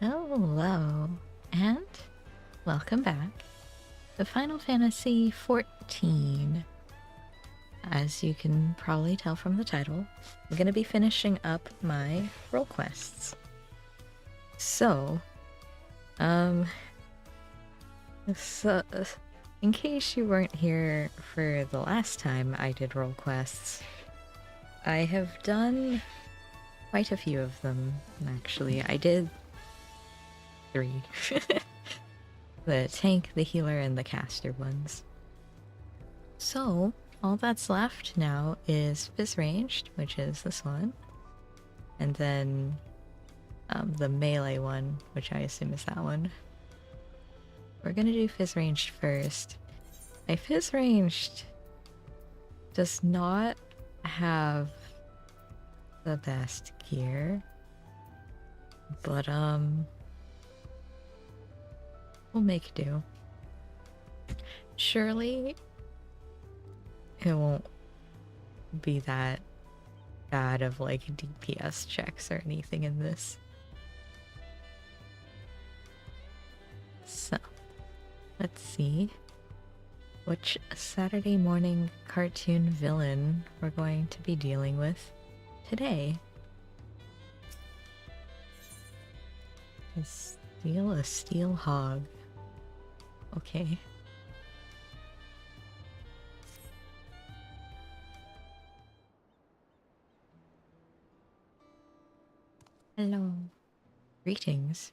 Hello, and welcome back to Final Fantasy XIV. As you can probably tell from the title, I'm going to be finishing up my role quests. So, in case you weren't here for the last time I did role quests, I have done quite a few of them, actually. I did 3. The tank, the healer, and the caster ones. So, all that's left now is Phys Ranged, which is this one. And then the melee one, which I assume is that one. We're gonna do Phys Ranged first. My Phys Ranged does not have the best gear. But, we'll make do. Surely it won't be that bad of like DPS checks or anything in this. So, let's see which Saturday morning cartoon villain we're going to be dealing with today. Steal a steel hog. Okay. Hello. Greetings.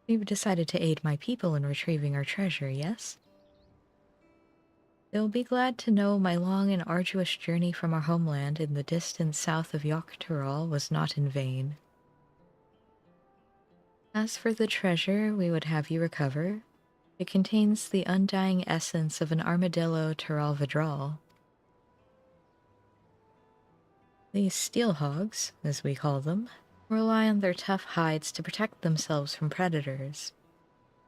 You've decided to aid my people in retrieving our treasure, yes? They'll be glad to know my long and arduous journey from our homeland in the distant south of Yogg-Turol was not in vain. As for the treasure we would have you recover, it contains the undying essence of an armadillo Turol Vidral. These steel hogs, as we call them, rely on their tough hides to protect themselves from predators.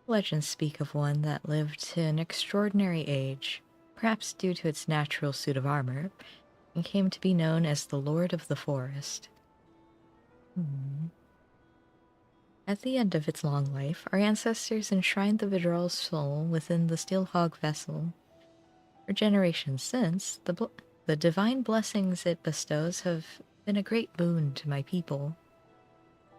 Legends speak of one that lived to an extraordinary age, perhaps due to its natural suit of armor, and came to be known as the Lord of the Forest. At the end of its long life, our ancestors enshrined the Vidral's soul within the steel hog vessel. For generations since, the divine blessings it bestows have been a great boon to my people.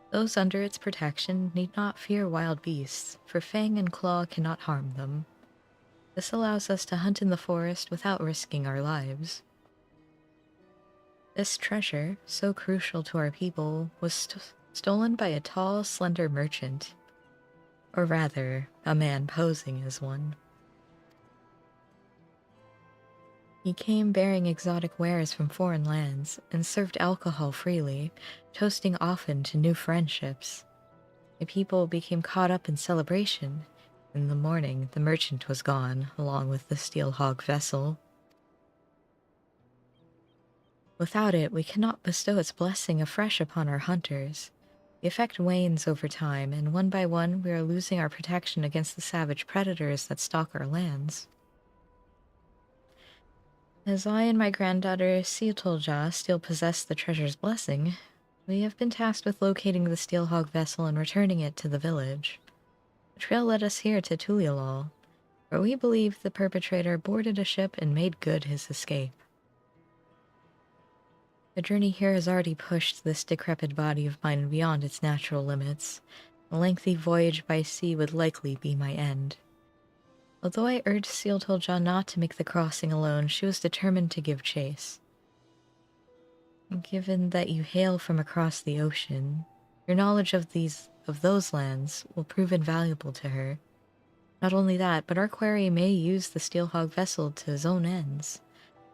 Those under its protection need not fear wild beasts, for fang and claw cannot harm them. This allows us to hunt in the forest without risking our lives. This treasure, so crucial to our people, was stolen by a tall, slender merchant. Or rather, a man posing as one. He came bearing exotic wares from foreign lands, and served alcohol freely, toasting often to new friendships. The people became caught up in celebration. In the morning, the merchant was gone, along with the steel hog vessel. Without it, we cannot bestow its blessing afresh upon our hunters. The effect wanes over time, and one by one we are losing our protection against the savage predators that stalk our lands. As I and my granddaughter Seotolja still possess the treasure's blessing, we have been tasked with locating the steel hog vessel and returning it to the village. The trail led us here to Tulialol, where we believe the perpetrator boarded a ship and made good his escape. The journey here has already pushed this decrepit body of mine beyond its natural limits. A lengthy voyage by sea would likely be my end. Although I urged Seotolja not to make the crossing alone, she was determined to give chase. Given that you hail from across the ocean, your knowledge of those lands will prove invaluable to her. Not only that, but our quarry may use the steel hog vessel to his own ends.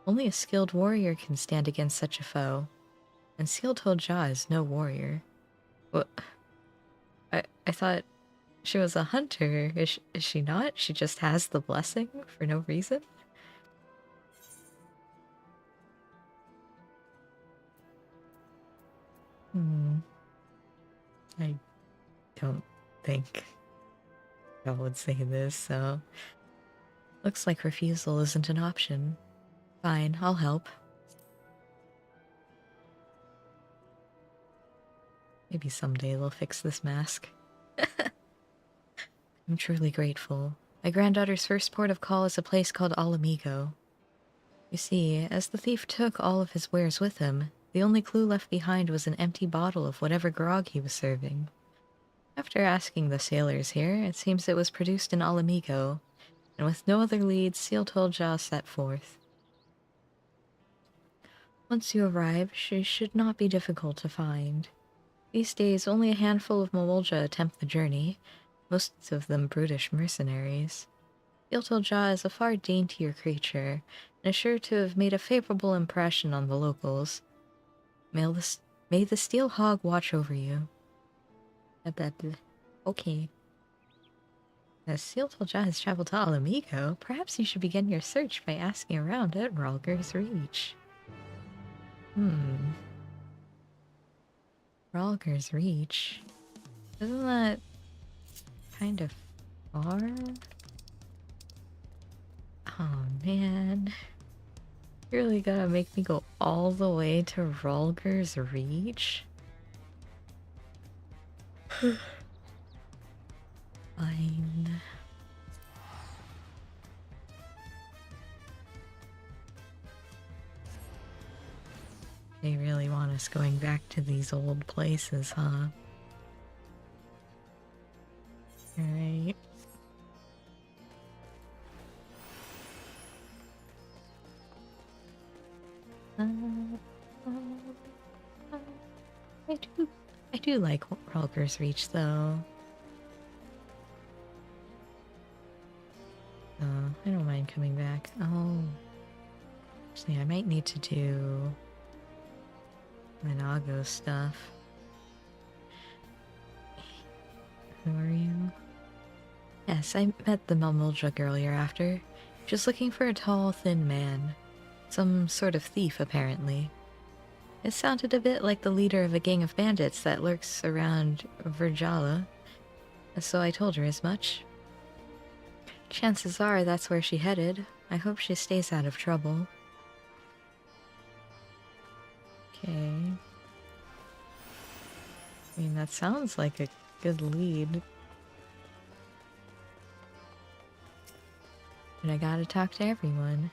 Only a skilled warrior can stand against such a foe, and Seotolja is no warrior. What? I thought she was a hunter. Is she not? She just has the blessing for no reason? I don't think I would say this, so... Looks like refusal isn't an option. Fine, I'll help. Maybe someday they'll fix this mask. I'm truly grateful. My granddaughter's first port of call is a place called Alamigo. You see, as the thief took all of his wares with him, the only clue left behind was an empty bottle of whatever grog he was serving. After asking the sailors here, it seems it was produced in Alamigo, and with no other leads, Seal Tolja set forth. Once you arrive, she should not be difficult to find. These days, only a handful of Mawolja attempt the journey, most of them brutish mercenaries. Seal Tolja is a far daintier creature, and is sure to have made a favorable impression on the locals. May the Steel Hog watch over you. Okay. As Seal Tolja has traveled to Alamigo, perhaps you should begin your search by asking around at Ralger's Reach. Ralger's Reach? Isn't that kind of far? Oh man. You really gotta make me go all the way to Ralger's Reach? Fine. They really want us going back to these old places, huh? Alright. I do like Ralger's Reach, though. I don't mind coming back. Oh. Actually, I might need to do Minago stuff. Who are you? Yes, I met the Malmulja girl you're after. Just looking for a tall, thin man. Some sort of thief, apparently. It sounded a bit like the leader of a gang of bandits that lurks around Virjala, so I told her as much. Chances are that's where she headed. I hope she stays out of trouble. Okay. I mean, that sounds like a good lead. But I gotta talk to everyone.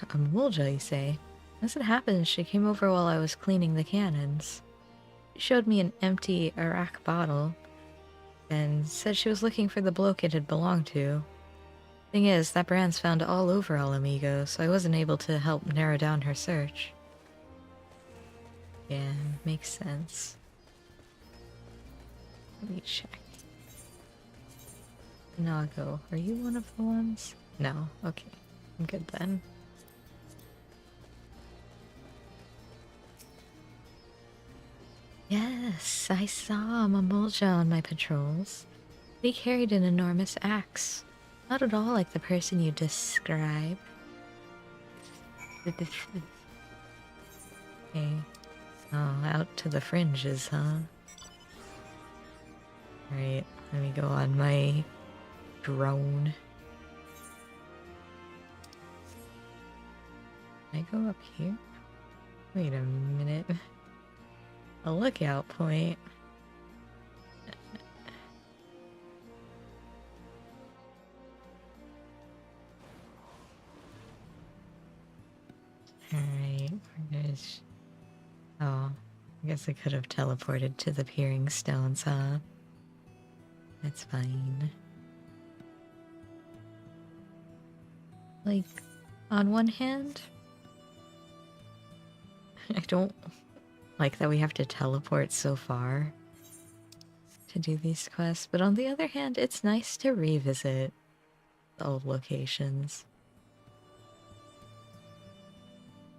A Mulja, you say? As it happens, she came over while I was cleaning the cannons. She showed me an empty Arak bottle and said she was looking for the bloke it had belonged to. Thing is, that brand's found all over Alamigo, so I wasn't able to help narrow down her search. Yeah, makes sense. Let me check. Nago, are you one of the ones? No, okay. I'm good then. Yes, I saw Mamulja on my patrols. He carried an enormous axe. Not at all like the person you describe. Okay. Oh, out to the fringes, huh? Alright, let me go on my drone. Can I go up here? Wait a minute. A lookout point. Alright, where's... Oh, I guess I could have teleported to the peering stones, huh? That's fine. Like, on one hand, I don't like that we have to teleport so far to do these quests, but on the other hand, it's nice to revisit the old locations.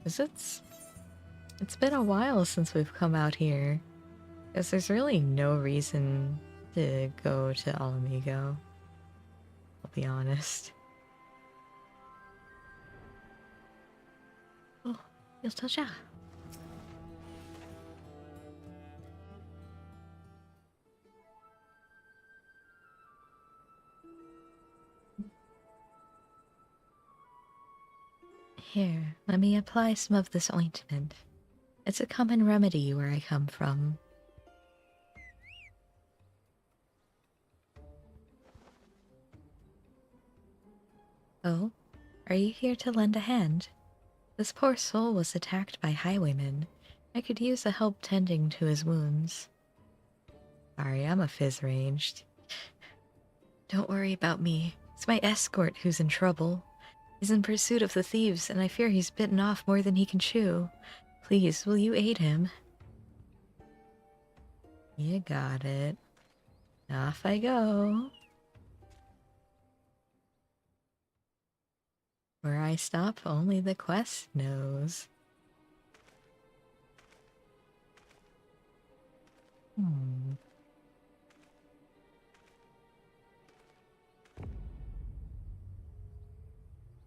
Because it's been a while since we've come out here. Because there's really no reason to go to Alamigo. I'll be honest. Oh, you'll tell ya. Here, let me apply some of this ointment. It's a common remedy where I come from. Oh, are you here to lend a hand? This poor soul was attacked by highwaymen. I could use a help tending to his wounds. Sorry, I'm a Phys Ranged. Don't worry about me. It's my escort who's in trouble. He's in pursuit of the thieves, and I fear he's bitten off more than he can chew. Please, will you aid him? You got it. Off I go. Where I stop, only the quest knows.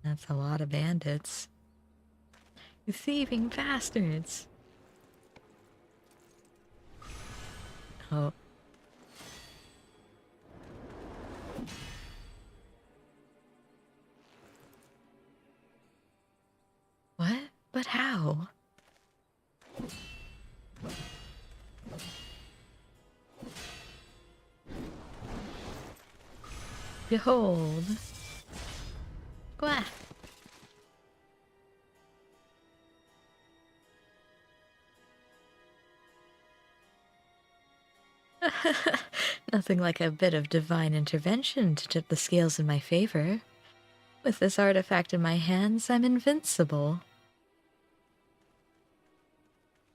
That's a lot of bandits. You thieving bastards! Oh. What? But how? Behold. What? Nothing like a bit of divine intervention to tip the scales in my favor. With this artifact in my hands, I'm invincible.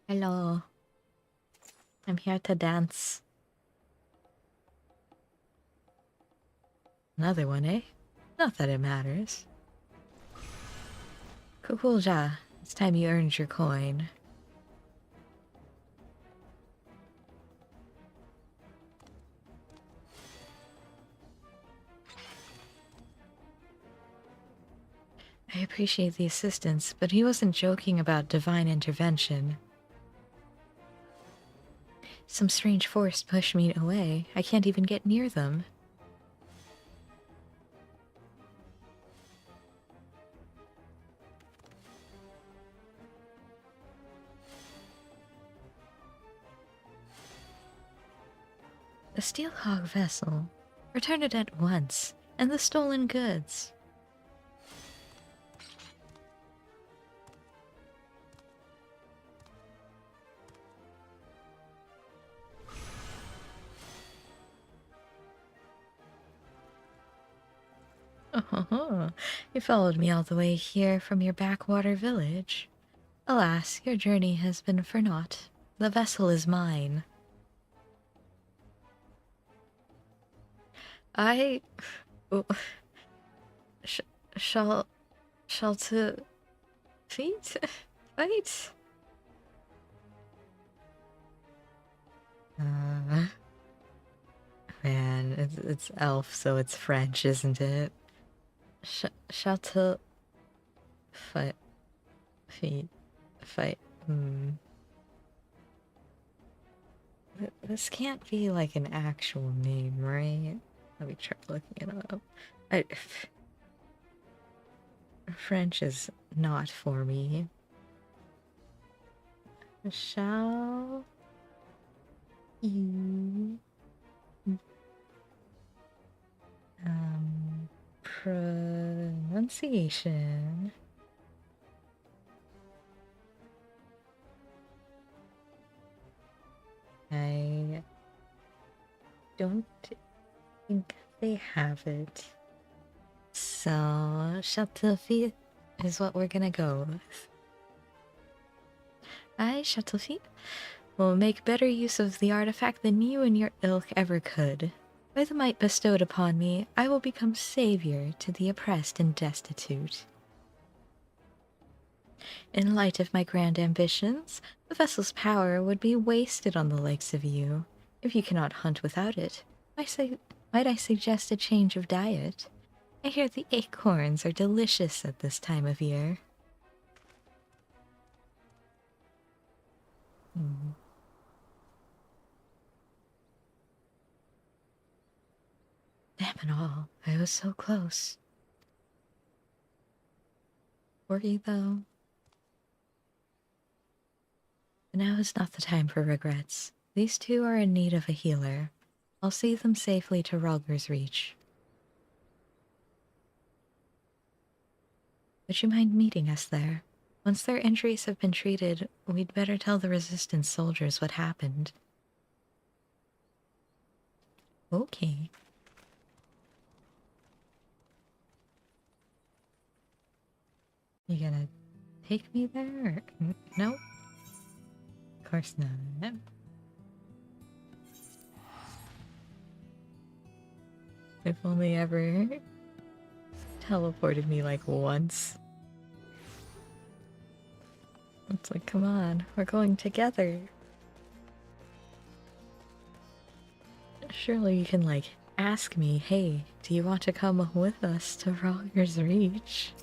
Hello. I'm here to dance. Another one, eh? Not that it matters. Kukulja, it's time you earned your coin. I appreciate the assistance, but he wasn't joking about divine intervention. Some strange force pushed me away. I can't even get near them. A Steelhog vessel. Return it at once, and the stolen goods. Oh, you followed me all the way here from your backwater village. Alas, your journey has been for naught. The vessel is mine. I... oh, shall to... feet? Fight? Man, it's elf, so it's French, isn't it? Shall to... fight... feet... fight... This can't be like an actual name, right? Let me try looking it up. French is not for me. Shall you pronunciation. I don't think they have it. So, Châteaufiet is what we're gonna go with. I, Châteaufiet, will make better use of the artifact than you and your ilk ever could. By the might bestowed upon me, I will become savior to the oppressed and destitute. In light of my grand ambitions, the vessel's power would be wasted on the likes of you. If you cannot hunt without it, might I suggest a change of diet? I hear the acorns are delicious at this time of year. Damn it all, I was so close. Were you, though? Now is not the time for regrets. These two are in need of a healer. I'll see them safely to Rogger's Reach. Would you mind meeting us there? Once their injuries have been treated, we'd better tell the Resistance soldiers what happened. Okay. You gonna take me there? No? Of course not. If only ever teleported me like once. It's like, come on, we're going together. Surely you can, like, ask me, hey, do you want to come with us to Rogger's Reach?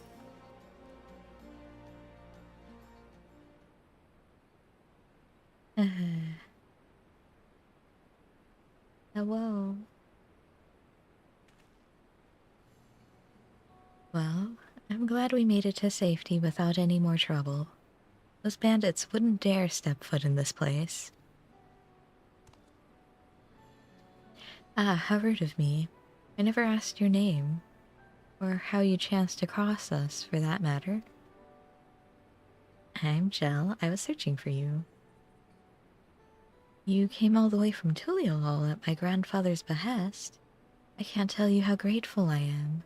Hello. Well, I'm glad we made it to safety without any more trouble. Those bandits wouldn't dare step foot in this place. Ah, how rude of me. I never asked your name. Or how you chanced to cross us, for that matter. I'm Jel. I was searching for you. You came all the way from Tulial at my grandfather's behest. I can't tell you how grateful I am.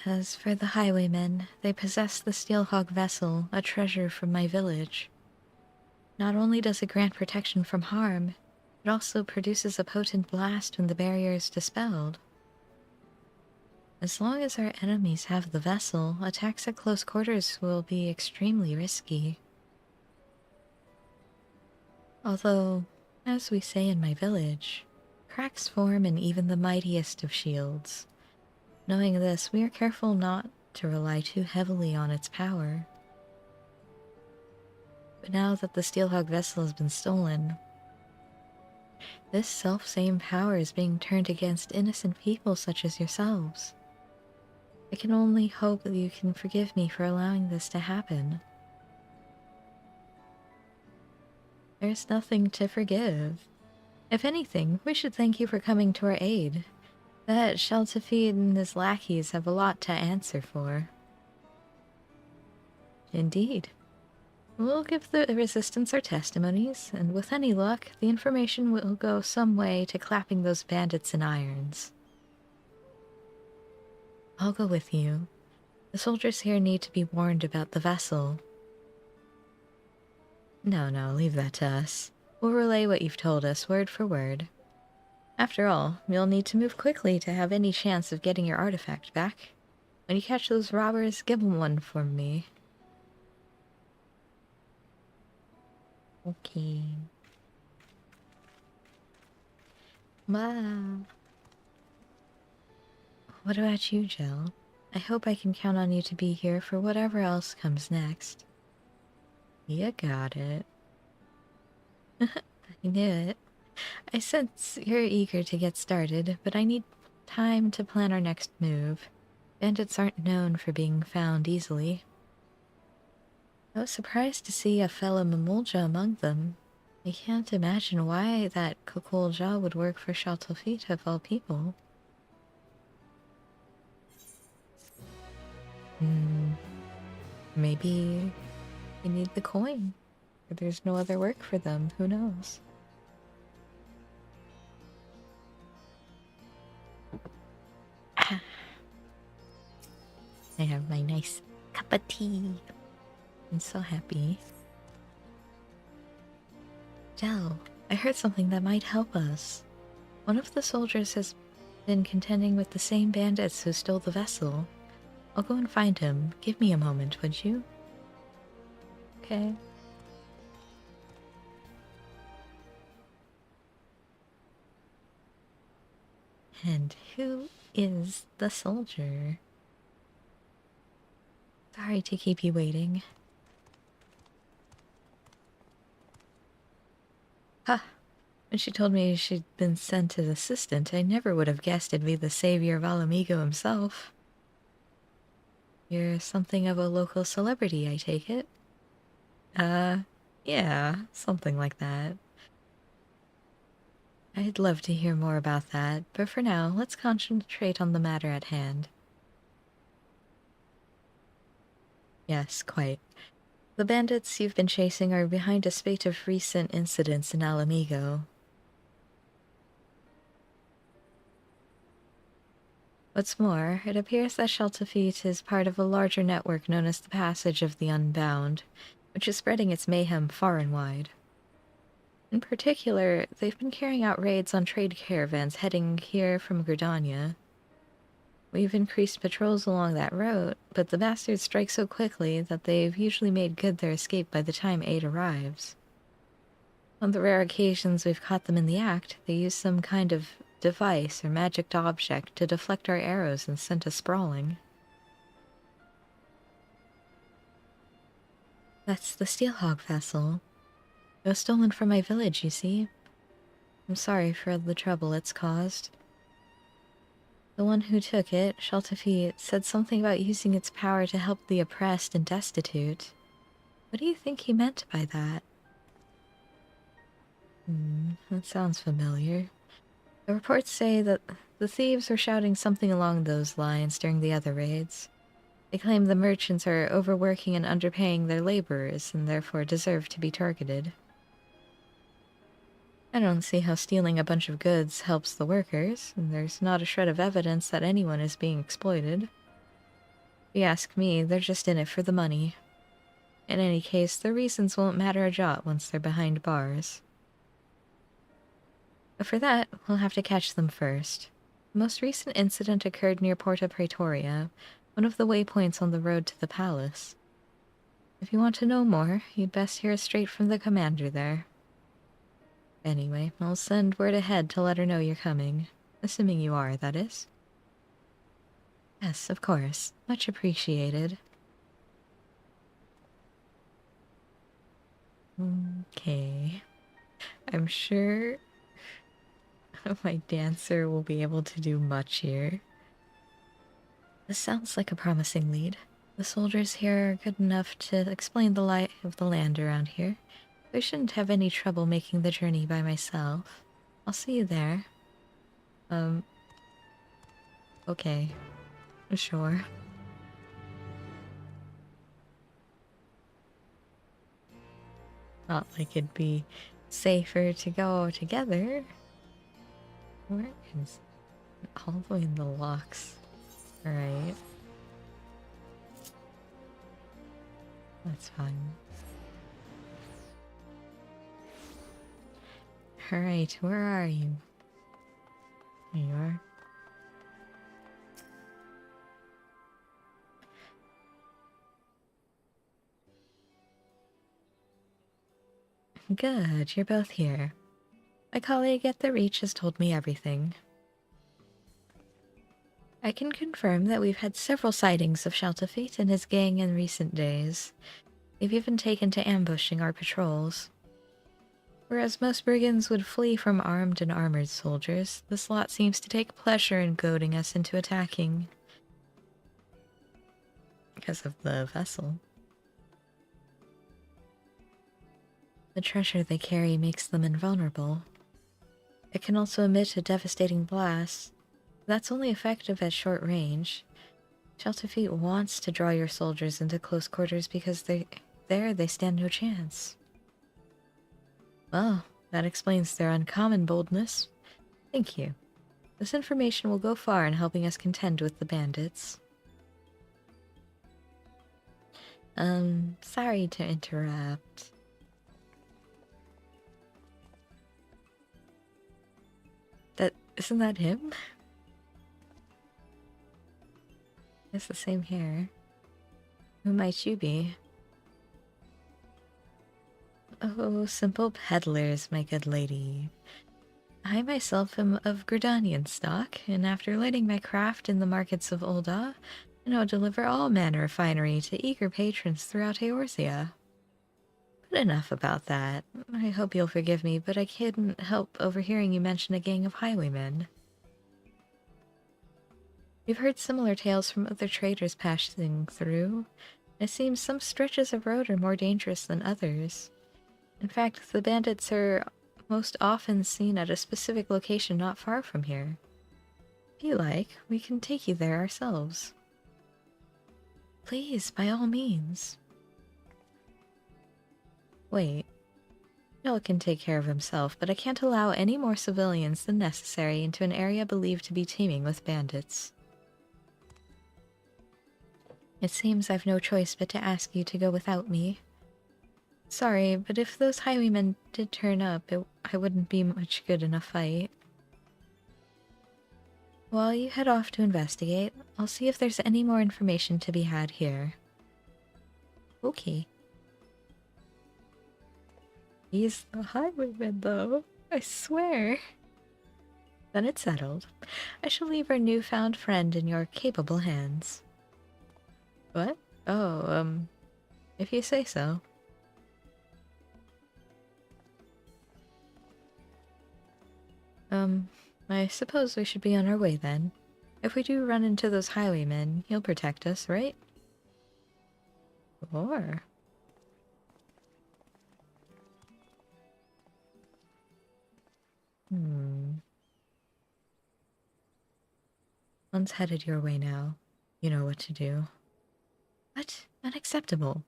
As for the highwaymen, they possess the Steelhawk vessel, a treasure from my village. Not only does it grant protection from harm, it also produces a potent blast when the barrier is dispelled. As long as our enemies have the vessel, attacks at close quarters will be extremely risky. Although, as we say in my village, cracks form in even the mightiest of shields. Knowing this, we are careful not to rely too heavily on its power. But now that the Steelhawk vessel has been stolen, this self-same power is being turned against innocent people such as yourselves. I can only hope that you can forgive me for allowing this to happen. There's nothing to forgive. If anything, we should thank you for coming to our aid. That Sheltafid and his lackeys have a lot to answer for. Indeed. We'll give the Resistance our testimonies, and with any luck, the information will go some way to clapping those bandits in irons. I'll go with you. The soldiers here need to be warned about the vessel. No, leave that to us. We'll relay what you've told us, word for word. After all, you'll need to move quickly to have any chance of getting your artifact back. When you catch those robbers, give them one for me. Okay. Wow. What about you, Jill? I hope I can count on you to be here for whatever else comes next. You got it. I knew it. I sense you're eager to get started, but I need time to plan our next move. Bandits aren't known for being found easily. I was surprised to see a fellow Mamulja among them. I can't imagine why that Kukulja would work for Shaltofit of all people. Maybe they need the coin. Or there's no other work for them, who knows? I have my nice cup of tea. I'm so happy. Jell, I heard something that might help us. One of the soldiers has been contending with the same bandits who stole the vessel. I'll go and find him. Give me a moment, would you? Okay. And who is the soldier? Sorry to keep you waiting. Ha! When she told me she'd been sent as assistant, I never would have guessed it'd be the savior of Alamigo himself. You're something of a local celebrity, I take it? Yeah, something like that. I'd love to hear more about that, but for now, let's concentrate on the matter at hand. Yes, quite. The bandits you've been chasing are behind a spate of recent incidents in Alamigo. What's more, it appears that Sheltafeet is part of a larger network known as the Passage of the Unbound, which is spreading its mayhem far and wide. In particular, they've been carrying out raids on trade caravans heading here from Gridania. We've increased patrols along that road, but the bastards strike so quickly that they've usually made good their escape by the time aid arrives. On the rare occasions we've caught them in the act, they use some kind of device or magic object to deflect our arrows and send us sprawling. That's the Steelhawk vessel. It was stolen from my village, you see. I'm sorry for the trouble it's caused. The one who took it, Sheltafeet, said something about using its power to help the oppressed and destitute. What do you think he meant by that? That sounds familiar. The reports say that the thieves were shouting something along those lines during the other raids. They claim the merchants are overworking and underpaying their laborers and therefore deserve to be targeted. I don't see how stealing a bunch of goods helps the workers, and there's not a shred of evidence that anyone is being exploited. If you ask me, they're just in it for the money. In any case, their reasons won't matter a jot once they're behind bars. But for that, we'll have to catch them first. The most recent incident occurred near Porta Praetoria, one of the waypoints on the road to the palace. If you want to know more, you'd best hear straight from the commander there. Anyway, I'll send word ahead to let her know you're coming. Assuming you are, that is. Yes, of course. Much appreciated. Okay. I'm sure my dancer will be able to do much here. This sounds like a promising lead. The soldiers here are good enough to explain the lie of the land around here. I shouldn't have any trouble making the journey by myself. I'll see you there. Okay. Sure. Not like it'd be safer to go together. Where is all the way in the locks? Alright. That's fine. Alright, where are you? There you are. Good, you're both here. My colleague at the Reach has told me everything. I can confirm that we've had several sightings of Sheltafeet and his gang in recent days. They've even taken to ambushing our patrols. Whereas most brigands would flee from armed and armored soldiers, this lot seems to take pleasure in goading us into attacking. Because of the vessel. The treasure they carry makes them invulnerable. It can also emit a devastating blast. That's only effective at short range. Sheltafeet wants to draw your soldiers into close quarters because they stand no chance. Well, that explains their uncommon boldness. Thank you. This information will go far in helping us contend with the bandits. Sorry to interrupt. Isn't that him? It's the same hair. Who might you be? Oh, simple peddlers, my good lady. I myself am of Gridanian stock, and after learning my craft in the markets of Ul'dah, I now deliver all manner of finery to eager patrons throughout Eorzea. But enough about that. I hope you'll forgive me, but I couldn't help overhearing you mention a gang of highwaymen. We've heard similar tales from other traders passing through. It seems some stretches of road are more dangerous than others. In fact, the bandits are most often seen at a specific location not far from here. If you like, we can take you there ourselves. Please, by all means. Wait. Noah can take care of himself, but I can't allow any more civilians than necessary into an area believed to be teeming with bandits. It seems I've no choice but to ask you to go without me. Sorry, but if those highwaymen did turn up, I wouldn't be much good in a fight. While you head off to investigate, I'll see if there's any more information to be had here. Okay. He's the highwayman, though. I swear. Then it's settled. I shall leave our newfound friend in your capable hands. What? Oh, if you say so. I suppose we should be on our way then. If we do run into those highwaymen, he'll protect us, right? Or... One's headed your way now. You know what to do. What? Unacceptable.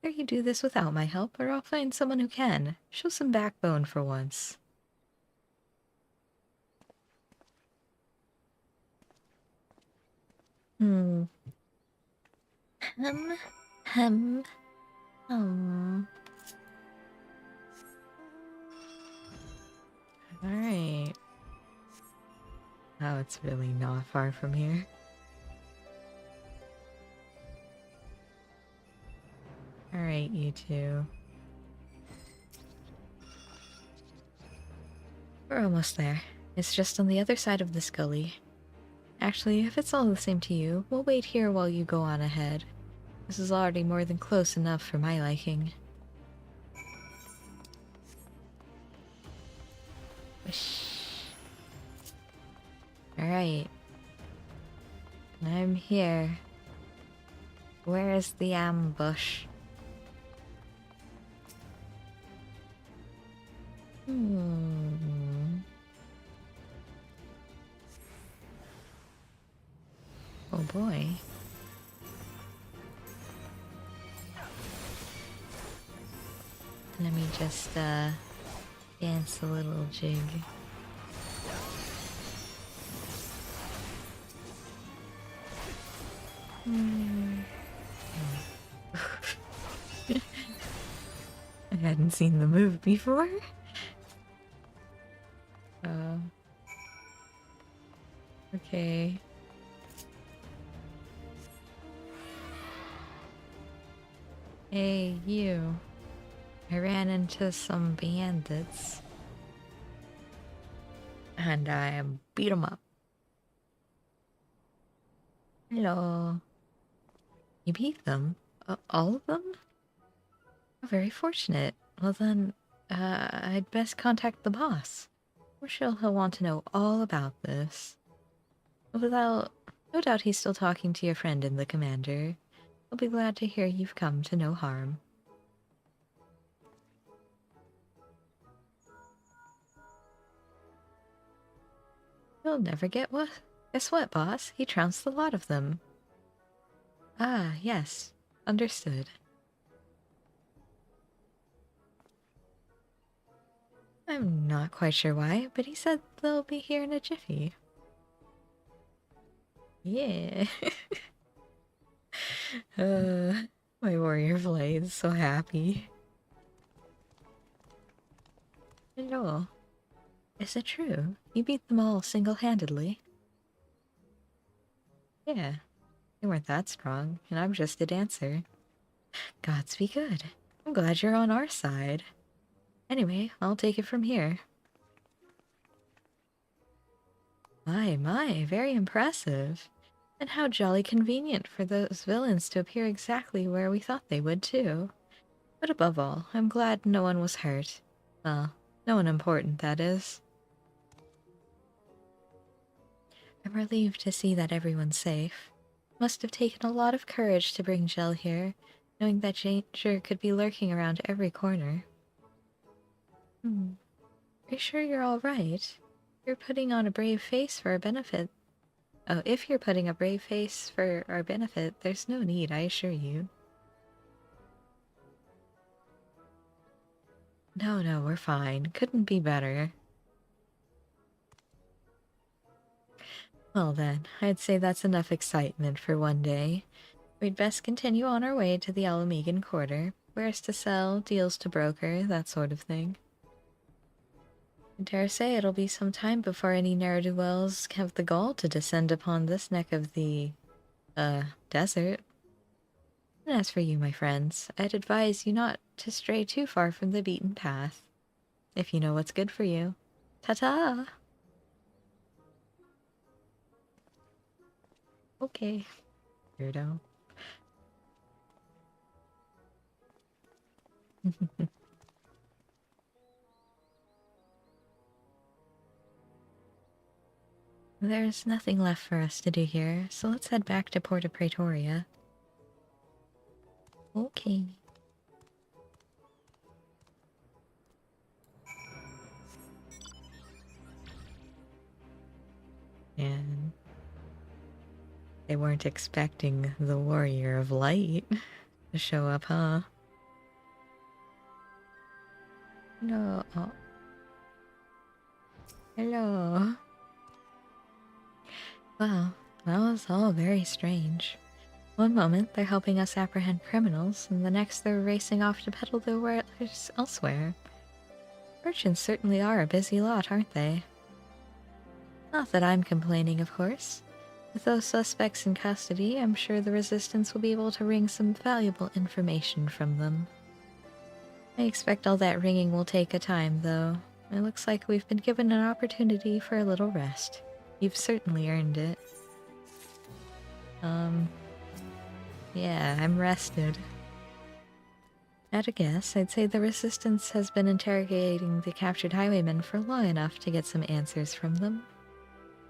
Either you do this without my help, or I'll find someone who can. Show some backbone for once. Hem. Oh. Alright. Oh, it's really not far from here. Alright, you two. We're almost there. It's just on the other side of this gully. Actually, if it's all the same to you, we'll wait here while you go on ahead. This is already more than close enough for my liking. Whoosh. Alright. I'm here. Where is the ambush? Oh boy. Let me just, dance a little jig. I hadn't seen the move before. Okay. Hey, you. I ran into some bandits. And I beat them up. Hello. You beat them? All of them? Oh, very fortunate. Well then, I'd best contact the boss. I'm sure he'll want to know all about this. No doubt he's still talking to your friend in the commander. He'll be glad to hear you've come to no harm. You'll never get what? Guess what, boss? He trounced the lot of them. Ah, yes. Understood. I'm not quite sure why, but he said they'll be here in a jiffy. Yeah. My warrior blade is so happy. Hello. Is it true? You beat them all single-handedly? Yeah. They weren't that strong, and I'm just a dancer. Gods be good. I'm glad you're on our side. Anyway, I'll take it from here. My, very impressive. And how jolly convenient for those villains to appear exactly where we thought they would, too. But above all, I'm glad no one was hurt. Well, no one important, that is. I'm relieved to see that everyone's safe. Must have taken a lot of courage to bring Jell here, knowing that danger could be lurking around every corner. Are you sure you're all right? You're putting on a brave face for our benefit. Oh, if you're putting a brave face for our benefit, there's no need, I assure you. No, we're fine. Couldn't be better. Well then, I'd say that's enough excitement for one day. We'd best continue on our way to the Alamegan Quarter. Wares to sell, deals to broker, that sort of thing. I dare say it'll be some time before any ne'er-do-wells have the gall to descend upon this neck of the, desert. And as for you, my friends, I'd advise you not to stray too far from the beaten path. If you know what's good for you. Ta-ta! Okay. Weirdo. There's nothing left for us to do here, so let's head back to Porta Praetoria. Okay. And they weren't expecting the Warrior of Light to show up, huh? No. Oh. Hello. Wow, that was all very strange. One moment they're helping us apprehend criminals, and the next they're racing off to peddle their wares elsewhere. Merchants certainly are a busy lot, aren't they? Not that I'm complaining, of course. With those suspects in custody, I'm sure the Resistance will be able to wring some valuable information from them. I expect all that wringing will take a time, though. It looks like we've been given an opportunity for a little rest. You've certainly earned it. Yeah, I'm rested. At a guess, I'd say the Resistance has been interrogating the captured highwaymen for long enough to get some answers from them.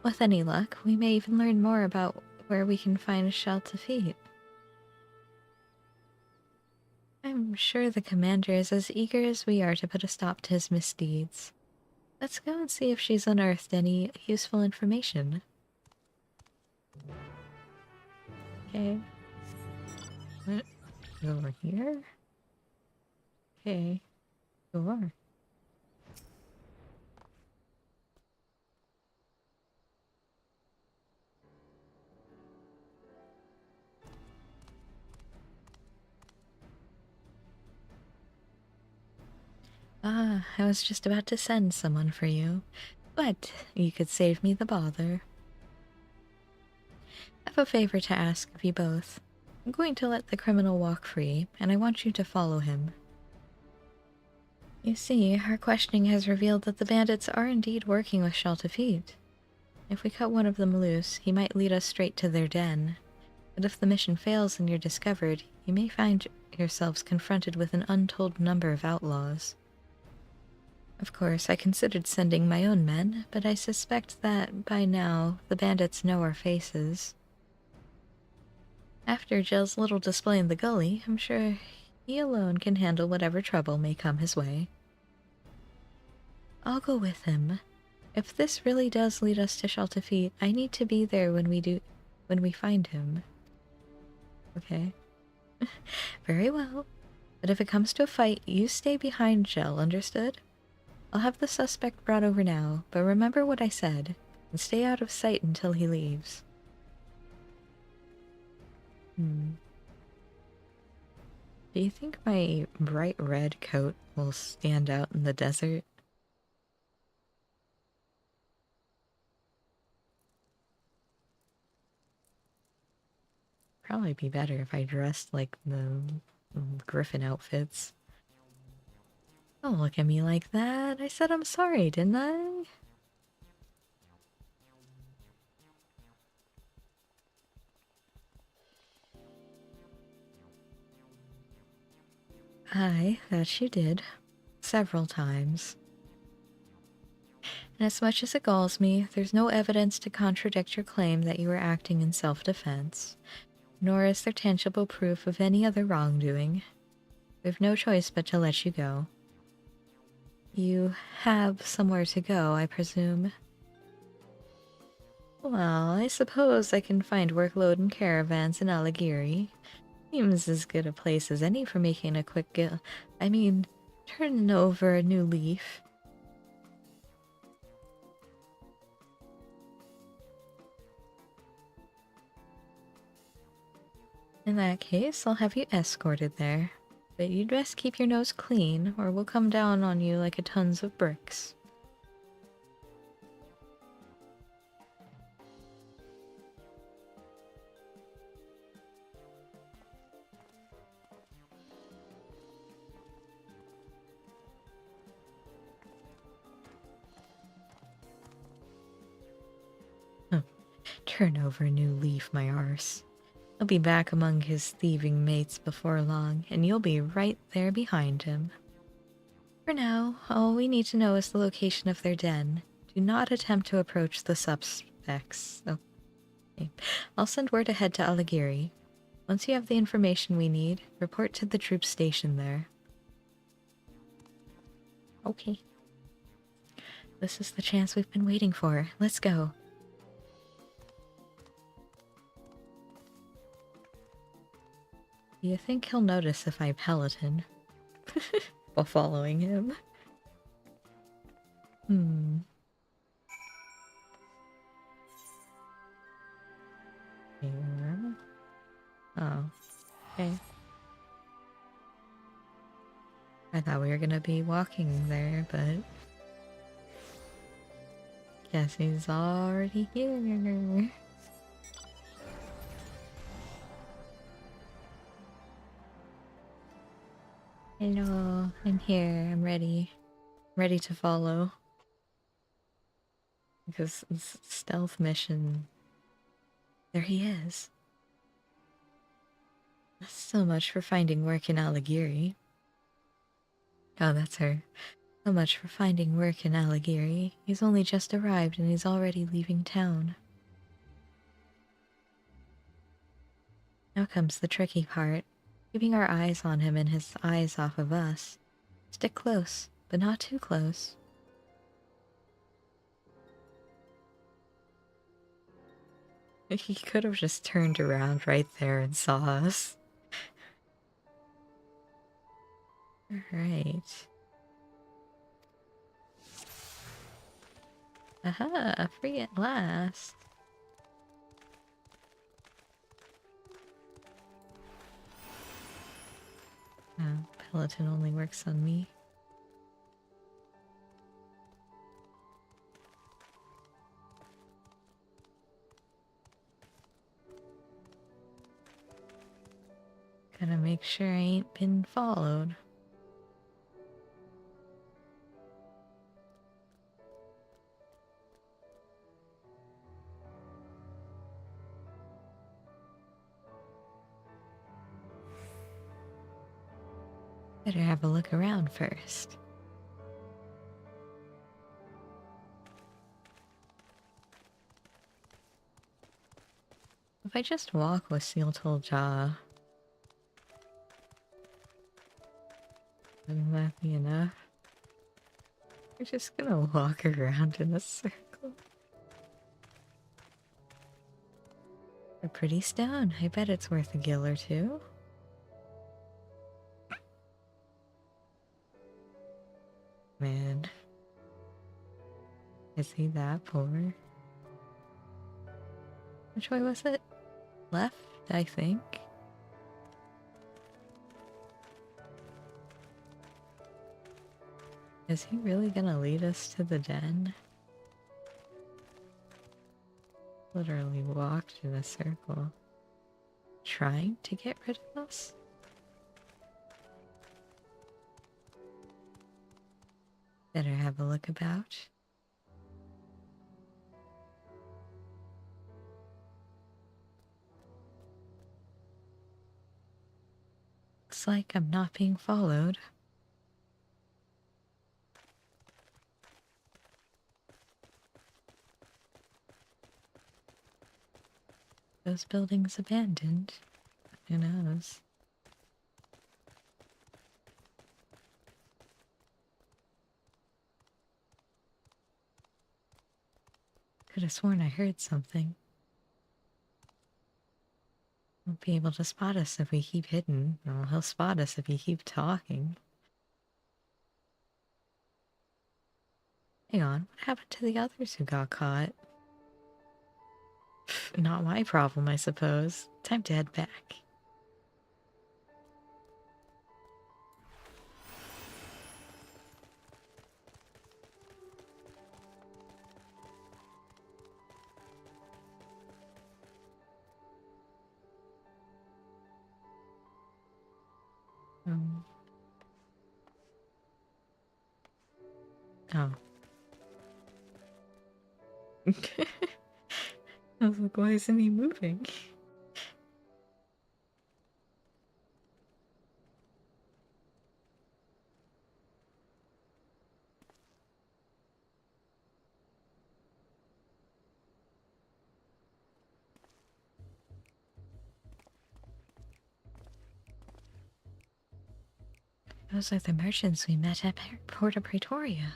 With any luck, we may even learn more about where we can find Shaltafit. I'm sure the commander is as eager as we are to put a stop to his misdeeds. Let's go and see if she's unearthed any useful information. Okay. What? Over here? Okay. Sure. Ah, I was just about to send someone for you, but you could save me the bother. I have a favor to ask of you both. I'm going to let the criminal walk free, and I want you to follow him. You see, our questioning has revealed that the bandits are indeed working with Shaltafit. If we cut one of them loose, he might lead us straight to their den. But if the mission fails and you're discovered, you may find yourselves confronted with an untold number of outlaws. Of course, I considered sending my own men, but I suspect that, by now, the bandits know our faces. After Jill's little display in the gully, I'm sure he alone can handle whatever trouble may come his way. I'll go with him. If this really does lead us to Shaltafit, I need to be there when we find him. Okay. Very well. But if it comes to a fight, you stay behind Jill, understood? I'll have the suspect brought over now, but remember what I said, and stay out of sight until he leaves. Do you think my bright red coat will stand out in the desert? Probably be better if I dressed like the Griffin outfits. Don't look at me like that. I said I'm sorry, didn't I? Aye, that you did. Several times. And as much as it galls me, there's no evidence to contradict your claim that you were acting in self-defense, nor is there tangible proof of any other wrongdoing. We've no choice but to let you go. You have somewhere to go, I presume. Well, I suppose I can find workload and caravans in Alighieri. Seems as good a place as any for making a quick I mean, turning over a new leaf. In that case, I'll have you escorted there. But you'd best keep your nose clean, or we'll come down on you like a tons of bricks. Turn over a new leaf, my arse. He'll be back among his thieving mates before long, and you'll be right there behind him. For now, all we need to know is the location of their den. Do not attempt to approach the suspects. Okay. I'll send word ahead to Alighieri. Once you have the information we need, report to the troop station there. Okay. This is the chance we've been waiting for. Let's go. Do you think he'll notice if I peloton while following him? Here. Oh, okay. I thought we were gonna be walking there, but guess he's already here. Hello, I'm here. I'm ready. Ready to follow. Because it's a stealth mission. There he is. So much for finding work in Alighieri. Oh, that's her. So much for finding work in Alighieri. He's only just arrived and he's already leaving town. Now comes the tricky part. Keeping our eyes on him and his eyes off of us. Stick close, but not too close. He could have just turned around right there and saw us. Alright. Aha, free at last. Oh, Peloton only works on me. Gotta make sure I ain't been followed. Better have a look around first. If I just walk with Seal-Tool Jaw, wouldn't that be enough? We're just gonna walk around in a circle. A pretty stone. I bet it's worth a gill or two. Man. Is he that poor? Which way was it? Left, I think. Is he really gonna lead us to the den? Literally walked in a circle. Trying to get rid of us? Better have a look about. Looks like I'm not being followed. Those buildings abandoned. Who knows? Could have sworn I heard something. Won't be able to spot us if we keep hidden. Well, he'll spot us if we keep talking. Hang on, what happened to the others who got caught? Pff, not my problem, I suppose. Time to head back. Oh. I was like, why isn't he moving? Those are the merchants we met at Porta Praetoria.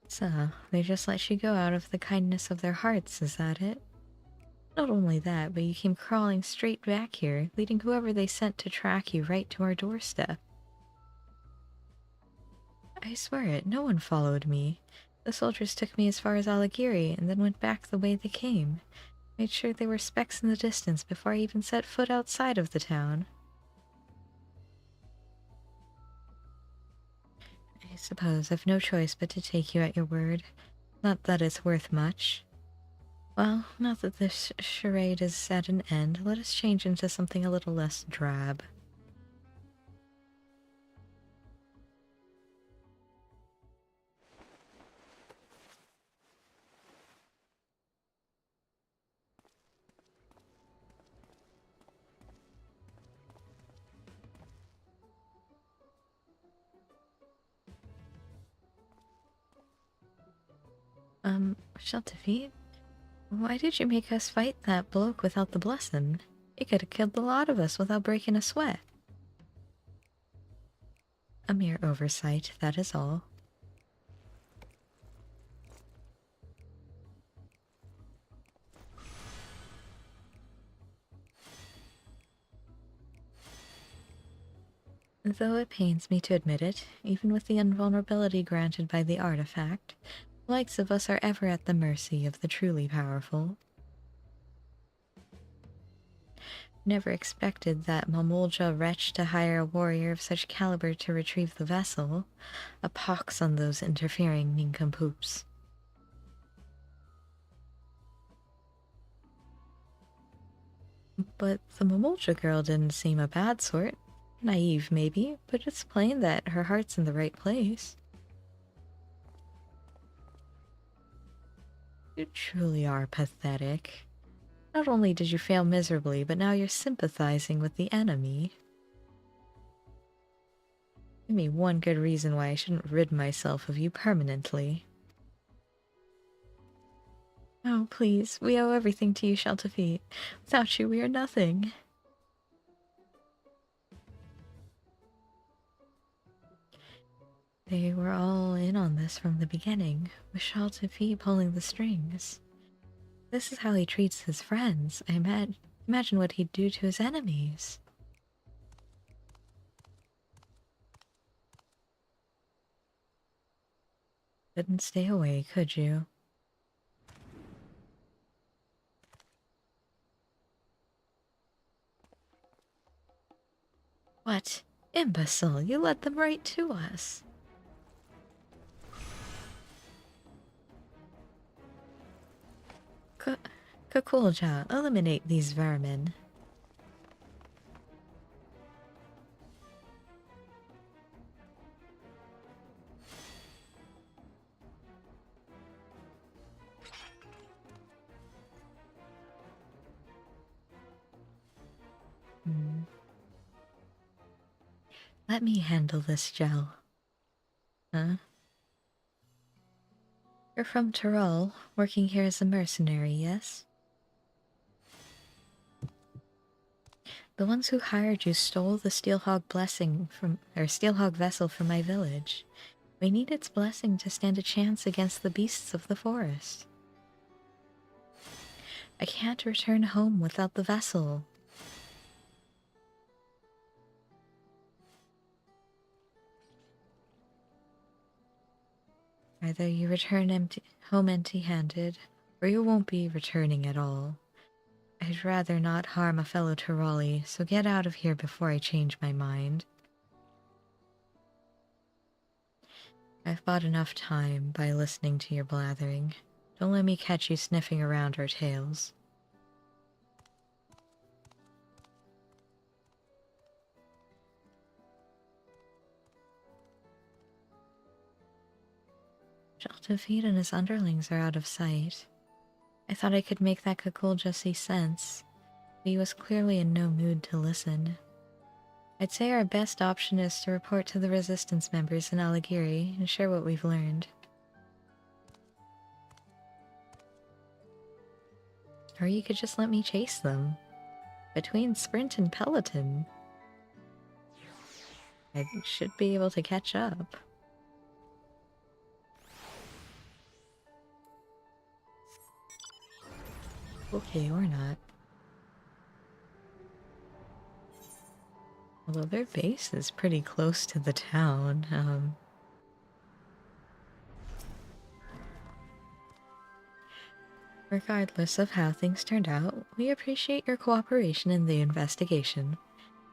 So, they just let you go out of the kindness of their hearts, is that it? Not only that, but you came crawling straight back here, leading whoever they sent to track you right to our doorstep. I swear it, no one followed me. The soldiers took me as far as Alighieri and then went back the way they came. Made sure there were specks in the distance before I even set foot outside of the town. I suppose I've no choice but to take you at your word. Not that it's worth much. Well, now that this charade is at an end, let us change into something a little less drab. Sheltefi, why did you make us fight that bloke without the blessing? He could have killed the lot of us without breaking a sweat. A mere oversight, that is all. Though it pains me to admit it, even with the invulnerability granted by the artifact, the likes of us are ever at the mercy of the truly powerful. Never expected that Mamolja wretch to hire a warrior of such caliber to retrieve the vessel. A pox on those interfering nincompoops. But the Mamolja girl didn't seem a bad sort. Naive, maybe, but it's plain that her heart's in the right place. You truly are pathetic. Not only did you fail miserably, but now you're sympathizing with the enemy. Give me one good reason why I shouldn't rid myself of you permanently. Oh, please, we owe everything to you, Sheltefi. Without you, we are nothing. They were all in on this from the beginning, with Sheltefi pulling the strings. This is how he treats his friends. I imagine what he'd do to his enemies. Couldn't stay away, could you? What? Imbecile, you led them right to us. Kakulja, eliminate these vermin. Let me handle this, Gel. Huh? You're from Tyrol, working here as a mercenary, yes? The ones who hired you stole the Steelhog Steelhog vessel from my village. We need its blessing to stand a chance against the beasts of the forest. I can't return home without the vessel. Either you return home empty-handed, or you won't be returning at all. I'd rather not harm a fellow Tirali, so get out of here before I change my mind. I've bought enough time by listening to your blathering. Don't let me catch you sniffing around our tails. Sheltafeet and his underlings are out of sight. I thought I could make that Kakulja see sense, but he was clearly in no mood to listen. I'd say our best option is to report to the Resistance members in Alagiri and share what we've learned. Or you could just let me chase them. Between Sprint and Peloton, I should be able to catch up. Okay, or not. Although their base is pretty close to the town, Regardless of how things turned out, we appreciate your cooperation in the investigation.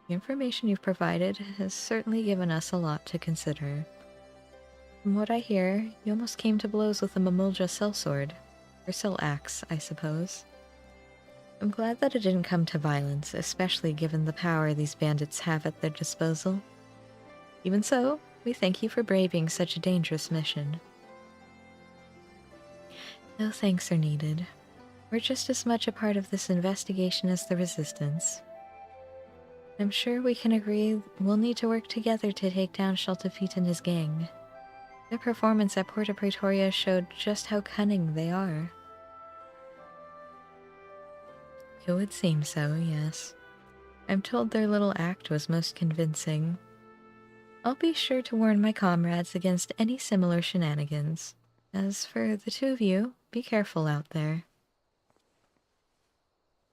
The information you've provided has certainly given us a lot to consider. From what I hear, you almost came to blows with the Mamulja sellsword. Or cell axe, I suppose. I'm glad that it didn't come to violence, especially given the power these bandits have at their disposal. Even so, we thank you for braving such a dangerous mission. No thanks are needed. We're just as much a part of this investigation as the Resistance. I'm sure we can agree we'll need to work together to take down Sheltafeet and his gang. Their performance at Porta Praetoria showed just how cunning they are. It would seem so, yes. I'm told their little act was most convincing. I'll be sure to warn my comrades against any similar shenanigans. As for the two of you, be careful out there.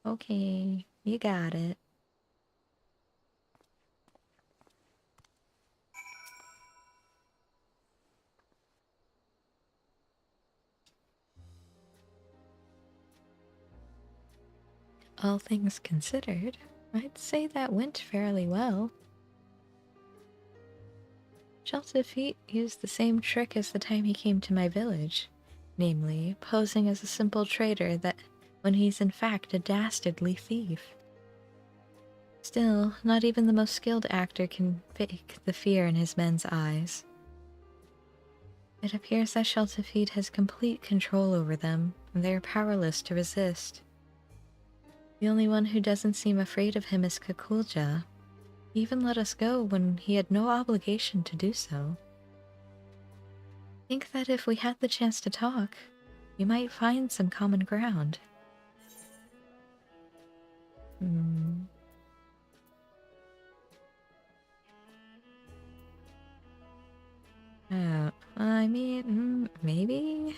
Okay, you got it. All things considered, I'd say that went fairly well. Sheltafeet used the same trick as the time he came to my village, namely, posing as a simple trader that when he's in fact a dastardly thief. Still, not even the most skilled actor can fake the fear in his men's eyes. It appears that Sheltafeet has complete control over them, and they are powerless to resist. The only one who doesn't seem afraid of him is Kakulja. He even let us go when he had no obligation to do so. I think that if we had the chance to talk, we might find some common ground. I mean, maybe?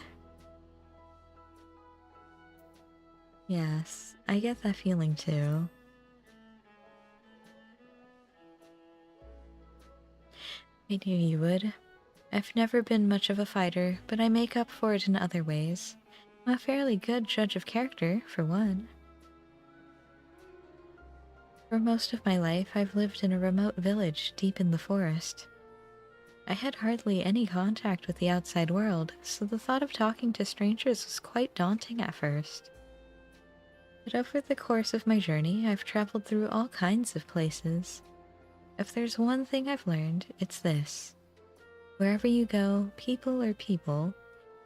Yes, I get that feeling too. I knew you would. I've never been much of a fighter, but I make up for it in other ways. I'm a fairly good judge of character, for one. For most of my life, I've lived in a remote village deep in the forest. I had hardly any contact with the outside world, so the thought of talking to strangers was quite daunting at first. But over the course of my journey, I've traveled through all kinds of places. If there's one thing I've learned, it's this. Wherever you go, people are people.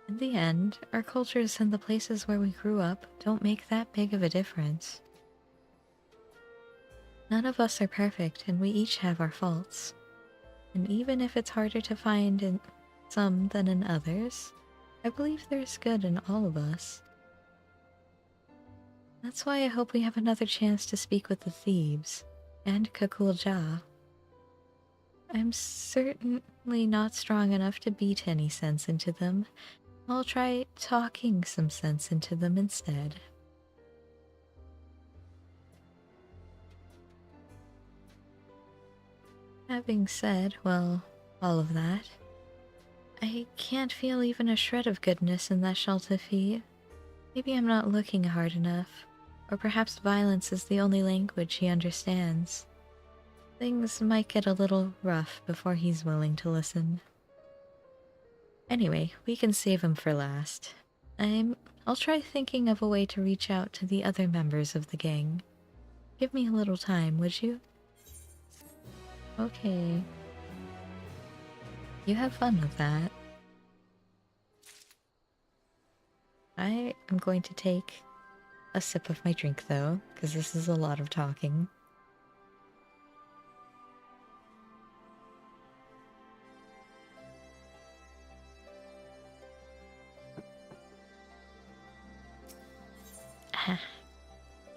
In the end, our cultures and the places where we grew up don't make that big of a difference. None of us are perfect, and we each have our faults. And even if it's harder to find in some than in others, I believe there's good in all of us. That's why I hope we have another chance to speak with the thieves. and Kakulja. I'm certainly not strong enough to beat any sense into them. I'll try talking some sense into them instead. Having said, well, all of that, I can't feel even a shred of goodness in that Shaltafi. Maybe I'm not looking hard enough, or perhaps violence is the only language he understands. Things might get a little rough before he's willing to listen. Anyway, we can save him for last. I'll try thinking of a way to reach out to the other members of the gang. Give me a little time, would you? Okay. You have fun with that. I am going to take a sip of my drink, though, because this is a lot of talking.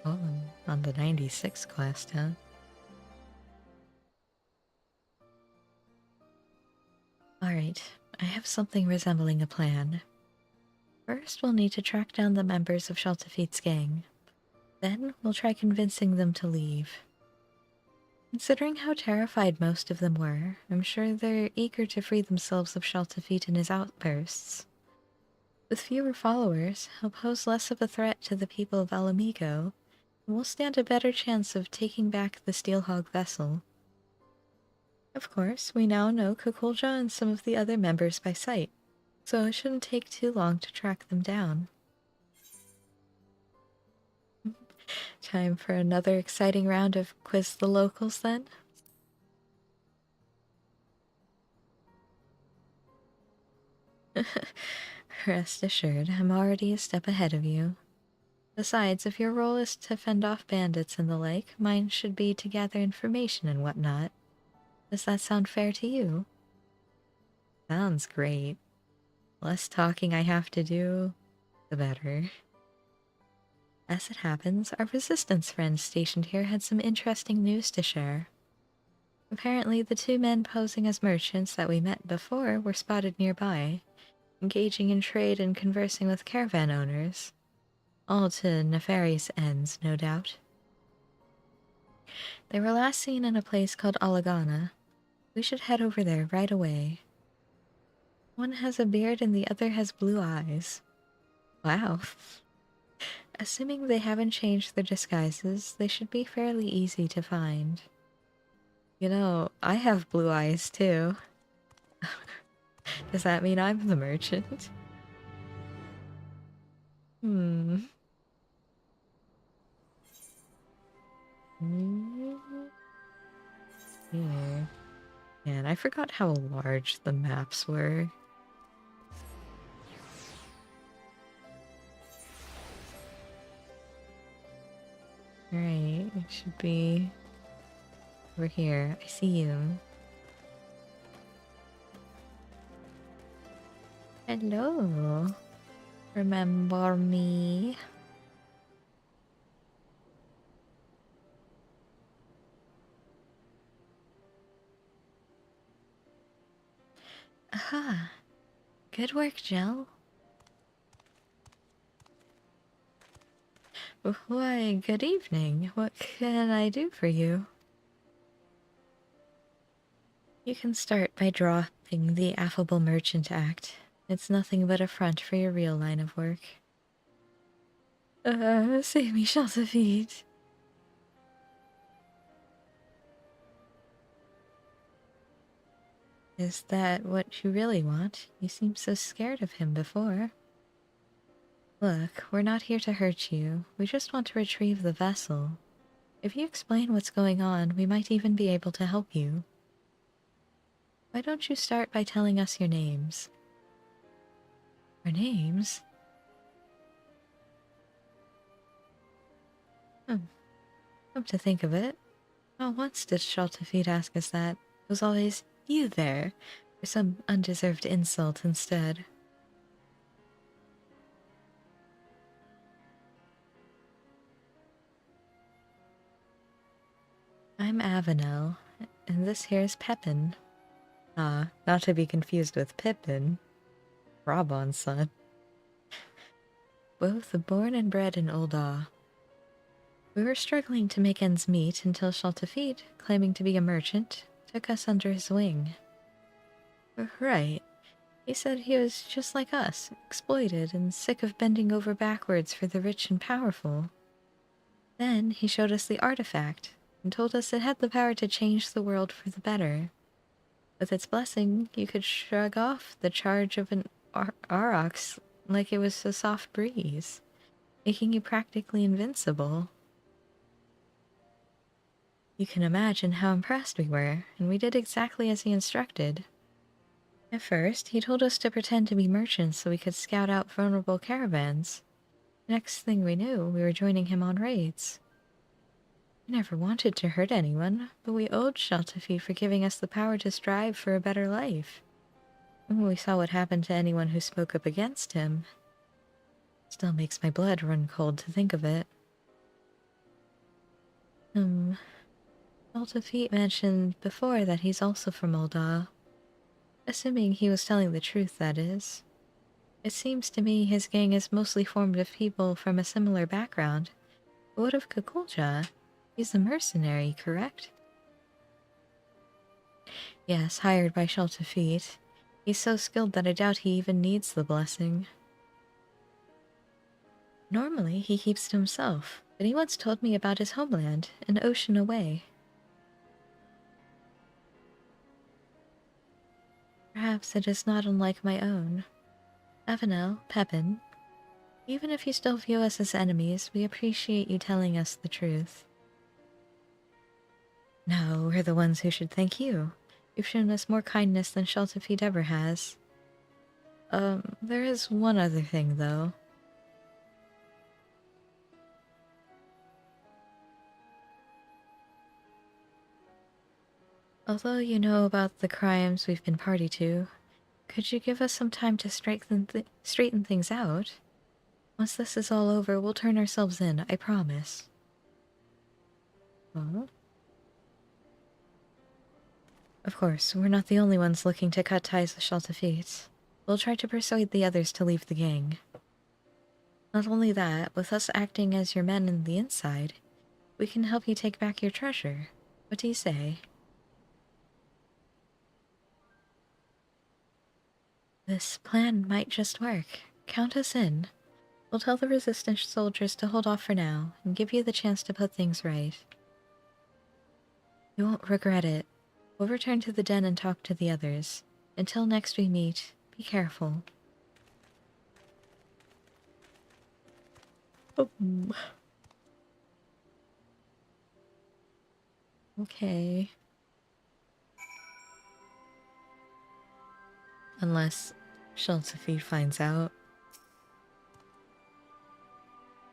Oh, on the 96 quest, huh? Alright, I have something resembling a plan. First, we'll need to track down the members of Shaltafit's gang. Then, we'll try convincing them to leave. Considering how terrified most of them were, I'm sure they're eager to free themselves of Shaltafit and his outbursts. With fewer followers, he'll pose less of a threat to the people of Alamigo, and we'll stand a better chance of taking back the Steelhog vessel. Of course, we now know Kukulja and some of the other members by sight, so it shouldn't take too long to track them down. Time for another exciting round of Quiz the Locals, then? Rest assured, I'm already a step ahead of you. Besides, if your role is to fend off bandits and the like, mine should be to gather information and whatnot. Does that sound fair to you? Sounds great. Less talking I have to do, the better. As it happens, our resistance friends stationed here had some interesting news to share. Apparently, the two men posing as merchants that we met before were spotted nearby, engaging in trade and conversing with caravan owners. All to nefarious ends, no doubt. They were last seen in a place called Alagana. We should head over there right away. One has a beard and the other has blue eyes. Wow. Assuming they haven't changed their disguises, they should be fairly easy to find. You know, I have blue eyes too. Does that mean I'm the merchant? Hmm. Yeah. Man, I forgot how large the maps were. Alright, it should be over here. I see you. Hello. Remember me? Aha. Good work, Jell. Why, good evening. What can I do for you? You can start by dropping the Affable Merchant Act. It's nothing but a front for your real line of work. Save me, Shaltafit. Is that what you really want? You seemed so scared of him before. Look, we're not here to hurt you. We just want to retrieve the vessel. If you explain what's going on, we might even be able to help you. Why don't you start by telling us your names? Our names? Come to think of it, not once did Shaltafit ask us that. It was always, you there, or some undeserved insult instead. I'm Avenel, and this here's Pepin. Ah, not to be confused with Pippin, Robon's son. Both born and bred in Ul'dah. We were struggling to make ends meet until Shaltafit, claiming to be a merchant, took us under his wing. Right. He said he was just like us, exploited and sick of bending over backwards for the rich and powerful. Then he showed us the artifact and told us it had the power to change the world for the better. With its blessing, you could shrug off the charge of an Aurochs like it was a soft breeze, making you practically invincible. You can imagine how impressed we were, and we did exactly as he instructed. At first, he told us to pretend to be merchants so we could scout out vulnerable caravans. Next thing we knew, we were joining him on raids. We never wanted to hurt anyone, but we owed Shaltafi for giving us the power to strive for a better life. When we saw what happened to anyone who spoke up against him, still makes my blood run cold to think of it. Shaltafi mentioned before that he's also from Ul'dah. Assuming he was telling the truth, that is. It seems to me his gang is mostly formed of people from a similar background. But what of Kukulja? He's a mercenary, correct? Yes, hired by Shaltafit. He's so skilled that I doubt he even needs the blessing. Normally, he keeps to himself, but he once told me about his homeland, an ocean away. Perhaps it is not unlike my own. Avenel, Pepin, even if you still view us as enemies, we appreciate you telling us the truth. No, we're the ones who should thank you. You've shown us more kindness than Shaltafit ever has. There is one other thing, though. Although you know about the crimes we've been party to, could you give us some time to straighten things out? Once this is all over, we'll turn ourselves in, I promise. Huh? Of course, we're not the only ones looking to cut ties with Shaltafit. We'll try to persuade the others to leave the gang. Not only that, with us acting as your men in the inside, we can help you take back your treasure. What do you say? This plan might just work. Count us in. We'll tell the resistance soldiers to hold off for now, and give you the chance to put things right. You won't regret it. We'll return to the den and talk to the others. Until next we meet, be careful. Okay. Unless Shaltafit finds out.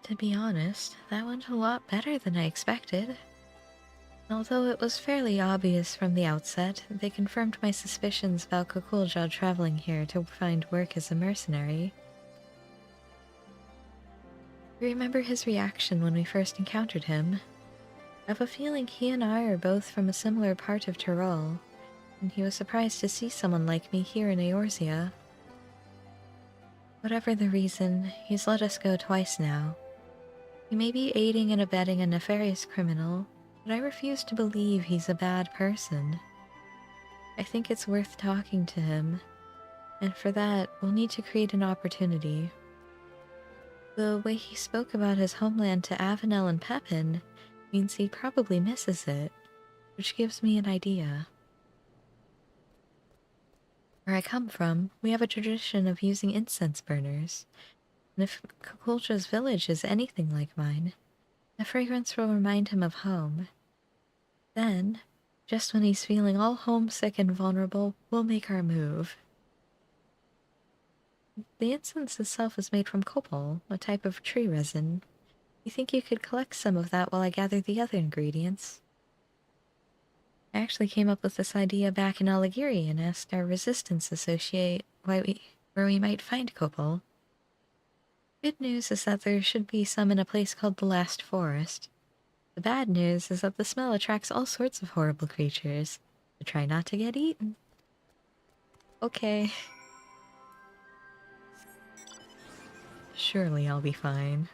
To be honest, that went a lot better than I expected. Although it was fairly obvious from the outset, they confirmed my suspicions about Kukulja traveling here to find work as a mercenary. I remember his reaction when we first encountered him. I have a feeling he and I are both from a similar part of Tyrol, and he was surprised to see someone like me here in Eorzea. Whatever the reason, he's let us go twice now. He may be aiding and abetting a nefarious criminal, but I refuse to believe he's a bad person. I think it's worth talking to him, and for that, we'll need to create an opportunity. The way he spoke about his homeland to Avenel and Pepin means he probably misses it, which gives me an idea. Where I come from, we have a tradition of using incense burners, and if Kukulja's village is anything like mine, the fragrance will remind him of home. Then, just when he's feeling all homesick and vulnerable, we'll make our move. The incense itself is made from copal, a type of tree resin. You think you could collect some of that while I gather the other ingredients? I actually came up with this idea back in Aligiri and asked our resistance associate where we might find copal. Good news is that there should be some in a place called the Last Forest. The bad news is that the smell attracts all sorts of horrible creatures. So try not to get eaten. Okay. Surely I'll be fine.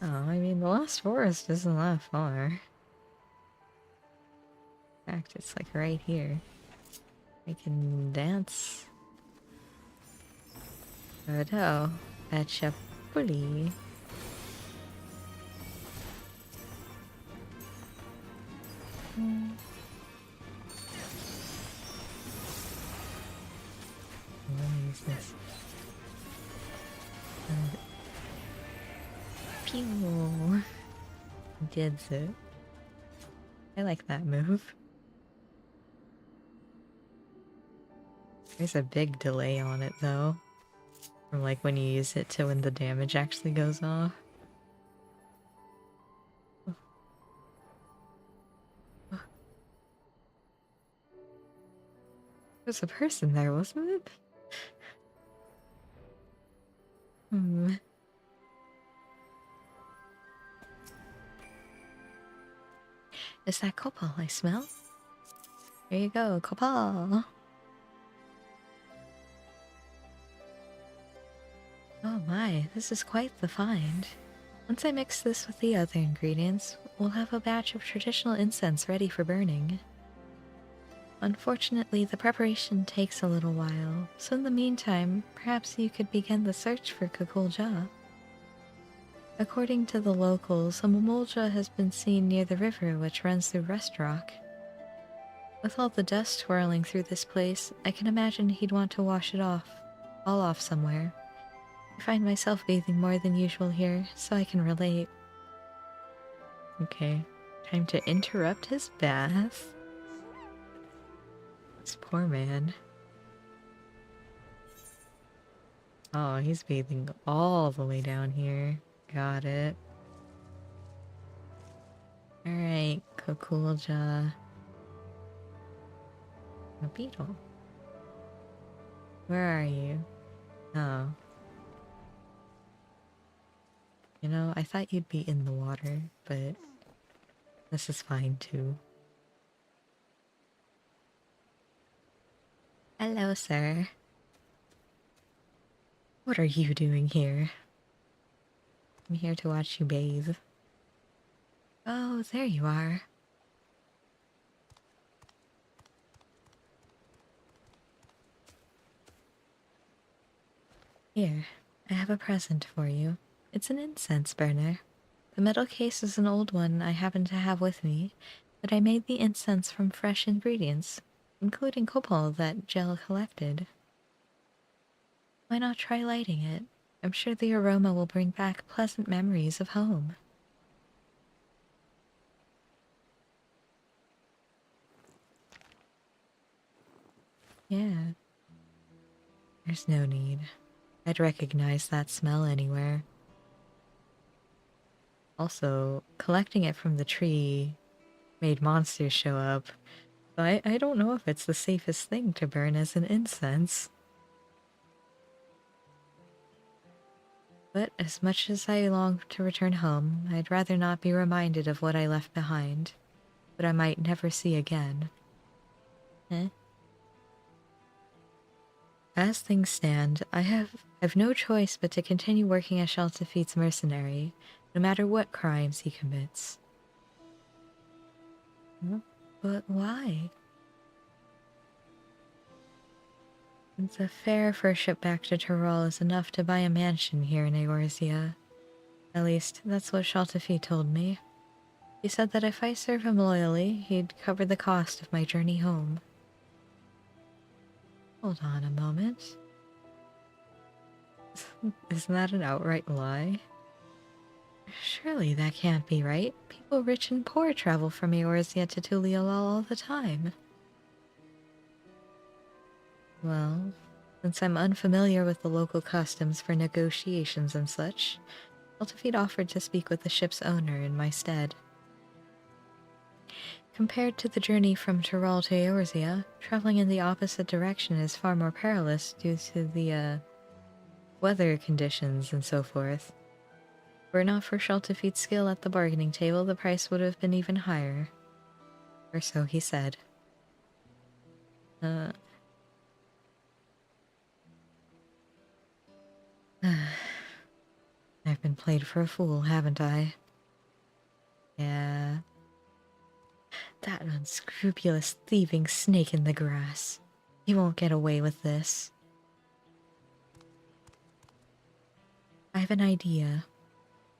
Oh, I mean, the Lost Forest isn't that far. In fact, it's like right here. I can dance. Oh no, that's a bully. Let me use this. Pew! Did it. I like that move. There's a big delay on it though. From like when you use it to when the damage actually goes off. There's a person there, wasn't it? Hmm. Is that copal I smell? Here you go, copal. Oh my, this is quite the find. Once I mix this with the other ingredients, we'll have a batch of traditional incense ready for burning. Unfortunately, the preparation takes a little while, so in the meantime, perhaps you could begin the search for Kukulja. According to the locals, a Momolja has been seen near the river which runs through Rest Rock. With all the dust swirling through this place, I can imagine he'd want to wash it off, all off somewhere. I find myself bathing more than usual here, so I can relate. Okay, time to interrupt his bath. This poor man. Oh, he's bathing all the way down here. Got it. Alright, Kukulja. A beetle. Where are you? Oh. You know, I thought you'd be in the water, but this is fine too. Hello, sir. What are you doing here? I'm here to watch you bathe. Oh, there you are. Here, I have a present for you. It's an incense burner. The metal case is an old one I happen to have with me, but I made the incense from fresh ingredients, including copal that Gel collected. Why not try lighting it? I'm sure the aroma will bring back pleasant memories of home. Yeah. There's no need. I'd recognize that smell anywhere. Also, collecting it from the tree made monsters show up. But I don't know if it's the safest thing to burn as an incense. But as much as I long to return home, I'd rather not be reminded of what I left behind, what I might never see again. Eh? As things stand, I have no choice but to continue working as Shaltafit's mercenary, no matter what crimes he commits. But why? The fare for a ship back to Tyrol is enough to buy a mansion here in Eorzea. At least, that's what Shaltafit told me. He said that if I serve him loyally, he'd cover the cost of my journey home. Hold on a moment. Isn't that an outright lie? Surely that can't be right. People rich and poor travel from Eorzea to Tuliolal all the time. Well, since I'm unfamiliar with the local customs for negotiations and such, Altafit offered to speak with the ship's owner in my stead. Compared to the journey from Tyrol to Eorzea, traveling in the opposite direction is far more perilous due to the, weather conditions and so forth. Were not for Shelterfeet's skill at the bargaining table, the price would have been even higher. Or so he said. I've been played for a fool, haven't I? Yeah. That unscrupulous thieving snake in the grass. He won't get away with this. I have an idea.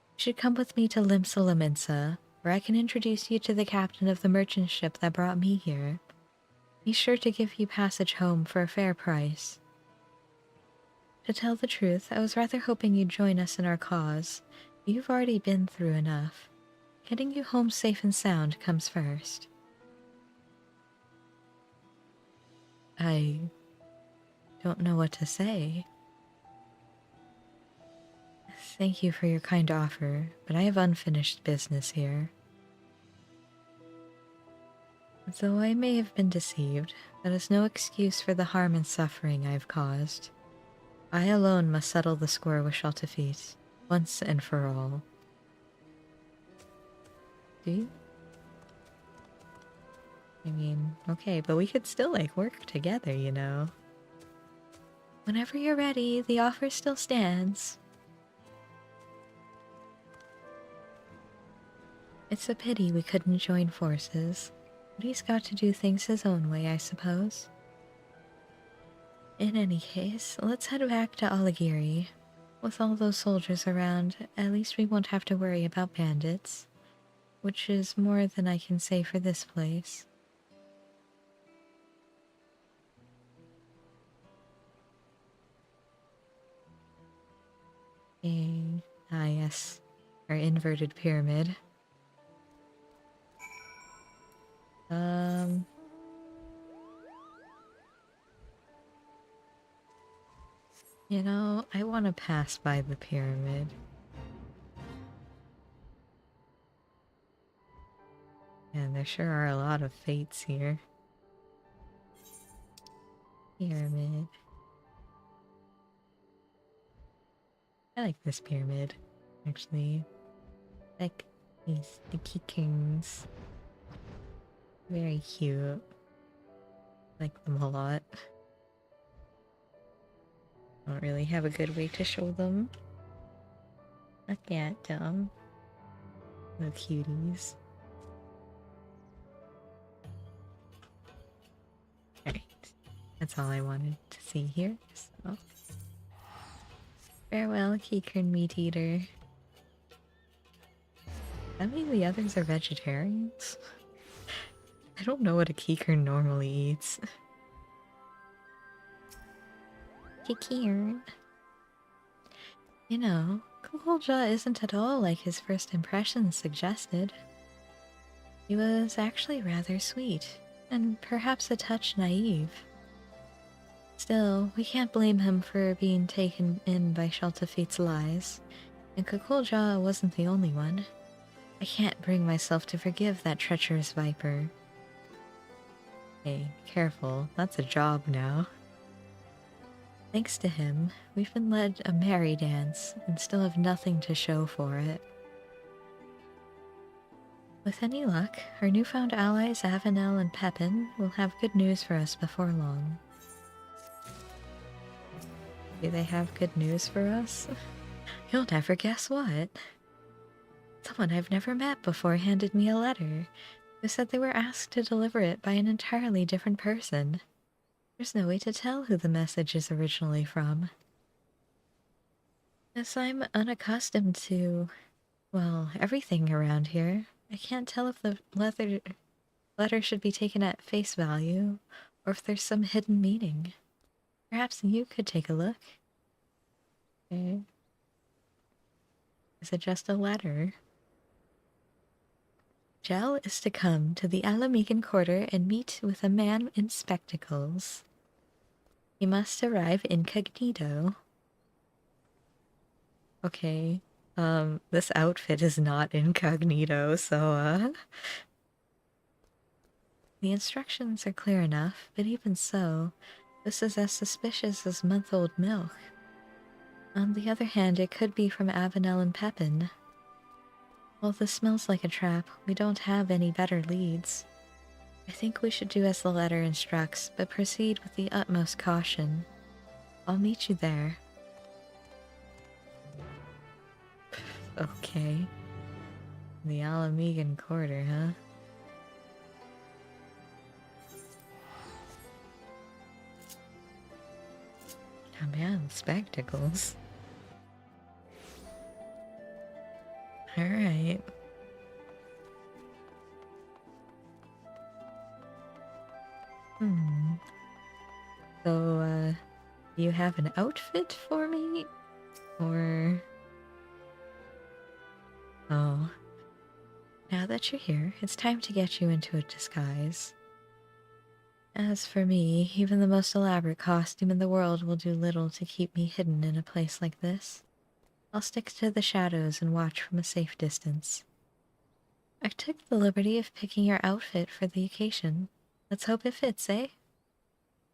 You should come with me to Limsa, where I can introduce you to the captain of the merchant ship that brought me here. He's sure to give you passage home for a fair price. To tell the truth, I was rather hoping you'd join us in our cause. You've already been through enough. Getting you home safe and sound comes first. I don't know what to say. Thank you for your kind offer, but I have unfinished business here. Though I may have been deceived, that is no excuse for the harm and suffering I have caused. I alone must settle the score with Shelterfeet, once and for all. Do you? I mean, okay, but we could still, like, work together, you know? Whenever you're ready, the offer still stands. It's a pity we couldn't join forces, but he's got to do things his own way, I suppose. In any case, let's head back to Aligiri. With all those soldiers around, at least we won't have to worry about bandits, which is more than I can say for this place. Ah yes, our inverted pyramid. You know, I want to pass by the pyramid. And there sure are a lot of fates here. Pyramid. I like this pyramid, actually. Like these the kikings. Very cute. Like them a lot. Don't really have a good way to show them. Look at them. The cuties. Alright. That's all I wanted to see here, so. Farewell, Kikern Meat Eater. I mean, the others are vegetarians. I don't know what a Kikern normally eats. Kikern. You know, Kukulja isn't at all like his first impressions suggested. He was actually rather sweet, and perhaps a touch naive. Still, we can't blame him for being taken in by Shelterfeet's lies, and Kukulja wasn't the only one. I can't bring myself to forgive that treacherous viper. Hey, careful, that's a job now. Thanks to him, we've been led a merry dance, and still have nothing to show for it. With any luck, our newfound allies Avenel and Pepin will have good news for us before long. Do they have good news for us? You'll never guess what. Someone I've never met before handed me a letter, who said they were asked to deliver it by an entirely different person. There's no way to tell who the message is originally from. As I'm unaccustomed to, well, everything around here, I can't tell if the letter should be taken at face value, or if there's some hidden meaning. Perhaps you could take a look. Okay. Is it just a letter? Gel is to come to the Alamigan Quarter and meet with a man in spectacles. He must arrive incognito. Okay. This outfit is not incognito, so, The instructions are clear enough, but even so, this is as suspicious as month-old milk. On the other hand, it could be from Avenel and Pepin. Well, this smells like a trap. We don't have any better leads. I think we should do as the letter instructs, but proceed with the utmost caution. I'll meet you there. Okay. The Alamegan Quarter, huh? Oh man, spectacles. Alright. So, do you have an outfit for me? Or... Oh. Now that you're here, it's time to get you into a disguise. As for me, even the most elaborate costume in the world will do little to keep me hidden in a place like this. I'll stick to the shadows and watch from a safe distance. I took the liberty of picking your outfit for the occasion. Let's hope it fits, eh?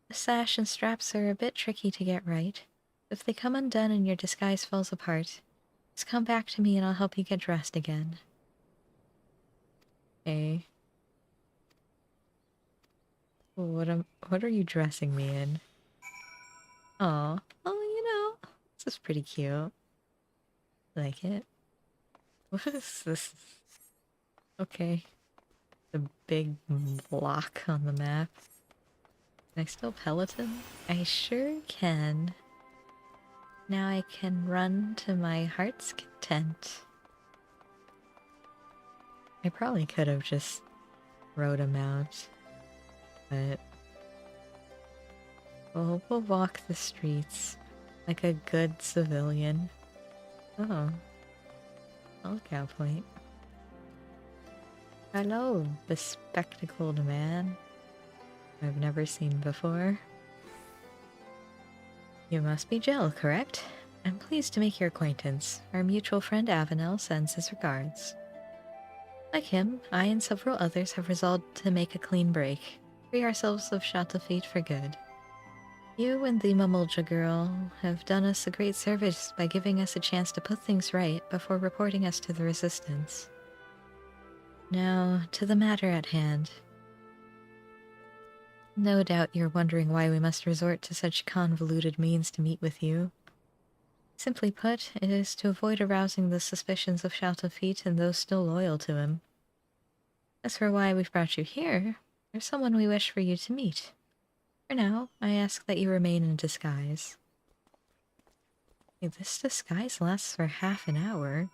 The sash and straps are a bit tricky to get right. If they come undone and your disguise falls apart, just come back to me and I'll help you get dressed again. Okay. What are you dressing me in? Oh, this is pretty cute. Like it. What is this? Okay. The big block on the map. Can I still peloton? I sure can. Now I can run to my heart's content. I probably could have just rode him out. But we'll walk the streets like a good civilian. Oh, a lookout point. Hello, bespectacled man I've never seen before. You must be Jill, correct? I'm pleased to make your acquaintance. Our mutual friend Avenel sends his regards. Like him, I and several others have resolved to make a clean break. Free ourselves of Shatafit for good. You and the Mamulja girl have done us a great service by giving us a chance to put things right before reporting us to the Resistance. Now, to the matter at hand. No doubt you're wondering why we must resort to such convoluted means to meet with you. Simply put, it is to avoid arousing the suspicions of Shatafit and those still loyal to him. As for why we've brought you here, there's someone we wish for you to meet. For now, I ask that you remain in disguise. Hey, this disguise lasts for half an hour.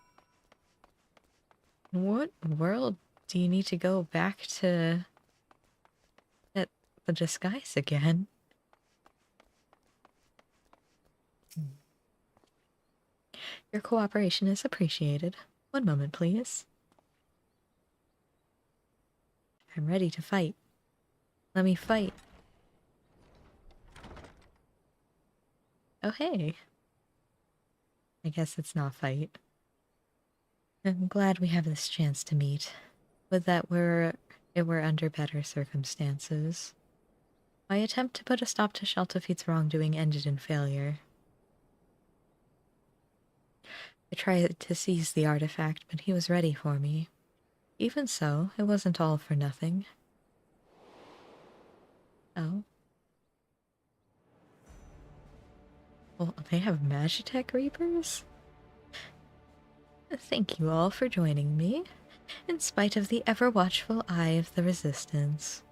What world do you need to go back to get the disguise again? Your cooperation is appreciated. One moment, please. I'm ready to fight. Let me fight. Oh, hey. I guess it's not fight. I'm glad we have this chance to meet. Would that it were under better circumstances. My attempt to put a stop to Shaltafit's wrongdoing ended in failure. I tried to seize the artifact, but he was ready for me. Even so, it wasn't all for nothing. Oh. Well, they have Magitech Reapers? Thank you all for joining me, in spite of the ever-watchful eye of the Resistance.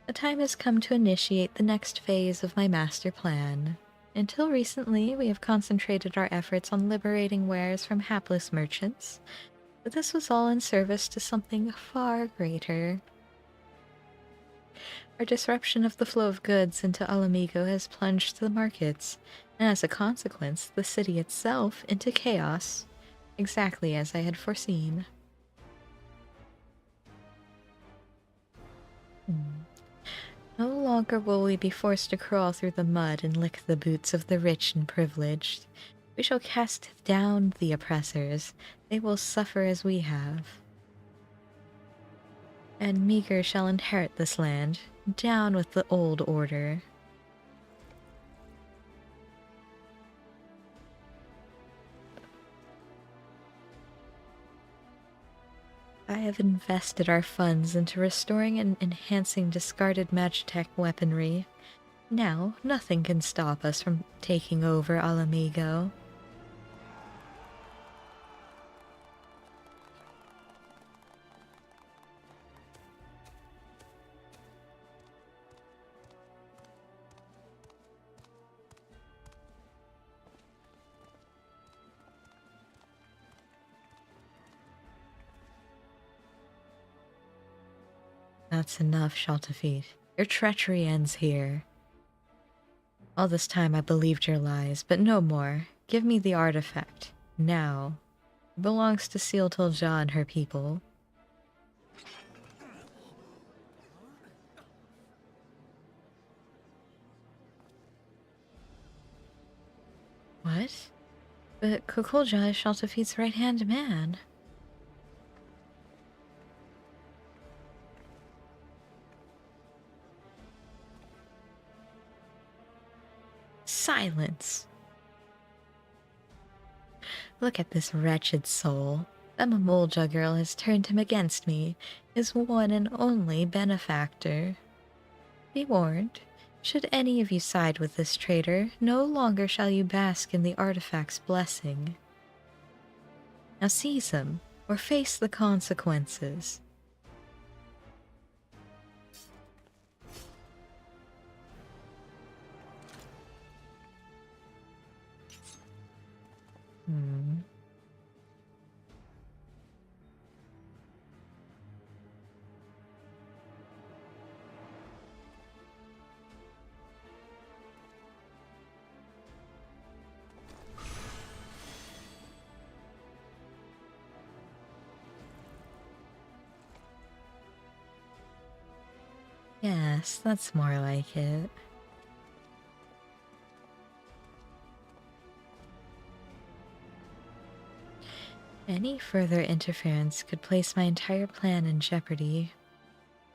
The time has come to initiate the next phase of my master plan. Until recently, we have concentrated our efforts on liberating wares from hapless merchants, but this was all in service to something far greater. Our disruption of the flow of goods into Alamigo has plunged the markets, and as a consequence, the city itself into chaos, exactly as I had foreseen. No longer will we be forced to crawl through the mud and lick the boots of the rich and privileged. We shall cast down the oppressors. They will suffer as we have. And Meager shall inherit this land. Down with the old order. I have invested our funds into restoring and enhancing discarded Magitech weaponry. Now, nothing can stop us from taking over Alamigo. That's enough, Shaltafit. Your treachery ends here. All this time I believed your lies, but no more. Give me the artifact. Now. It belongs to Seal Tulja and her people. What? But Kukulja is Shaltafit's right-hand man. Silence! Look at this wretched soul. The Mamolja girl has turned him against me, his one and only benefactor. Be warned, should any of you side with this traitor, no longer shall you bask in the artifact's blessing. Now seize him, or face the consequences. Yes, that's more like it. Any further interference could place my entire plan in jeopardy.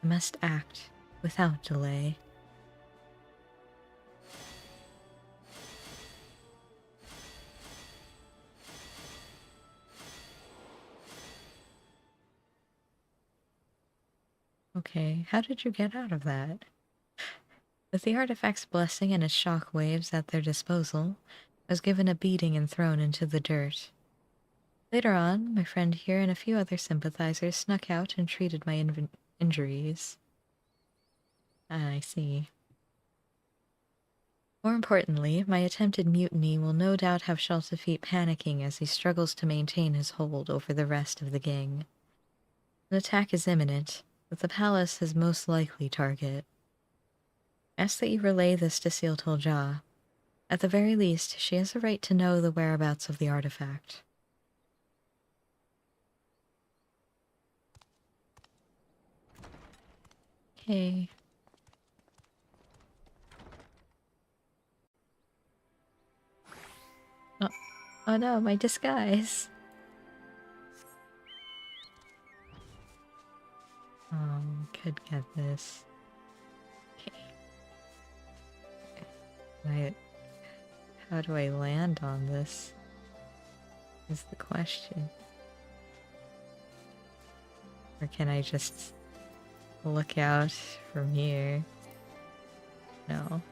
I must act without delay. Okay, how did you get out of that? With the artifact's blessing and its shock waves at their disposal, I was given a beating and thrown into the dirt. Later on, my friend here and a few other sympathizers snuck out and treated my injuries. Ah, I see. More importantly, my attempted mutiny will no doubt have Shaltafit panicking as he struggles to maintain his hold over the rest of the gang. An attack is imminent, with the palace his most likely target. Ask that you relay this to Seal Tulja. At the very least, she has a right to know the whereabouts of the artifact. Okay. Oh no, my disguise! Could get this. Okay. How do I land on this? Is the question. Or can I just look out from here? No.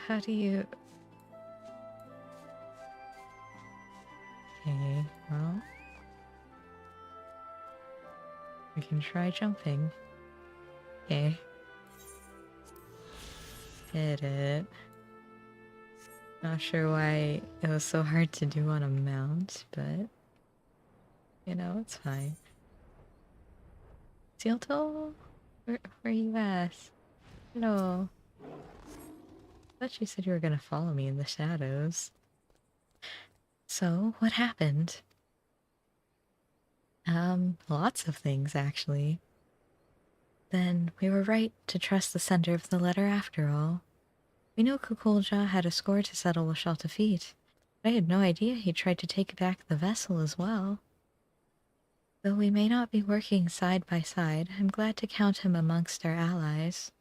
How do you... Okay, well... we can try jumping. Okay. Did it. Not sure why it was so hard to do on a mount, but... you know, it's fine. Sealto? Where you at? Hello. I thought you said you were gonna follow me in the shadows. So, what happened? Lots of things, actually. Then, we were right to trust the sender of the letter after all. We knew Kukulja had a score to settle with Shaltafit, but I had no idea he tried to take back the vessel as well. Though we may not be working side by side, I'm glad to count him amongst our allies.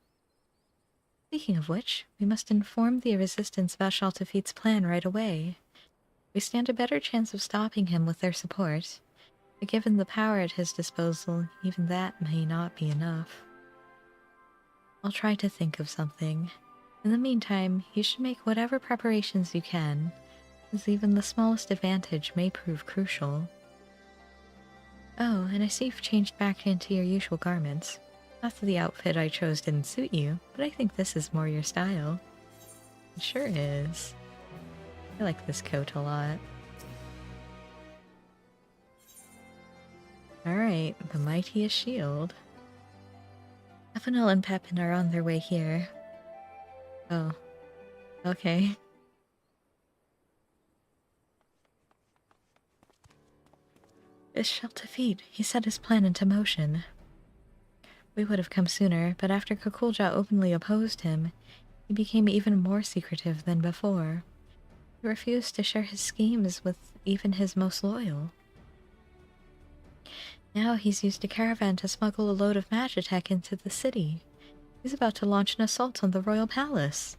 Speaking of which, we must inform the Resistance about Shaltafit's plan right away. We stand a better chance of stopping him with their support, but given the power at his disposal, even that may not be enough. I'll try to think of something. In the meantime, you should make whatever preparations you can, as even the smallest advantage may prove crucial. Oh, and I see you've changed back into your usual garments. Not that the outfit I chose didn't suit you, but I think this is more your style. It sure is. I like this coat a lot. Alright, the mightiest shield. Avenel and Pepin are on their way here. Oh. Okay. It's Shaltafit. He set his plan into motion. We would have come sooner, but after Kukulja openly opposed him, he became even more secretive than before. He refused to share his schemes with even his most loyal. Now he's used a caravan to smuggle a load of Magitech into the city. He's about to launch an assault on the royal palace.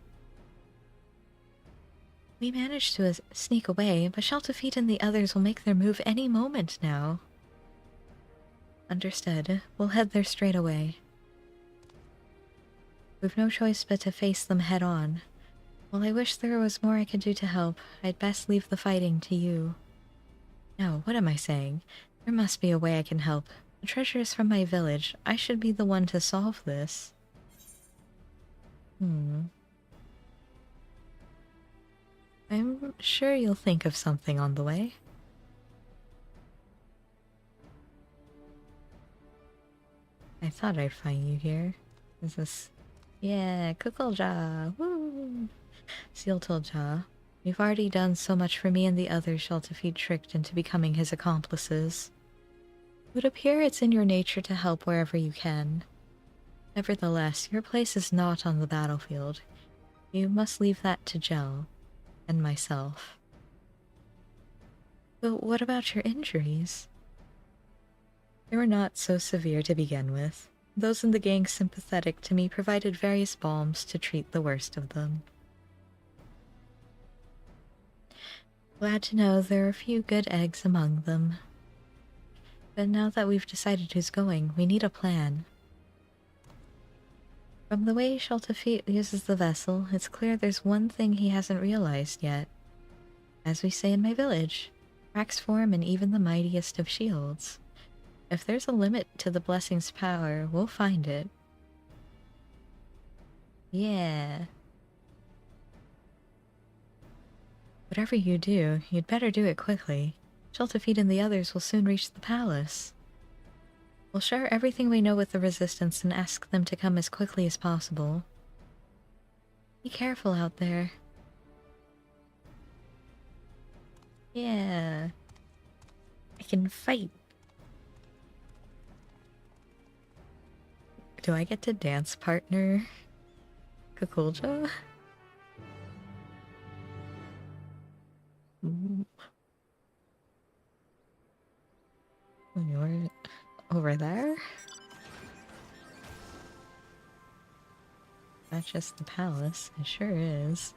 We managed to sneak away, but Shaltafit and the others will make their move any moment now. Understood. We'll head there straight away. We've no choice but to face them head on. While I wish there was more I could do to help, I'd best leave the fighting to you. No, what am I saying? There must be a way I can help. The treasure is from my village. I should be the one to solve this. I'm sure you'll think of something on the way. I thought I'd find you here. Is this... Yeah, Kukulja! Woo! Seal told Ja. You've already done so much for me and the others Shaltafit tricked into becoming his accomplices. It would appear it's in your nature to help wherever you can. Nevertheless, your place is not on the battlefield. You must leave that to Jel and myself. But what about your injuries? They were not so severe to begin with. Those in the gang sympathetic to me provided various balms to treat the worst of them. Glad to know there are a few good eggs among them. But now that we've decided who's going, we need a plan. From the way Shaltafit uses the vessel, it's clear there's one thing he hasn't realized yet. As we say in my village, cracks form in even the mightiest of shields. If there's a limit to the blessing's power, we'll find it. Yeah. Whatever you do, you'd better do it quickly. Shaltafit and the others will soon reach the palace. We'll share everything we know with the Resistance and ask them to come as quickly as possible. Be careful out there. Yeah. I can fight. Do I get to dance partner Kukulja? You're over there? That's just the palace. It sure is.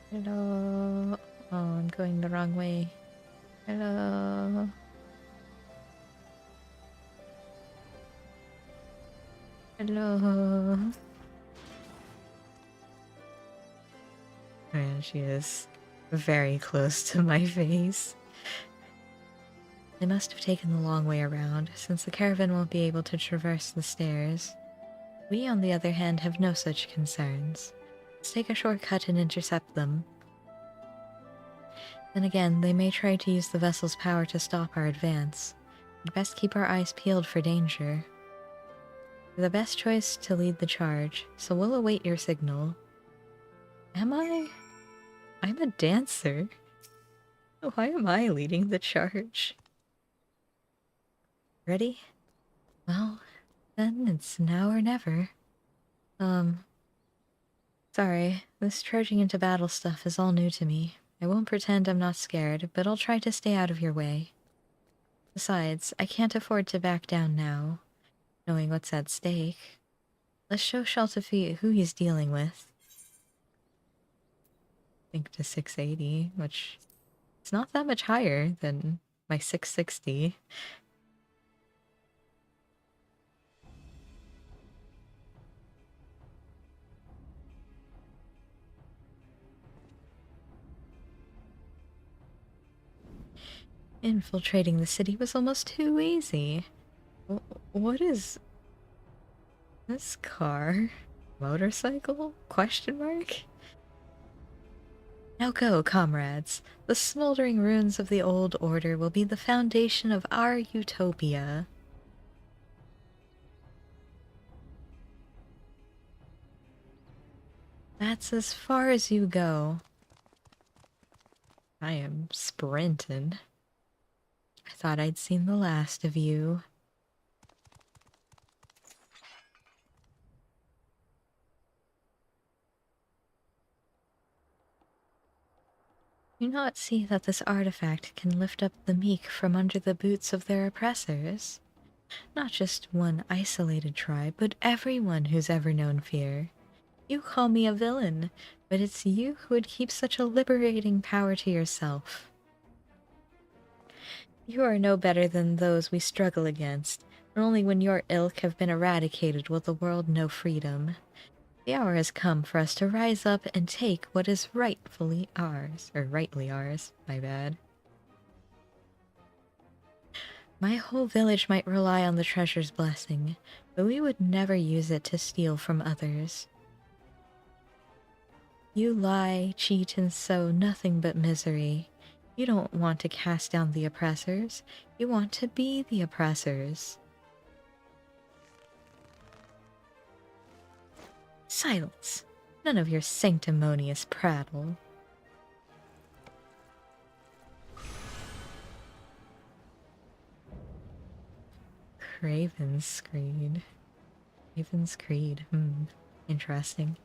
Hello. Oh, I'm going the wrong way. Hello. Hello. Man, she is very close to my face. They must have taken the long way around, since the caravan won't be able to traverse the stairs. We, on the other hand, have no such concerns. Let's take a shortcut and intercept them. Then again, they may try to use the vessel's power to stop our advance. We'd best keep our eyes peeled for danger. You're the best choice to lead the charge, so we'll await your signal. Am I? I'm a dancer. Why am I leading the charge? Ready? Well, then it's now or never. Sorry, this charging into battle stuff is all new to me. I won't pretend I'm not scared, but I'll try to stay out of your way. Besides, I can't afford to back down now, knowing what's at stake. Let's show Sheltify who he's dealing with. I think to 680, which is not that much higher than my 660. Infiltrating the city was almost too easy. What is this car? Motorcycle? Question mark? Now go, comrades. The smoldering ruins of the old order will be the foundation of our utopia. That's as far as you go. I am sprinting. I thought I'd seen the last of you. Do you not see that this artifact can lift up the meek from under the boots of their oppressors? Not just one isolated tribe, but everyone who's ever known fear. You call me a villain, but it's you who would keep such a liberating power to yourself. You are no better than those we struggle against, and only when your ilk have been eradicated will the world know freedom. The hour has come for us to rise up and take what is rightfully ours. Or rightly ours, my bad. My whole village might rely on the treasure's blessing, but we would never use it to steal from others. You lie, cheat, and sow nothing but misery. You don't want to cast down the oppressors. You want to be the oppressors. Silence! None of your sanctimonious prattle. Craven's Creed. Craven's Creed. Interesting.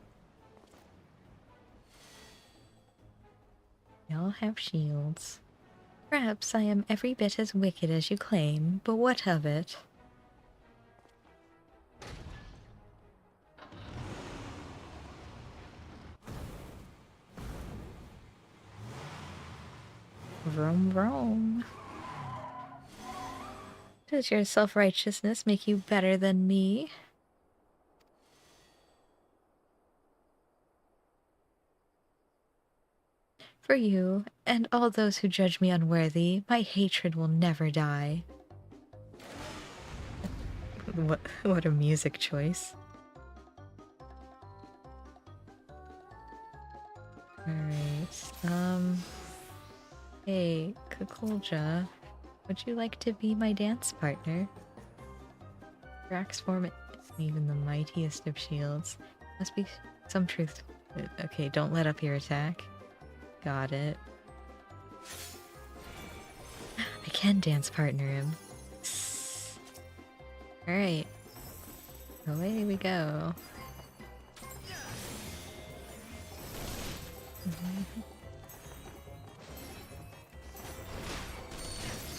They all have shields. Perhaps I am every bit as wicked as you claim, but what of it? Vroom vroom. Does your self-righteousness make you better than me? For you, and all those who judge me unworthy, my hatred will never die. What a music choice. Alright, hey, Kukulja, would you like to be my dance partner? Drax form even the mightiest of shields. Must be some truth. Okay, don't let up your attack. Got it. I can dance partner him. Alright. Away we go.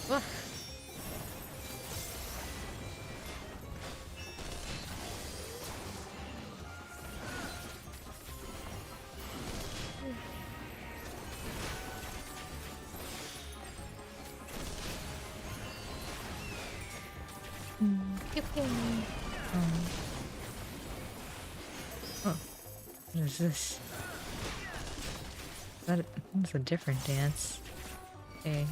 Whoa. Oh, what is this? That's a different dance. Okay.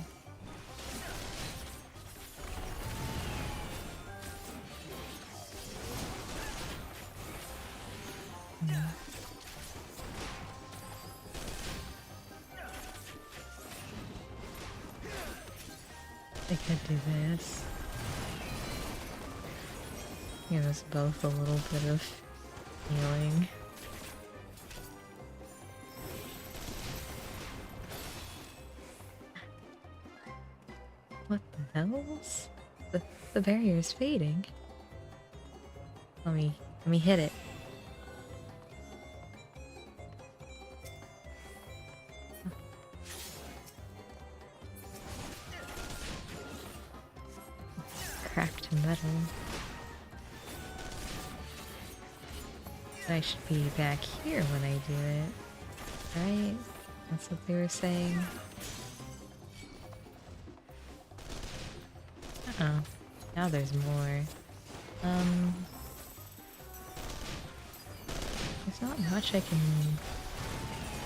I could do this. Give us both a little bit of healing. What the hell's? The barrier's fading. Let me hit it. nothing better. I should be back here when I do it, right? That's what they were saying. Uh-oh. Now there's more. There's not much I can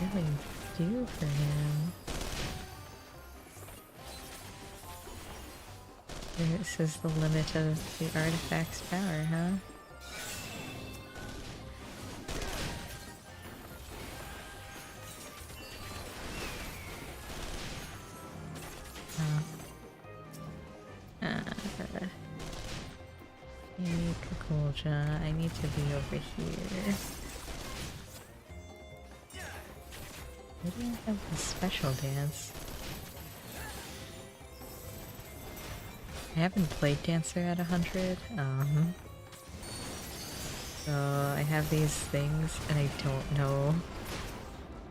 really do for him. This is the limit of the artifact's power, huh? I need to be over here. Why do I have this special dance? I haven't played Dancer at 100. So I have these things and I don't know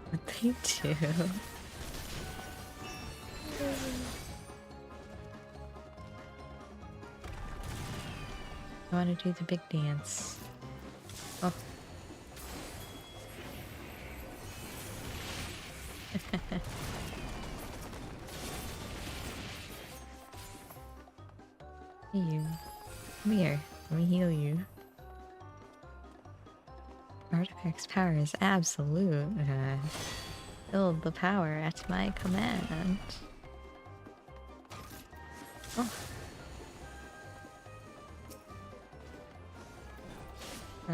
what they do. I want to do the big dance. Oh. Hey you. Come here. Let me heal you. Artifact's power is absolute. Build the power at my command. Oh. Oh.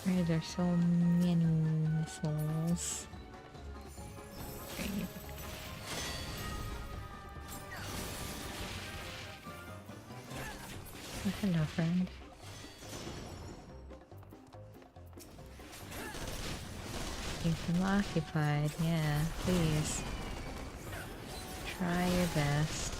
Why are there so many missiles? Great. Oh, hello, friend. Keep them occupied, yeah, please. Try your best.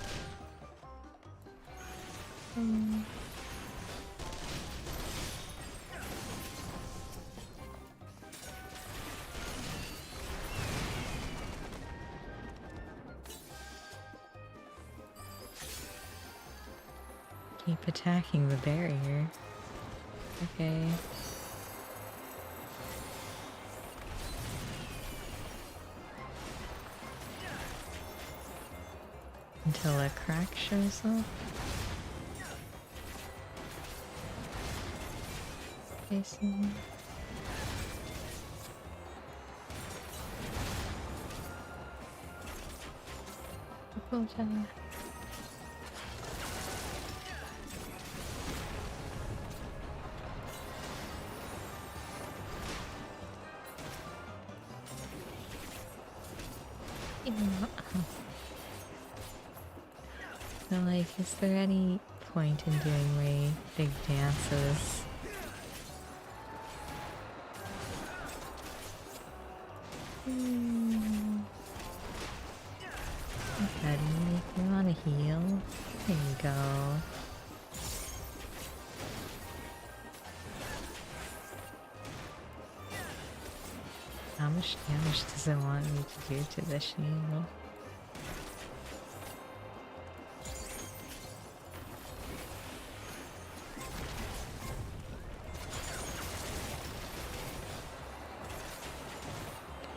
Keep attacking the barrier. Okay. Until a crack shows up. Facing. So, like, is there any point in doing way big dances? Buddy, you wanna heal? There you go. How much damage does it want me to do to the shield?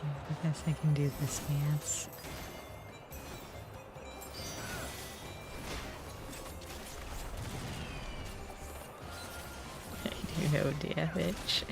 I guess I can do this dance. I do no damage.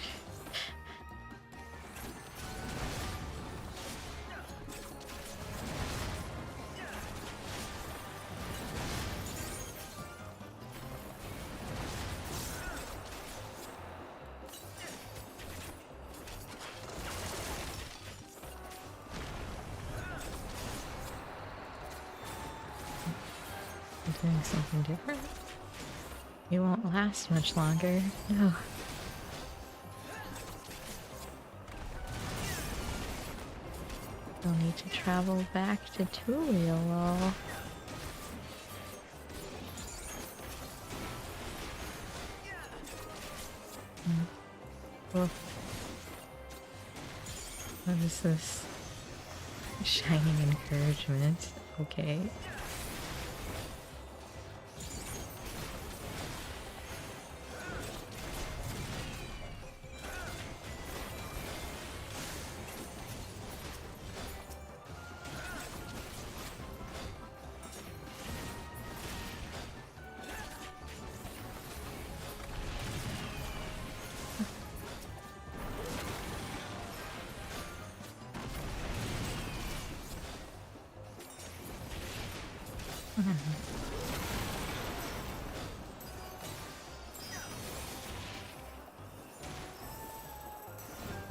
Doing something different? It won't last much longer. No. I'll need to travel back to Tuliolol. Well, what is this? Shining encouragement. Okay.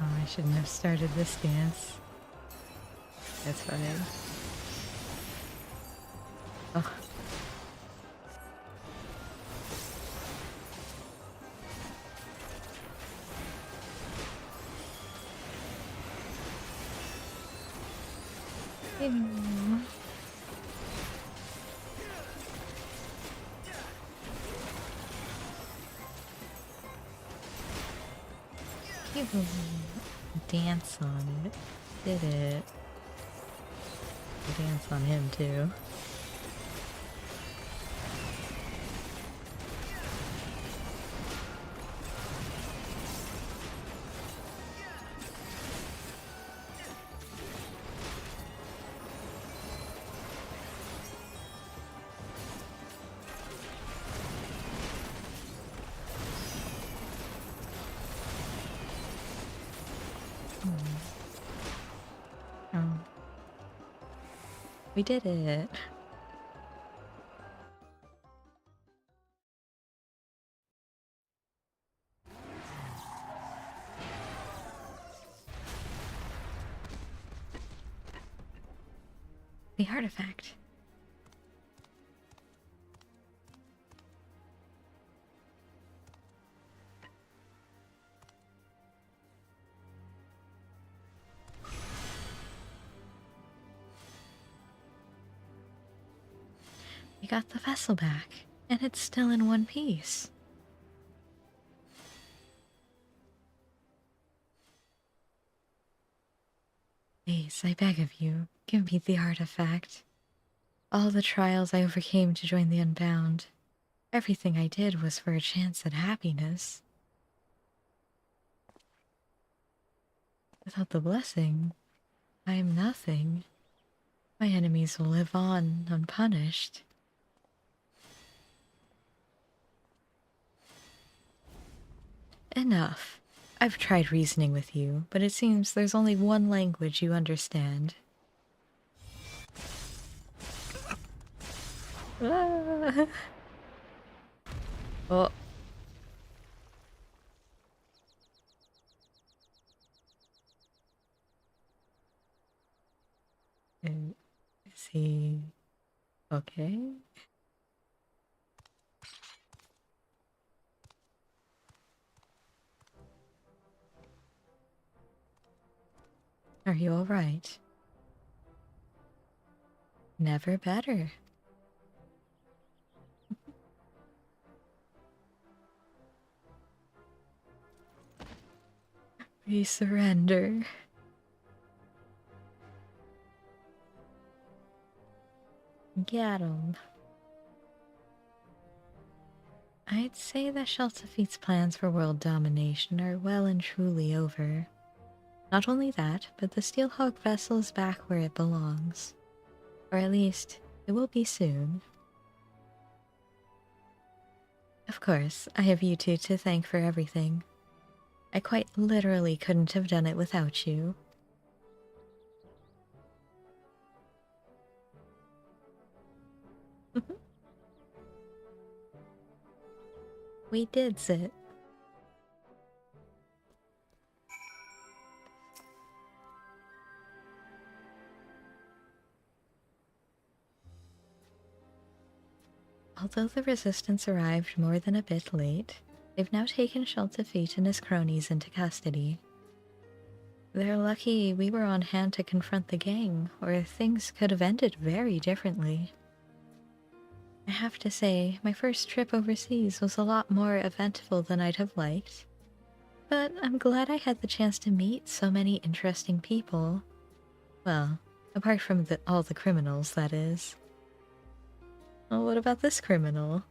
Oh, I shouldn't have started this dance. That's fine. Oh. Ew. You dance on it. Did it. Dance on him too. Oh. We did it. The artifact. We got the vessel back, and it's still in one piece. Please, I beg of you, give me the artifact. All the trials I overcame to join the Unbound. Everything I did was for a chance at happiness. Without the blessing, I am nothing. My enemies will live on, unpunished. Enough. I've tried reasoning with you, but it seems there's only one language you understand. Ah. Oh. Is he okay? Are you alright? Never better. We surrender. Get 'em. I'd say that Sheltafeet's plans for world domination are well and truly over. Not only that, but the Steelhawk vessel is back where it belongs. Or at least, it will be soon. Of course, I have you two to thank for everything. I quite literally couldn't have done it without you. We did it. Although the resistance arrived more than a bit late, they've now taken Sheltafeet and his cronies into custody. They're lucky we were on hand to confront the gang, or things could have ended very differently. I have to say, my first trip overseas was a lot more eventful than I'd have liked. But I'm glad I had the chance to meet so many interesting people. Well, apart from all the criminals, that is. Well, what about this criminal?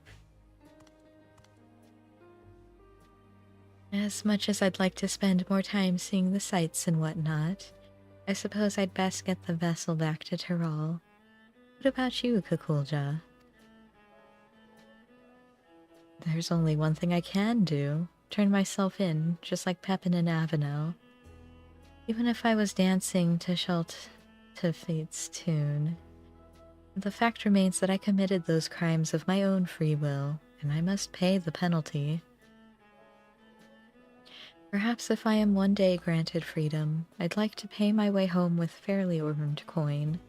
As much as I'd like to spend more time seeing the sights and whatnot, I suppose I'd best get the vessel back to Tyrol. What about you, Kukulja? There's only one thing I can do. Turn myself in, just like Pepin and Avenel. Even if I was dancing to Fate's tune, the fact remains that I committed those crimes of my own free will, and I must pay the penalty. Perhaps if I am one day granted freedom, I'd like to pay my way home with fairly earned coin.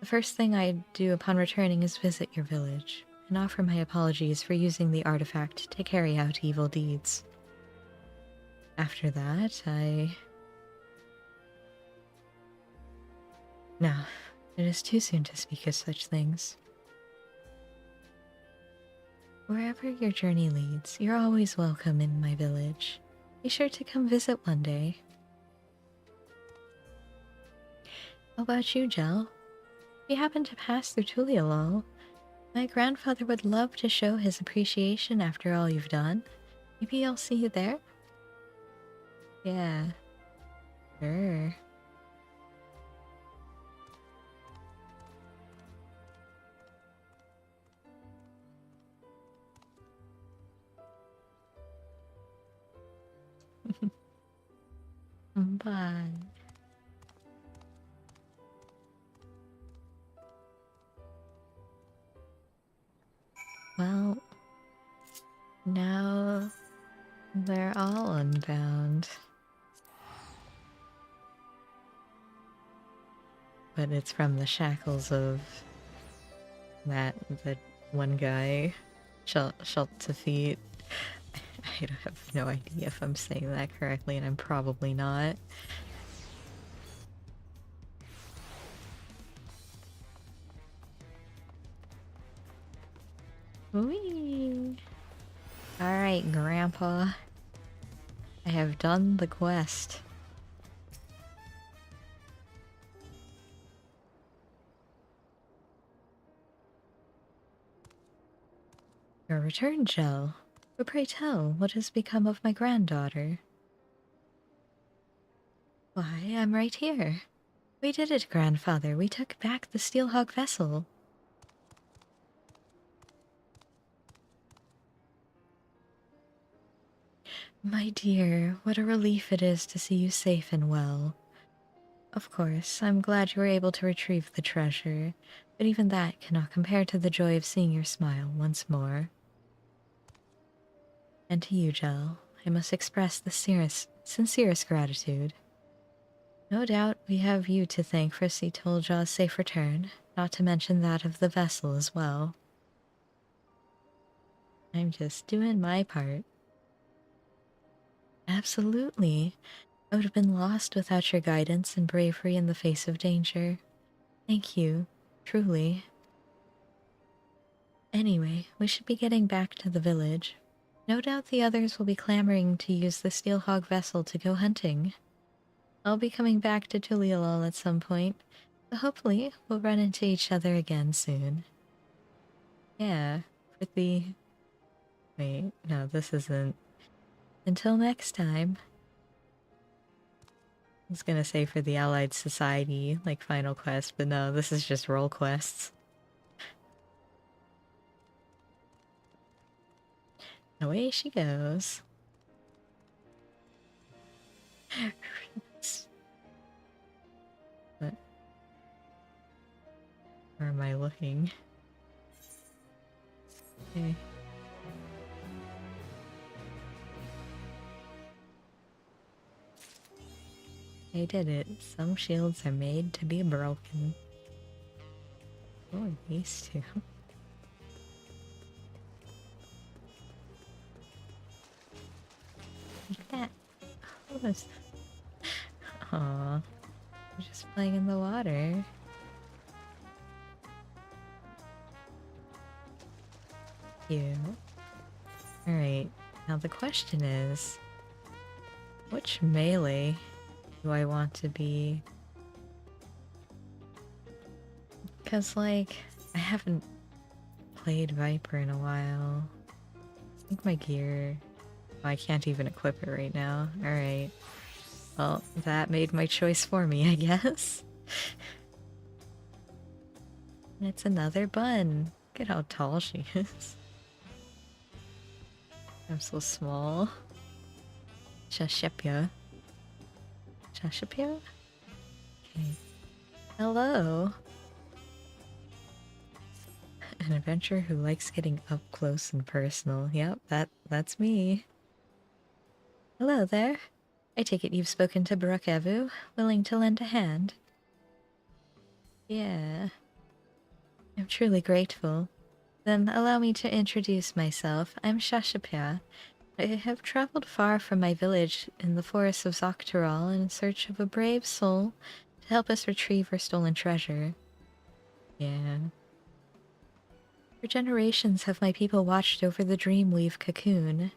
The first thing I'd do upon returning is visit your village, and offer my apologies for using the artifact to carry out evil deeds. After that, No, it is too soon to speak of such things. Wherever your journey leads, you're always welcome in my village. Be sure to come visit one day. How about you, Jel? If you happen to pass through Tulialol, my grandfather would love to show his appreciation after all you've done. Maybe I'll see you there? Yeah. Sure. Bye. Well, now they're all unbound. But it's from the shackles of that one guy, Sheltafeet. I have no idea if I'm saying that correctly, and I'm probably not. Whee! Alright, Grandpa. I have done the quest. Your return, Jel. But pray tell, what has become of my granddaughter? Why, I'm right here. We did it, Grandfather. We took back the Steelhawk vessel. My dear, what a relief it is to see you safe and well. Of course, I'm glad you were able to retrieve the treasure, but even that cannot compare to the joy of seeing your smile once more. And to you, Jel, I must express the sincerest gratitude. No doubt we have you to thank for Sitolja's safe return, not to mention that of the vessel as well. I'm just doing my part. Absolutely. I would have been lost without your guidance and bravery in the face of danger. Thank you, truly. Anyway, we should be getting back to the village. No doubt the others will be clamoring to use the Steelhawk vessel to go hunting. I'll be coming back to Tulialol at some point, so hopefully we'll run into each other again soon. Yeah, for the... Wait, no, this isn't... Until next time. I was gonna say for the Allied Society, like, final quest, but no, this is just role quests. Away she goes. What? Where am I looking? Okay. I did it. Some shields are made to be broken. Oh, these two. Like that. What was... Aw, you're just playing in the water. Cute. Alright, now the question is, which melee do I want to be? Because, like, I haven't played Viper in a while. I think my gear... Oh, I can't even equip it right now. Alright. Well, that made my choice for me, I guess. It's another bun. Look at how tall she is. I'm so small. Shashepya. Shashepya? Okay. Hello. An adventurer who likes getting up close and personal. Yep, that's me. Hello there. I take it you've spoken to Evu, willing to lend a hand? Yeah. I'm truly grateful. Then allow me to introduce myself. I'm Shashapya. I have traveled far from my village in the forests of Zoctaral in search of a brave soul to help us retrieve our stolen treasure. Yeah. For generations have my people watched over the Dreamweave cocoon,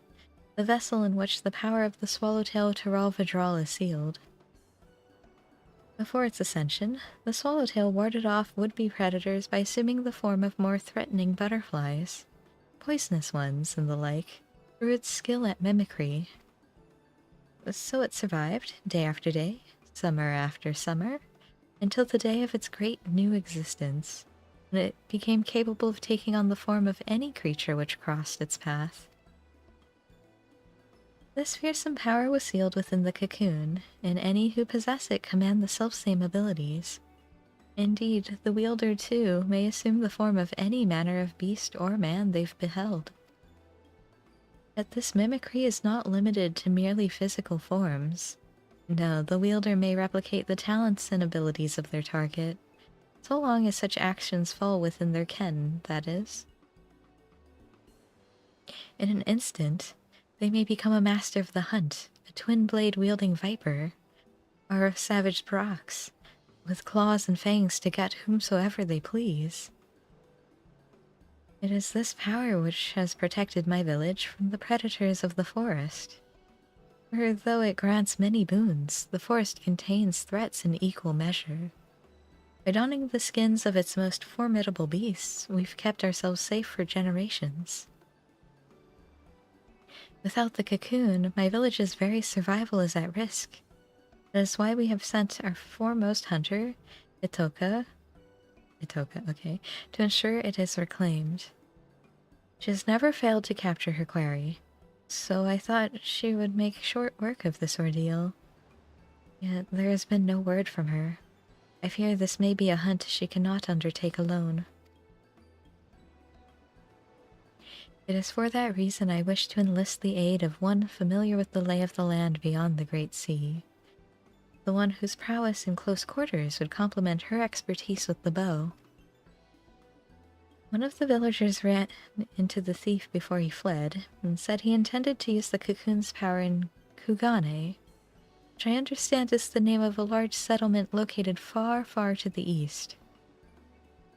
the vessel in which the power of the Swallowtail Taral Vidral is sealed. Before its ascension, the Swallowtail warded off would-be predators by assuming the form of more threatening butterflies, poisonous ones and the like, through its skill at mimicry. So it survived, day after day, summer after summer, until the day of its great new existence, when it became capable of taking on the form of any creature which crossed its path. This fearsome power was sealed within the cocoon, and any who possess it command the selfsame abilities. Indeed, the wielder, too, may assume the form of any manner of beast or man they've beheld. Yet this mimicry is not limited to merely physical forms. No, the wielder may replicate the talents and abilities of their target, so long as such actions fall within their ken, that is. In an instant, they may become a master of the hunt, a twin-blade-wielding viper, or a savage brox, with claws and fangs to gut whomsoever they please. It is this power which has protected my village from the predators of the forest. For though it grants many boons, the forest contains threats in equal measure. By donning the skins of its most formidable beasts, we've kept ourselves safe for generations. Without the cocoon, my village's very survival is at risk. That is why we have sent our foremost hunter, Itoka, okay, to ensure it is reclaimed. She has never failed to capture her quarry, so I thought she would make short work of this ordeal. Yet there has been no word from her. I fear this may be a hunt she cannot undertake alone. It is for that reason I wish to enlist the aid of one familiar with the lay of the land beyond the Great Sea. The one whose prowess in close quarters would complement her expertise with the bow. One of the villagers ran into the thief before he fled, and said he intended to use the cocoon's power in Kugane, which I understand is the name of a large settlement located far, far to the east.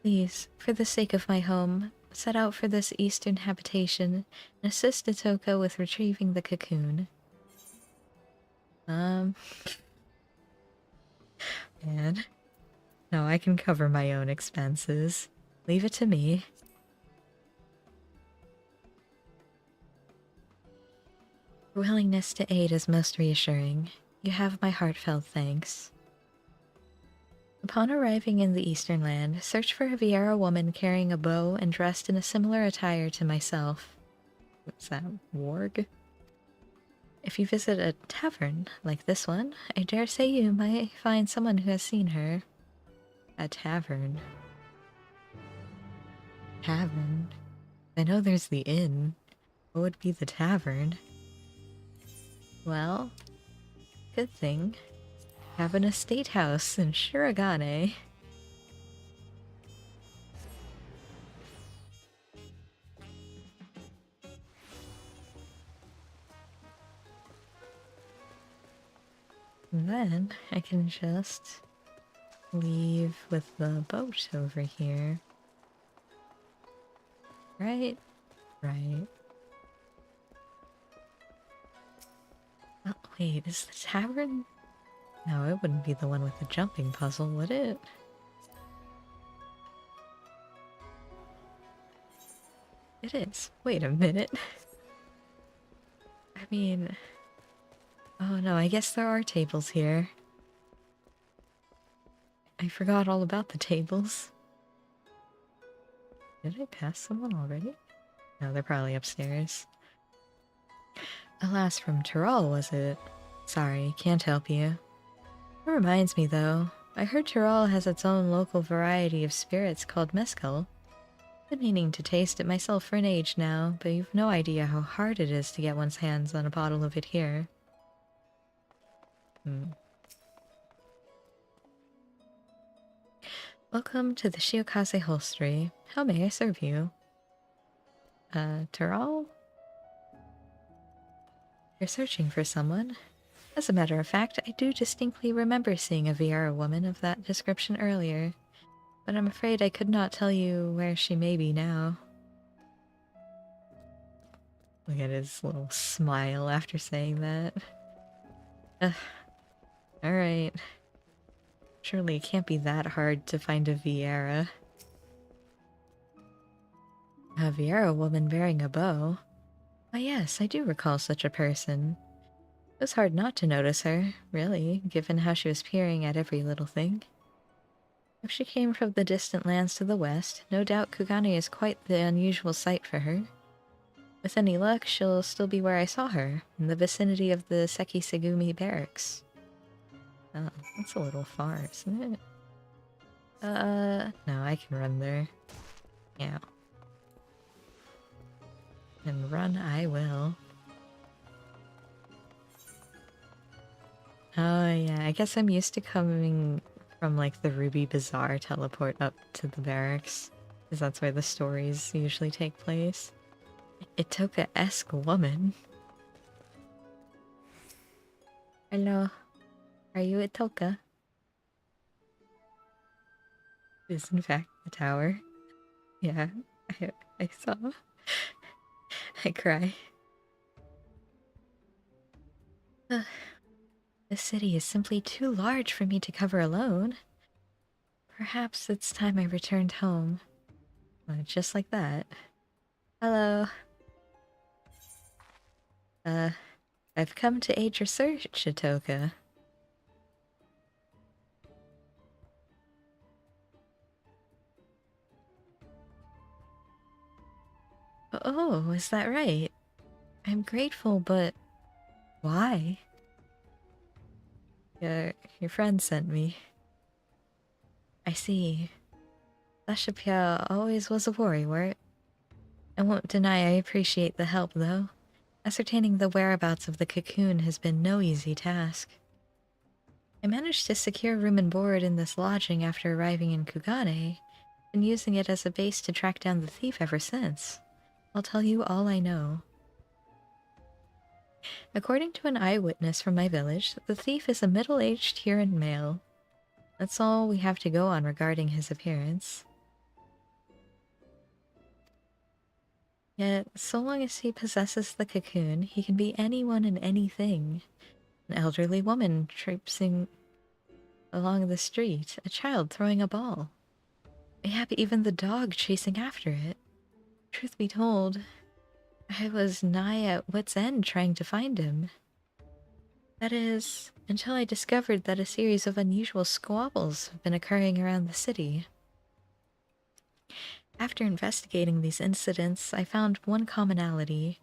Please, for the sake of my home, set out for this eastern habitation and assist Itoka with retrieving the cocoon. Man. No, I can cover my own expenses. Leave it to me. Your willingness to aid is most reassuring. You have my heartfelt thanks. Upon arriving in the eastern land, search for a Vieira woman carrying a bow and dressed in a similar attire to myself. What's that, warg? If you visit a tavern like this one, I dare say you might find someone who has seen her. A tavern. Tavern? I know there's the inn. What would be the tavern? Well, good thing. Have an estate house in Shirogane. And then I can just leave with the boat over here. Right? Right. Oh, wait, is the tavern? No, it wouldn't be the one with the jumping puzzle, would it? It is. Wait a minute. I mean... Oh no, I guess there are tables here. I forgot all about the tables. Did I pass someone already? No, they're probably upstairs. Alas, from Tyrol, was it? Sorry, can't help you. It reminds me, though. I heard Tyrol has its own local variety of spirits called mezcal. Been meaning to taste it myself for an age now, but you've no idea how hard it is to get one's hands on a bottle of it here. Welcome to the Shiokaze Holstery. How may I serve you? Tyrol? You're searching for someone? As a matter of fact, I do distinctly remember seeing a Viera woman of that description earlier, but I'm afraid I could not tell you where she may be now. Look at his little smile after saying that. Alright. Surely it can't be that hard to find a Viera. A Viera woman bearing a bow? Why yes, I do recall such a person. It was hard not to notice her, really, given how she was peering at every little thing. If she came from the distant lands to the west, no doubt Kugane is quite the unusual sight for her. With any luck, she'll still be where I saw her, in the vicinity of the Seki Segumi barracks. Oh, that's a little far, isn't it? No, I can run there. Yeah. And run I will. Oh yeah, I guess I'm used to coming from like the Ruby Bazaar teleport up to the barracks, because that's where the stories usually take place. Itoka-esque woman. Hello. Are you Itoka? This is in fact the tower. Yeah, I saw. I cry. The city is simply too large for me to cover alone. Perhaps it's time I returned home. Just like that. Hello. I've come to aid your search, Itoka. Oh, is that right? I'm grateful, but... why? Your friend sent me. I see. Lashapia always was a worrywart. I won't deny I appreciate the help, though. Ascertaining the whereabouts of the cocoon has been no easy task. I managed to secure room and board in this lodging after arriving in Kugane, and using it as a base to track down the thief ever since. I'll tell you all I know. According to an eyewitness from my village, the thief is a middle-aged Huron male. That's all we have to go on regarding his appearance. Yet, so long as he possesses the cocoon, he can be anyone and anything. An elderly woman traipsing along the street, a child throwing a ball. Mayhap even the dog chasing after it. Truth be told, I was nigh at wit's end trying to find him. That is, until I discovered that a series of unusual squabbles have been occurring around the city. After investigating these incidents, I found one commonality.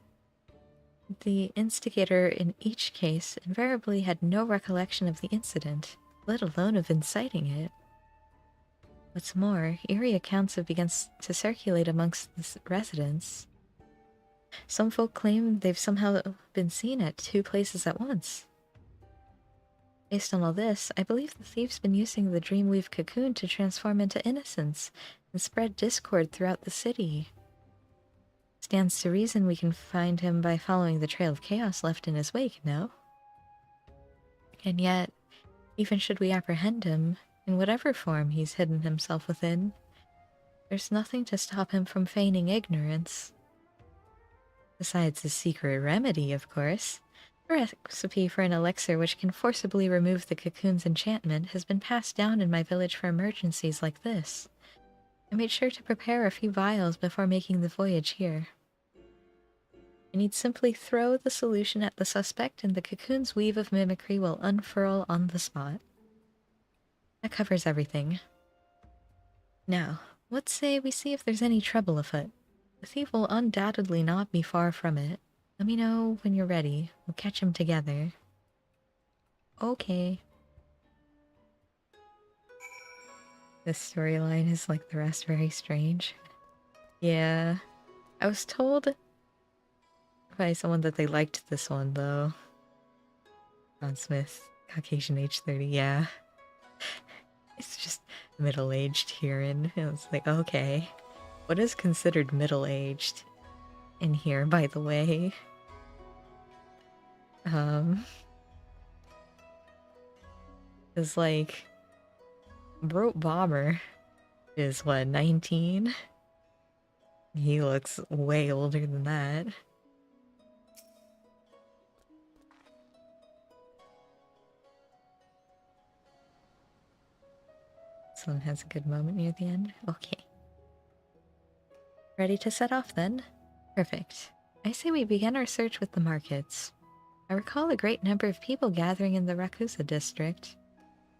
The instigator in each case invariably had no recollection of the incident, let alone of inciting it. What's more, eerie accounts have begun to circulate amongst the residents. Some folk claim they've somehow been seen at two places at once. Based on all this, I believe the thief's been using the Dreamweave cocoon to transform into innocence and spread discord throughout the city. Stands to reason we can find him by following the trail of chaos left in his wake, no? And yet, Even should we apprehend him, in whatever form he's hidden himself within, there's nothing to stop him from feigning ignorance. Besides his secret remedy, of course. A recipe for an elixir which can forcibly remove the cocoon's enchantment has been passed down in my village for emergencies like this. I made sure to prepare a few vials before making the voyage here. I need simply throw the solution at the suspect and the cocoon's weave of mimicry will unfurl on the spot. That covers everything. Now, let's say we see if there's any trouble afoot. The thief will undoubtedly not be far from it. Let me know when you're ready. We'll catch him together. Okay. This storyline is like the rest very strange. Yeah. I was told by someone that they liked this one, though. Ron Smith, Caucasian age 30, yeah. It's just middle-aged herein. It was like, okay. What is considered middle-aged in here, by the way? It's like... Broke Bomber is, what, 19? He looks way older than that. This one has a good moment near the end. Okay. Ready to set off then? Perfect. I say we begin our search with the markets. I recall a great number of people gathering in the Rakusa district.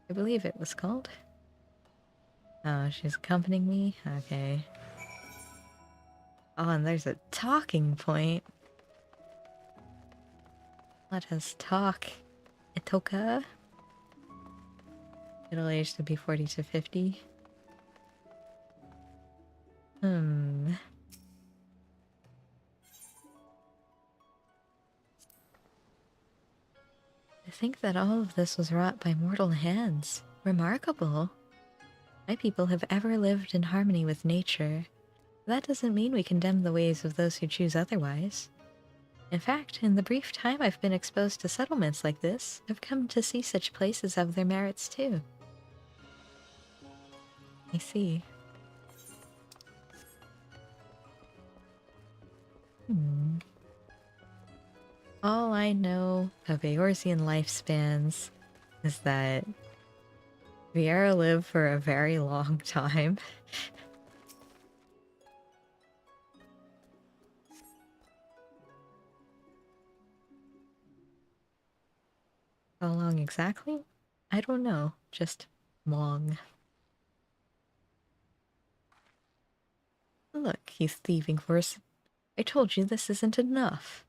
I believe it was called. Oh, she's accompanying me? Okay. Oh, and there's a talking point. Let us talk. Itoka. Middle age to be 40 to 50. I think that all of this was wrought by mortal hands. Remarkable. My people have ever lived in harmony with nature. That doesn't mean we condemn the ways of those who choose otherwise. In fact, in the brief time I've been exposed to settlements like this, I've come to see such places have their merits too. I see. All I know of Eorzean lifespans is that Viera lived for a very long time. How long exactly? I don't know. Just long. Look, he's thieving for us. I told you this isn't enough.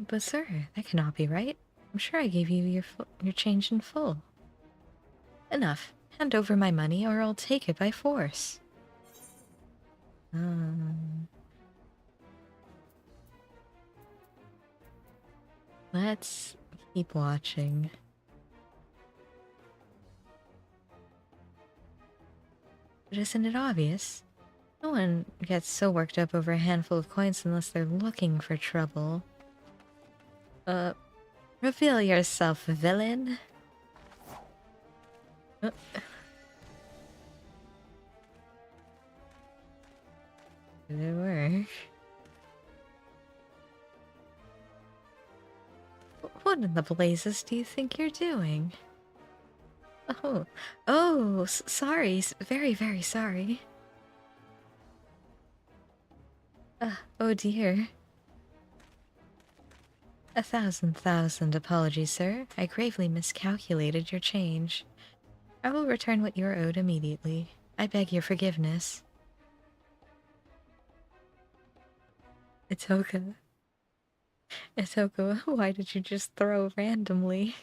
But sir, that cannot be right. I'm sure I gave you your change in full. Enough. Hand over my money or I'll take it by force. Let's keep watching. But isn't it obvious? No one gets so worked up over a handful of coins unless they're looking for trouble. Reveal yourself, villain. Did it work? What in the blazes do you think you're doing? Oh, sorry. Very, very sorry. Oh dear. 1,000 apologies, sir. I gravely miscalculated your change. I will return what you are owed immediately. I beg your forgiveness. Itoka. Itoka, why did you just throw randomly?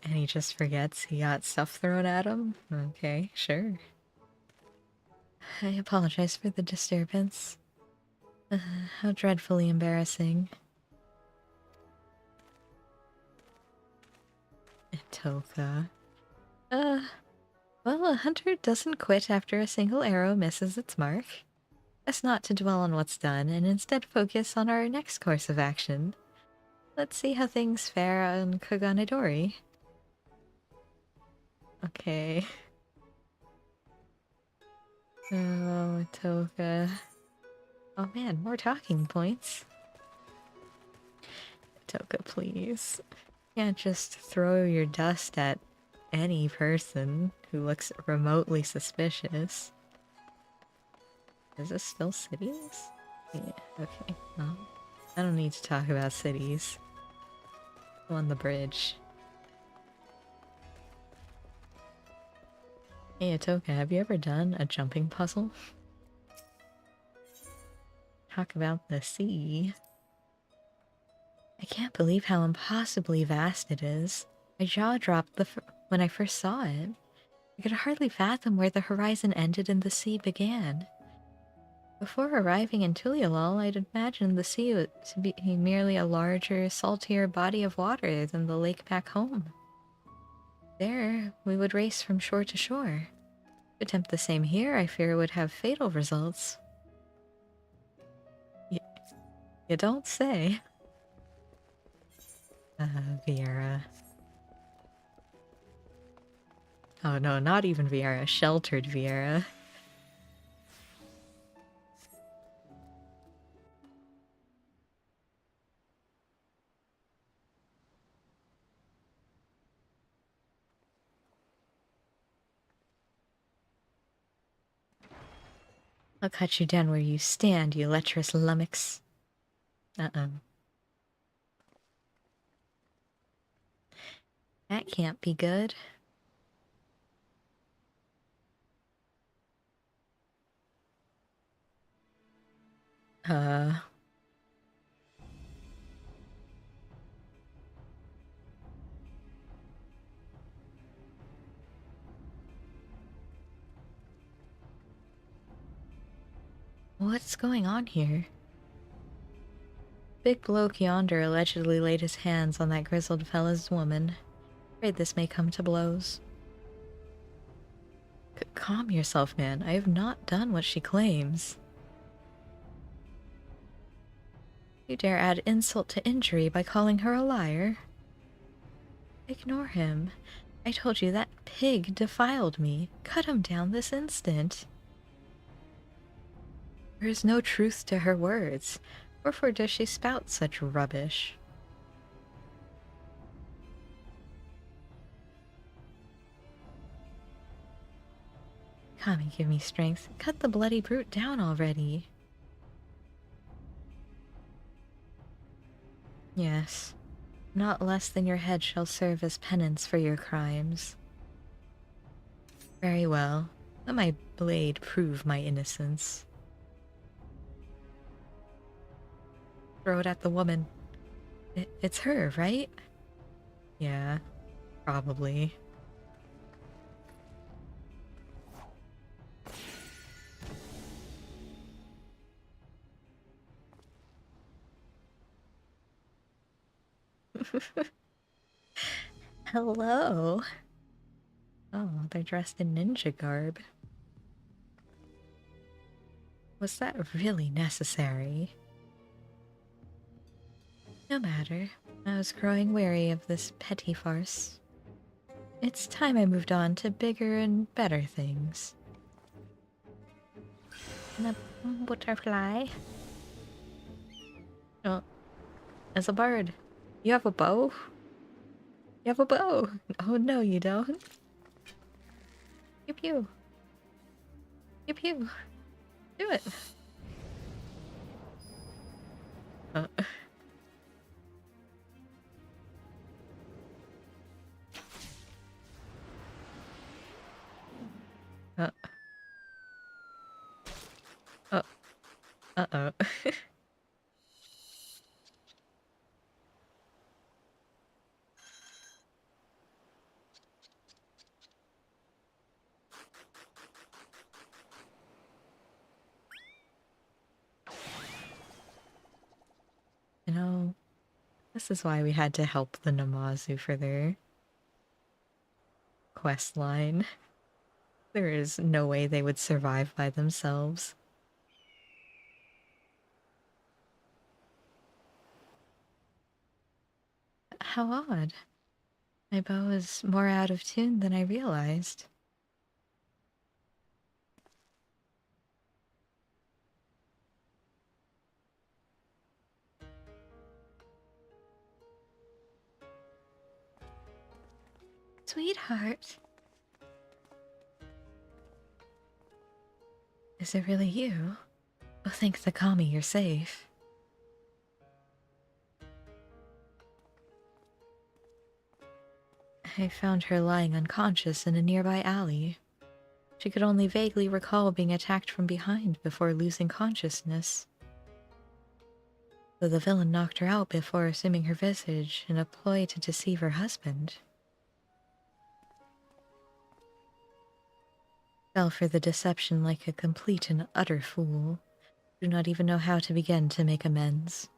And he just forgets he got stuff thrown at him? Okay, sure. I apologize for the disturbance. How dreadfully embarrassing. Toka. Well, a hunter doesn't quit after a single arrow misses its mark. Best not to dwell on what's done, and instead focus on our next course of action. Let's see how things fare on Koganedori. Okay. Oh, Toka. Oh man, more talking points. Toka, please. Can't just throw your dust at any person who looks remotely suspicious. Is this still cities? Yeah, okay. Well, I don't need to talk about cities. Go on the bridge. Hey, Atoka, have you ever done a jumping puzzle? Talk about the sea. I can't believe how impossibly vast it is. My jaw dropped when I first saw it. I could hardly fathom where the horizon ended and the sea began. Before arriving in Tulialal, I'd imagined the sea to be merely a larger, saltier body of water than the lake back home. There, we would race from shore to shore. To attempt the same here, I fear would have fatal results. You don't say. Vieira. Oh no, not even Vieira. Sheltered Vieira. I'll cut you down where you stand, you lecherous lummox. That can't be good. What's going on here? Big bloke yonder allegedly laid his hands on that grizzled fella's woman. Afraid this may come to blows. Calm yourself, man. I have not done what she claims. You dare add insult to injury by calling her a liar? Ignore him. I told you that pig defiled me. Cut him down this instant. There is no truth to her words. Wherefore does she spout such rubbish? Kami, give me strength. Cut the bloody brute down already. Yes. Not less than your head shall serve as penance for your crimes. Very well. Let my blade prove my innocence. Throw it at the woman. It's her, right? Yeah, probably. Hello. Oh, they're dressed in ninja garb. Was that really necessary? No matter. I was growing weary of this petty farce. It's time I moved on to bigger and better things. The butterfly. Oh, as a bird. You have a bow? You have a bow! Oh no, you don't. Pew pew. Pew pew. Do it. Uh. Oh. Uh-oh. This is why we had to help the Namazu for their quest line. There is no way they would survive by themselves. How odd. My bow is more out of tune than I realized. Sweetheart. Is it really you? Oh, thank the kami you're safe. I found her lying unconscious in a nearby alley. She could only vaguely recall being attacked from behind before losing consciousness. Though the villain knocked her out before assuming her visage in a ploy to deceive her husband. Fell for the deception like a complete and utter fool. Do not even know how to begin to make amends.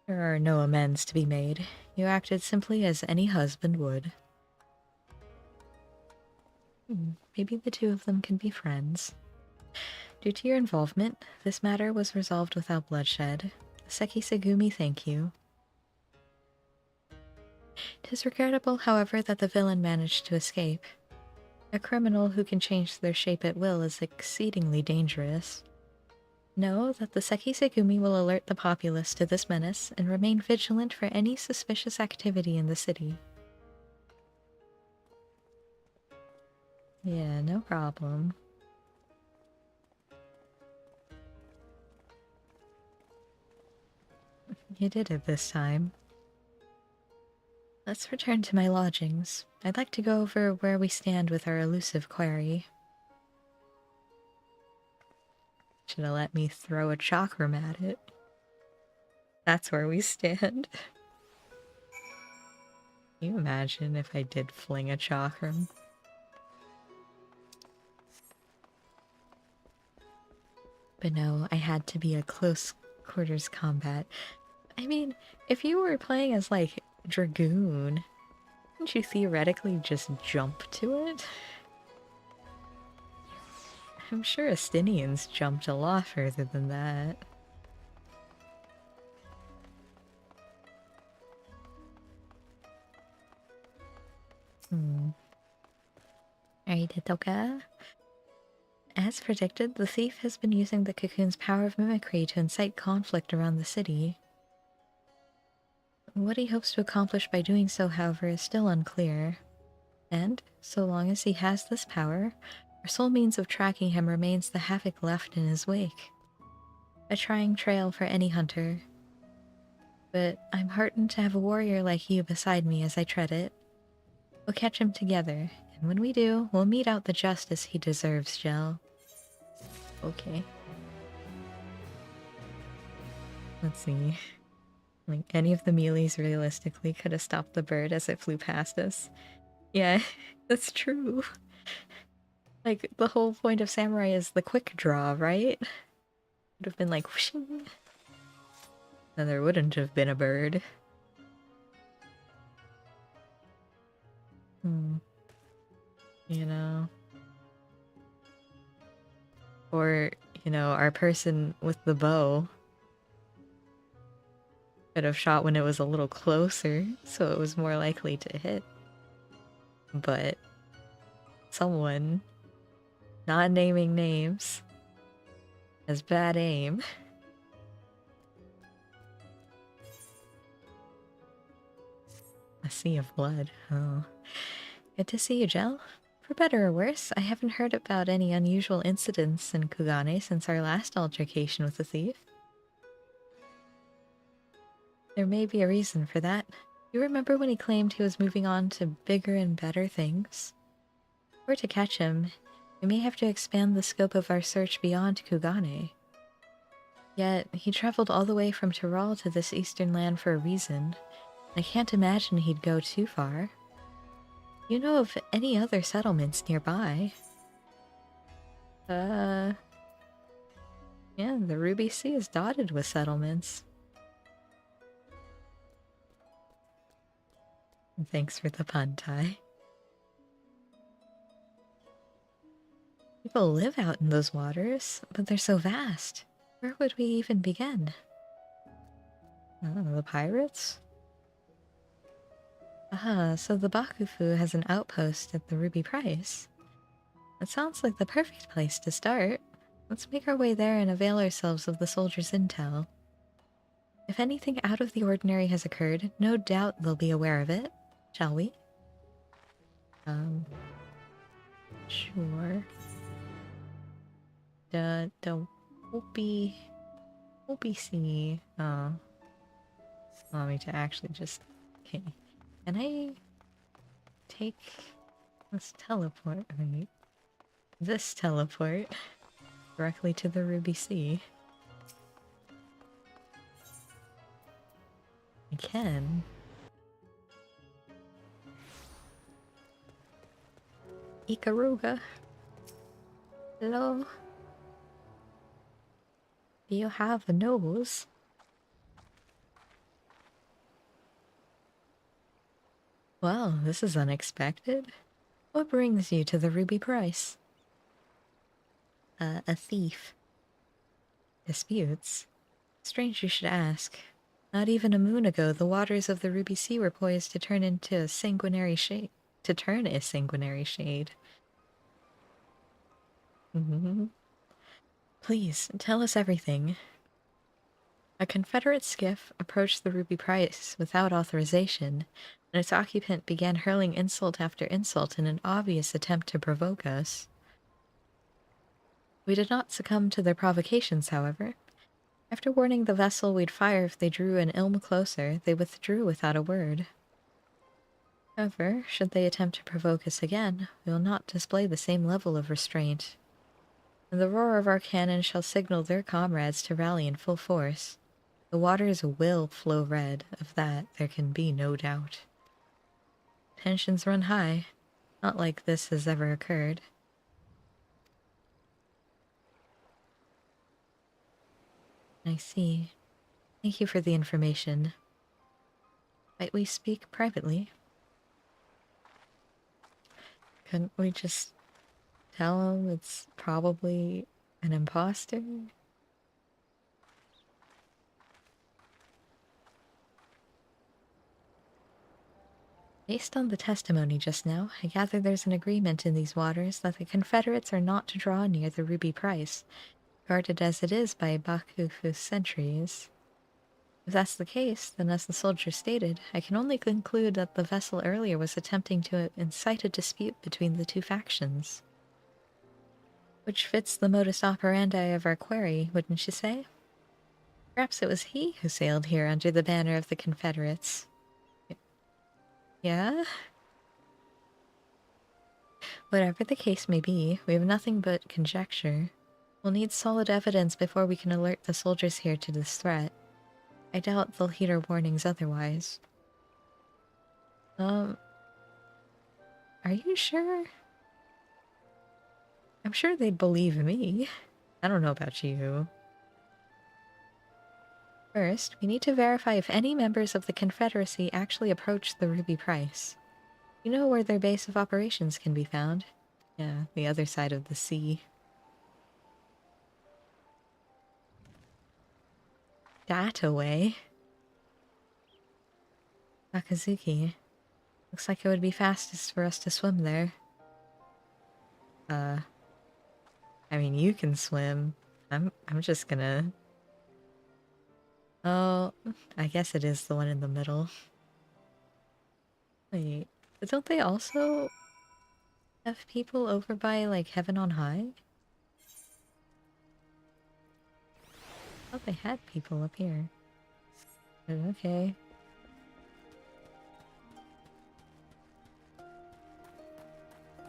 There are no amends to be made. You acted simply as any husband would. Maybe the two of them can be friends. Due to your involvement, this matter was resolved without bloodshed. Seki Segumi, thank you. 'Tis regrettable, however, that the villain managed to escape. A criminal who can change their shape at will is exceedingly dangerous. Know that the Seki Segumi will alert the populace to this menace and remain vigilant for any suspicious activity in the city. Yeah, no problem. You did it this time. Let's return to my lodgings. I'd like to go over where we stand with our elusive quarry. Should have let me throw a chakram at it. That's where we stand. Can you imagine if I did fling a chakram? But no, I had to be a close quarters combat. I mean, if you were playing as, like, Dragoon, couldn't you theoretically just jump to it? I'm sure Astinians jumped a lot further than that. Aritetoka? As predicted, the thief has been using the cocoon's power of mimicry to incite conflict around the city. What he hopes to accomplish by doing so, however, is still unclear. And, so long as he has this power, our sole means of tracking him remains the havoc left in his wake. A trying trail for any hunter. But I'm heartened to have a warrior like you beside me as I tread it. We'll catch him together, and when we do, we'll mete out the justice he deserves, Gel. Okay. Let's see. Like, any of the melees realistically could have stopped the bird as it flew past us. Yeah, that's true. Like, the whole point of samurai is the quick draw, right? Would have been like whooshing. Then there wouldn't have been a bird. You know? Or, you know, our person with the bow could have shot when it was a little closer, so it was more likely to hit. But someone, not naming names, has bad aim. A sea of blood. Oh. Good to see you, Gel. For better or worse, I haven't heard about any unusual incidents in Kugane since our last altercation with the thief. There may be a reason for that. You remember when he claimed he was moving on to bigger and better things? If we're to catch him, we may have to expand the scope of our search beyond Kugane. Yet, he traveled all the way from Tyrol to this eastern land for a reason. I can't imagine he'd go too far. You know of any other settlements nearby? Yeah, the Ruby Sea is dotted with settlements. Thanks for the pun, Ty. People live out in those waters, but they're so vast. Where would we even begin? Oh, the pirates? Ah, so the Bakufu has an outpost at the Ruby Price. That sounds like the perfect place to start. Let's make our way there and avail ourselves of the soldiers' intel. If anything out of the ordinary has occurred, no doubt they'll be aware of it. Shall we? Sure. The OBC. Oh. Allow me to actually just... Okay. Can I take this teleport? This teleport directly to the Ruby Sea? I can. Ikaruga. Hello? Do you have a nose? Well, this is unexpected. What brings you to the Ruby Price? A thief. Disputes? Strange you should ask. Not even a moon ago, the waters of the Ruby Sea were poised to turn into a sanguinary shade. To turn a sanguinary shade. Please, tell us everything. A Confederate skiff approached the Ruby Price without authorization, and its occupant began hurling insult after insult in an obvious attempt to provoke us. We did not succumb to their provocations, however. After warning the vessel we'd fire if they drew an ilm closer, they withdrew without a word. However, should they attempt to provoke us again, we will not display the same level of restraint. And the roar of our cannon shall signal their comrades to rally in full force. The waters will flow red, of that there can be no doubt. Tensions run high. Not like this has ever occurred. I see. Thank you for the information. Might we speak privately? Couldn't we just tell him it's probably an imposter? Based on the testimony just now, I gather there's an agreement in these waters that the Confederates are not to draw near the Ruby Price, guarded as it is by Bakufu sentries. If that's the case, then as the soldier stated, I can only conclude that the vessel earlier was attempting to incite a dispute between the two factions. Which fits the modus operandi of our query, wouldn't you say? Perhaps it was he who sailed here under the banner of the Confederates. Yeah? Whatever the case may be, we have nothing but conjecture. We'll need solid evidence before we can alert the soldiers here to this threat. I doubt they'll heed our warnings otherwise. Are you sure? I'm sure they'd believe me. I don't know about you. First, we need to verify if any members of the Confederacy actually approached the Ruby Price. You know where their base of operations can be found? Yeah, the other side of the sea. That away. Sakazuki. Looks like it would be fastest for us to swim there. I mean, you can swim. I'm just gonna... Oh, I guess it is the one in the middle. Wait, but don't they also have people over by, like, Heaven on High? I thought they had people up here. Okay.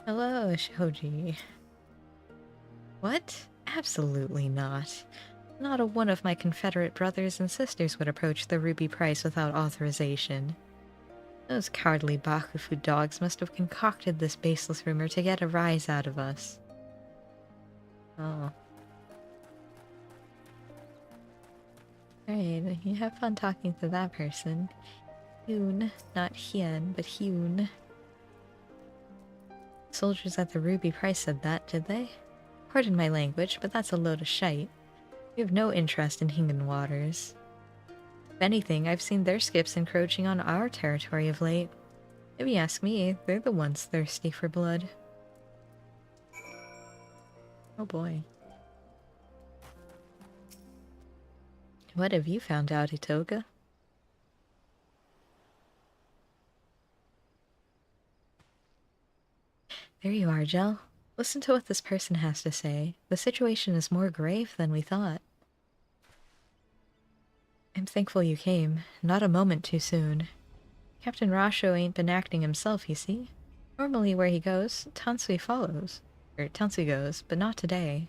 Hello, Shoji. What? Absolutely not. Not a one of my Confederate brothers and sisters would approach the Ruby Price without authorization. Those cowardly Bakufu dogs must have concocted this baseless rumor to get a rise out of us. Oh. Alright, you have fun talking to that person. Hyun, not Hien, but Hyun. Soldiers at the Ruby Price said that, did they? Pardon my language, but that's a load of shite. We have no interest in Hingan waters. If anything, I've seen their skips encroaching on our territory of late. If you ask me, they're the ones thirsty for blood. Oh boy. What have you found out, Itoga? There you are, Jel. Listen to what this person has to say. The situation is more grave than we thought. I'm thankful you came. Not a moment too soon. Captain Rasho ain't been acting himself, you see. Normally where he goes, Tansui follows. Tansui goes, but not today.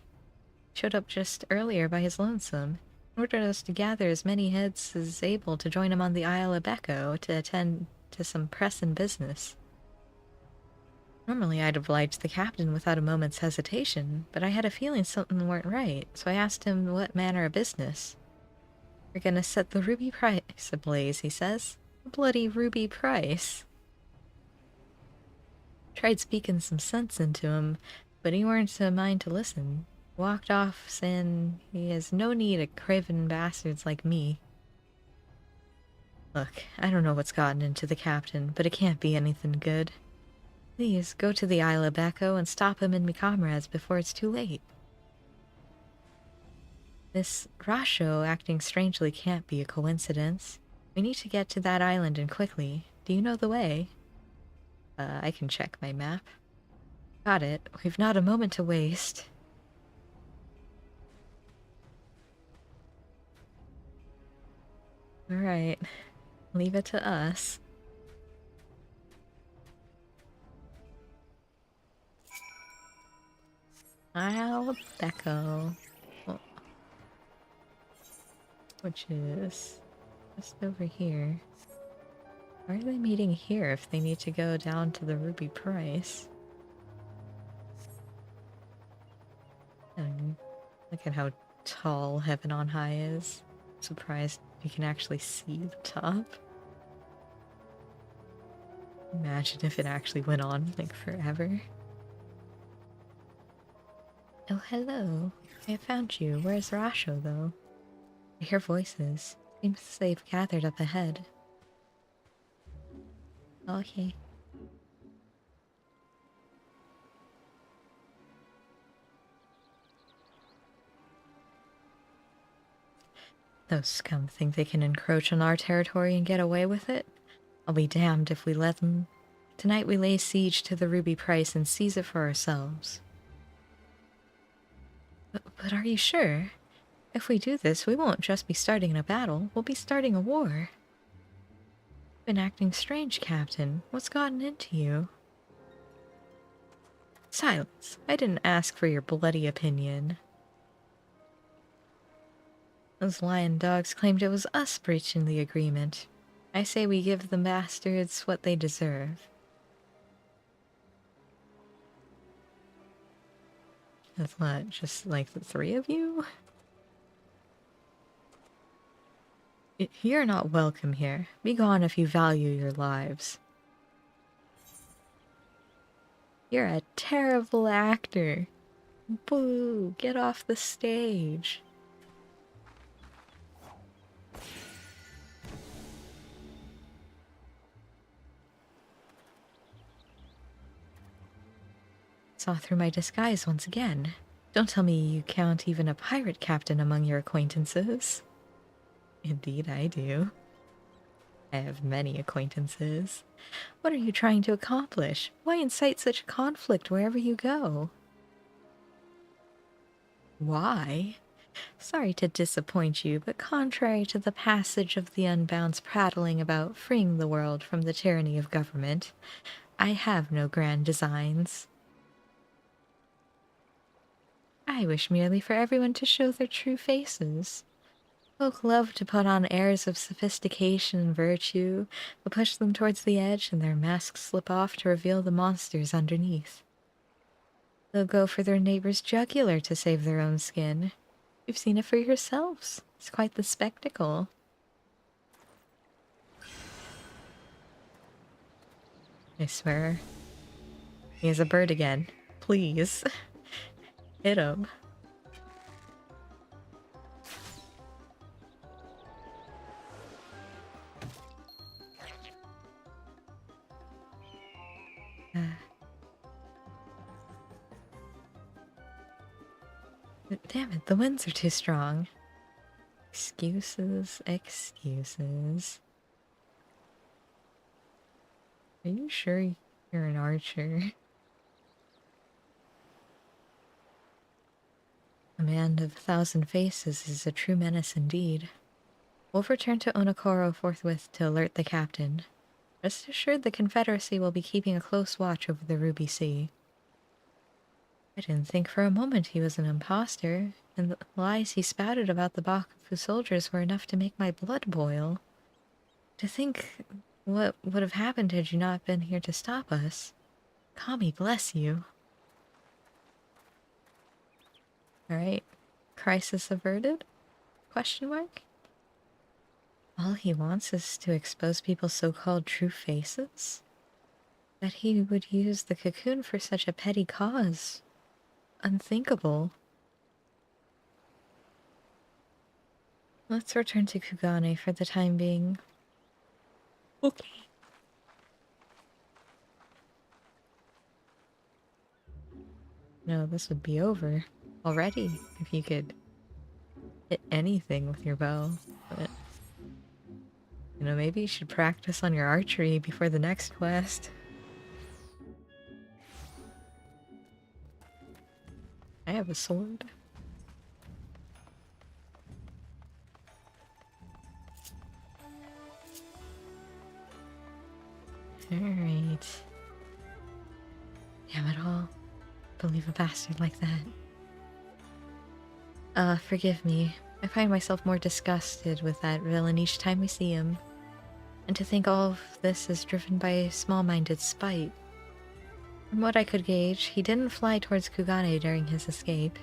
Showed up just earlier by his lonesome. Ordered us to gather as many heads as able to join him on the Isle of Echo to attend to some pressing business. Normally I'd obliged the captain without a moment's hesitation, but I had a feeling something weren't right, so I asked him what manner of business. We're gonna set the ruby price ablaze, he says. The bloody ruby price. Tried speaking some sense into him, but he weren't a mind to listen. Walked off, saying he has no need of craven bastards like me. Look, I don't know what's gotten into the captain, but it can't be anything good. Please, go to the Isle of Echo and stop him and me comrades before it's too late. This Rasho acting strangely can't be a coincidence. We need to get to that island and quickly. Do you know the way? I can check my map. Got it. We've not a moment to waste. Alright. Leave it to us. Isle of Echo. Which is just over here. Why are they meeting here if they need to go down to the Ruby Price? Look at how tall Heaven on High is. Surprised you can actually see the top. Imagine if it actually went on like forever. Oh, hello. I have found you. Where's Rasho, though? I hear voices. Seems they've gathered up ahead. Okay. Those scum think they can encroach on our territory and get away with it? I'll be damned if we let them. Tonight we lay siege to the Ruby Price and seize it for ourselves. But are you sure? If we do this, we won't just be starting a battle, we'll be starting a war. Been acting strange, Captain. What's gotten into you? Silence. I didn't ask for your bloody opinion. Those lion dogs claimed it was us breaching the agreement. I say we give the bastards what they deserve. That's not just like the three of you? You're not welcome here. Be gone if you value your lives. You're a terrible actor. Boo! Get off the stage. Saw through my disguise once again. Don't tell me you count even a pirate captain among your acquaintances. Indeed I do. I have many acquaintances. What are you trying to accomplish? Why incite such conflict wherever you go? Why? Sorry to disappoint you, but contrary to the passage of the Unbound's prattling about freeing the world from the tyranny of government, I have no grand designs. I wish merely for everyone to show their true faces. Folk love to put on airs of sophistication and virtue, but push them towards the edge and their masks slip off to reveal the monsters underneath. They'll go for their neighbor's jugular to save their own skin. You've seen it for yourselves. It's quite the spectacle. I swear. He is a bird again. Please. Hit him. Damn it, the winds are too strong. Excuses, excuses. Are you sure you're an archer? A man of 1,000 faces is a true menace indeed. We'll return to Onokoro forthwith to alert the captain. Rest assured the Confederacy will be keeping a close watch over the Ruby Sea. I didn't think for a moment he was an imposter, and the lies he spouted about the Bakufu soldiers were enough to make my blood boil. To think what would have happened had you not been here to stop us. Kami bless you. Alright. Crisis averted? Question mark? All he wants is to expose people's so-called true faces? That he would use the cocoon for such a petty cause. Unthinkable. Let's return to Kugane for the time being. Okay. No, this would be over already if you could hit anything with your bow. But, you know, maybe you should practice on your archery before the next quest. I have a sword. Alright. Damn it all. Believe a bastard like that. Forgive me. I find myself more disgusted with that villain each time we see him. And to think all of this is driven by small-minded spite. From what I could gauge, he didn't fly towards Kugane during his escape.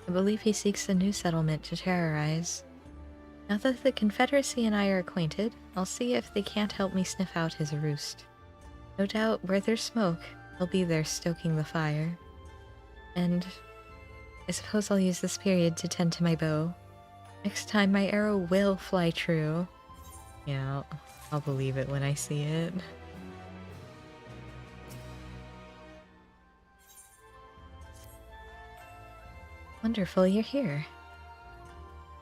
I believe he seeks a new settlement to terrorize. Now that the Confederacy and I are acquainted, I'll see if they can't help me sniff out his roost. No doubt, where there's smoke, he'll be there stoking the fire. And I suppose I'll use this period to tend to my bow. Next time my arrow will fly true. Yeah, I'll believe it when I see it. Wonderful you're here.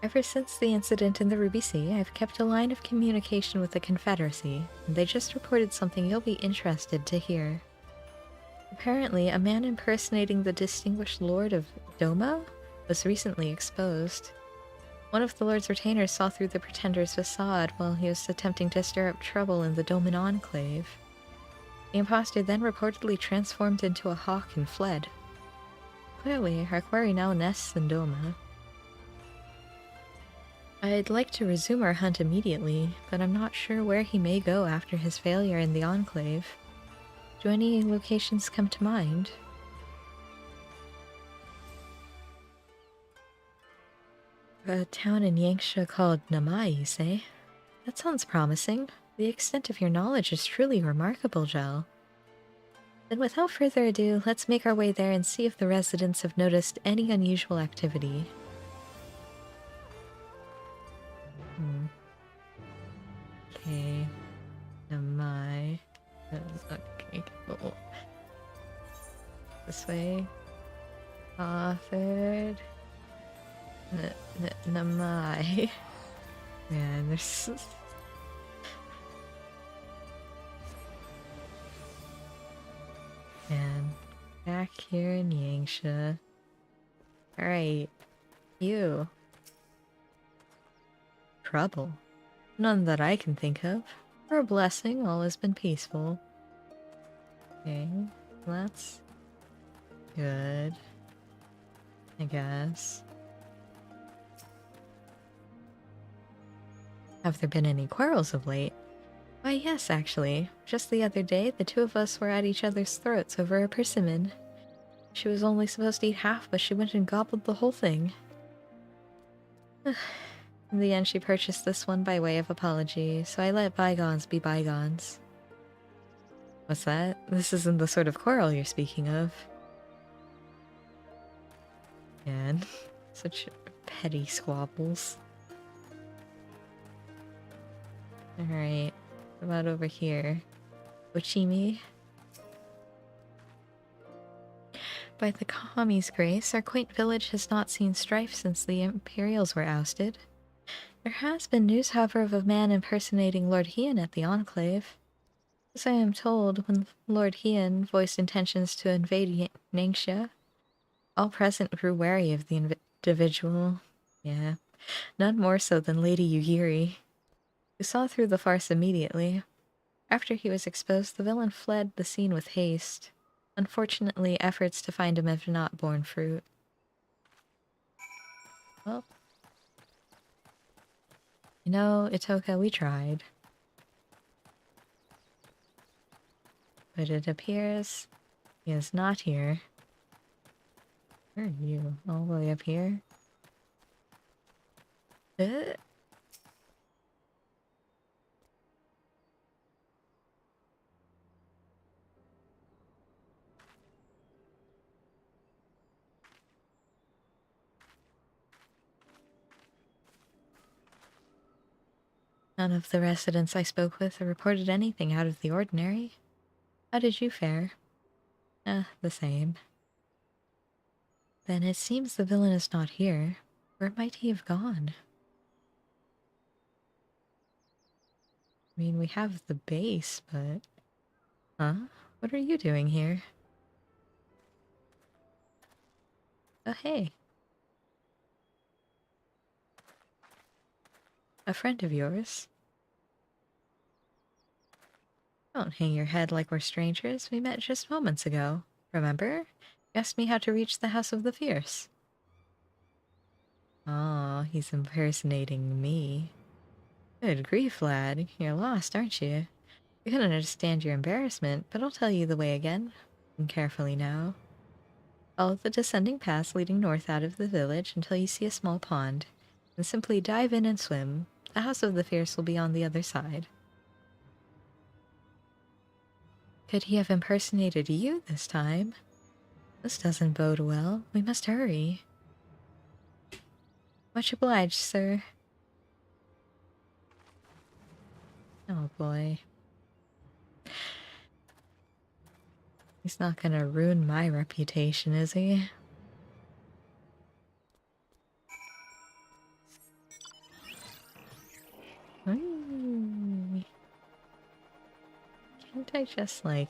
Ever since the incident in the Ruby Sea, I've kept a line of communication with the Confederacy, and they just reported something you'll be interested to hear. Apparently, a man impersonating the distinguished Lord of Doma was recently exposed. One of the Lord's retainers saw through the pretender's facade while he was attempting to stir up trouble in the Doman Enclave. The imposter then reportedly transformed into a hawk and fled. Clearly, our quarry now nests in Doma. I'd like to resume our hunt immediately, but I'm not sure where he may go after his failure in the Enclave. Do any locations come to mind? A town in Yangsha called Namai, you say? That sounds promising. The extent of your knowledge is truly remarkable, Zhao. Then without further ado, let's make our way there and see if the residents have noticed any unusual activity. Okay. Namai. Okay, cool. This way. Authored. Namai. Man, there's... Man. Back here in Yangsha. Alright. You. Trouble. None that I can think of. For a blessing, all has been peaceful. Okay, that's good, I guess. Have there been any quarrels of late? Why, yes, actually. Just the other day, the two of us were at each other's throats over a persimmon. She was only supposed to eat half, but she went and gobbled the whole thing. In the end, she purchased this one by way of apology, so I let bygones be bygones. What's that? This isn't the sort of quarrel you're speaking of. Man, such petty squabbles. Alright, what about over here? Ochimi? By the Kami's grace, our quaint village has not seen strife since the Imperials were ousted. There has been news, however, of a man impersonating Lord Hien at the Enclave. As I am told, when Lord Hien voiced intentions to invade Ningxia, all present grew wary of the individual. Yeah, none more so than Lady Yugiri, who saw through the farce immediately. After he was exposed, the villain fled the scene with haste. Unfortunately, efforts to find him have not borne fruit. Well, you know, Itoka, we tried. But it appears he is not here. Where are you? All the way up here? None of the residents I spoke with reported anything out of the ordinary. How did you fare? The same. Then it seems the villain is not here. Where might he have gone? I mean, we have the base, but... Huh? What are you doing here? Oh, hey. A friend of yours? Don't hang your head like we're strangers. We met just moments ago. Remember? You asked me how to reach the House of the Fierce. Oh, he's impersonating me. Good grief, lad. You're lost, aren't you? I couldn't understand your embarrassment, but I'll tell you the way again. Listen carefully now. Follow the descending paths leading north out of the village until you see a small pond. And simply dive in and swim. The House of the Fierce will be on the other side. Could he have impersonated you this time? This doesn't bode well. We must hurry. Much obliged, sir. Oh boy. He's not gonna ruin my reputation, is he? Can't I just, like,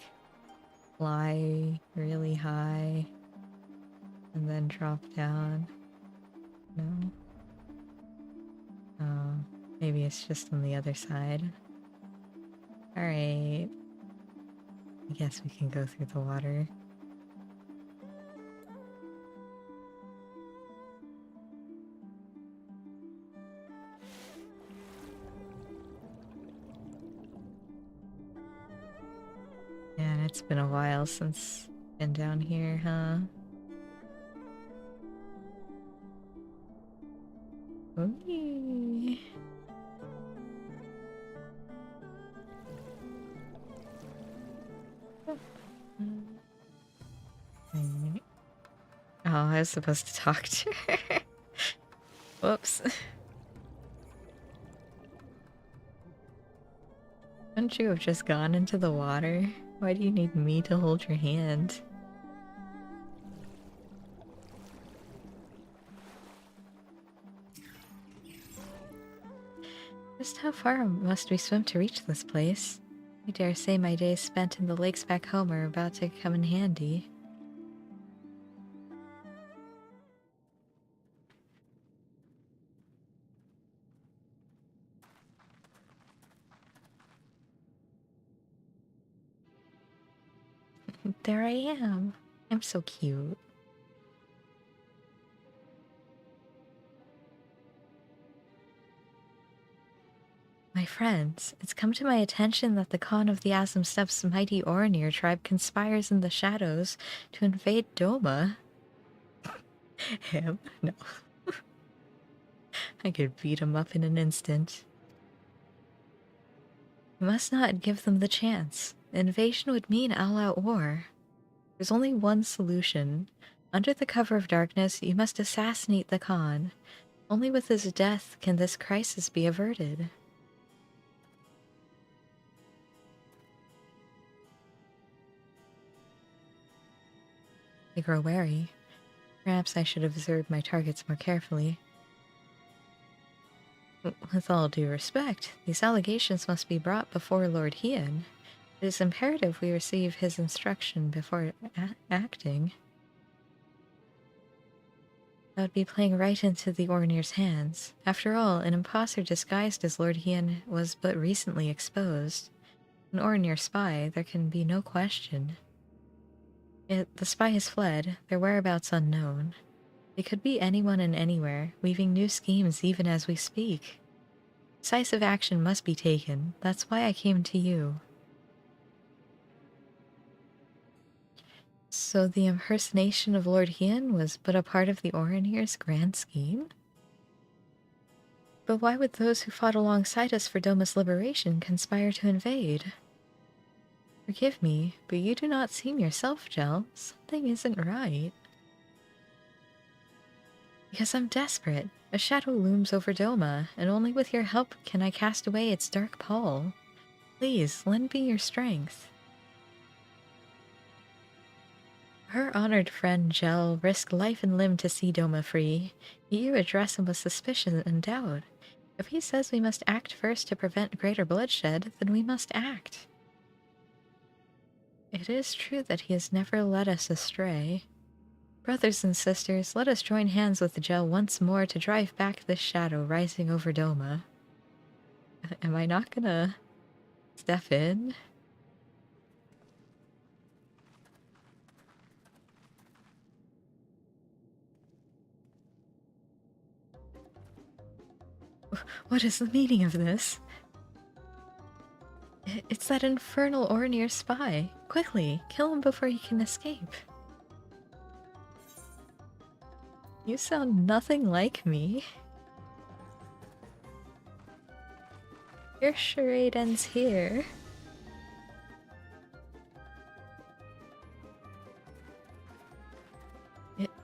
fly really high and then drop down? No? Oh, maybe it's just on the other side. Alright. I guess we can go through the water. Man, it's been a while since been down here, huh? Okay. Oh, I was supposed to talk to her. Whoops. Couldn't you have just gone into the water? Why do you need me to hold your hand? Just how far must we swim to reach this place? I dare say my days spent in the lakes back home are about to come in handy. There I am. I'm so cute. My friends, it's come to my attention that the Khan of the Asm Steppes' mighty Oranir tribe conspires in the shadows to invade Doma. Him? No. I could beat him up in an instant. We must not give them the chance. Invasion would mean all-out war. There's only one solution. Under the cover of darkness, you must assassinate the Khan. Only with his death can this crisis be averted. I grow wary. Perhaps I should observe my targets more carefully. With all due respect, these allegations must be brought before Lord Hien. It is imperative we receive his instruction before acting. That would be playing right into the Ornir's hands. After all, an impostor disguised as Lord Hien was but recently exposed. An Ornir spy, there can be no question. Yet the spy has fled, their whereabouts unknown. They could be anyone and anywhere, weaving new schemes even as we speak. Decisive action must be taken. That's why I came to you. So the impersonation of Lord Hien was but a part of the Oranir's grand scheme? But why would those who fought alongside us for Doma's liberation conspire to invade? Forgive me, but you do not seem yourself, Jel. Something isn't right. Because I'm desperate. A shadow looms over Doma, and only with your help can I cast away its dark pall. Please, lend me your strength. Her honored friend Jel risked life and limb to see Doma free, yet you address him with suspicion and doubt. If he says we must act first to prevent greater bloodshed, then we must act. It is true that he has never led us astray. Brothers and sisters, let us join hands with Jel once more to drive back this shadow rising over Doma. Am I not gonna step in? What is the meaning of this? It's that infernal Ornir spy. Quickly, kill him before he can escape. You sound nothing like me. Your charade ends here.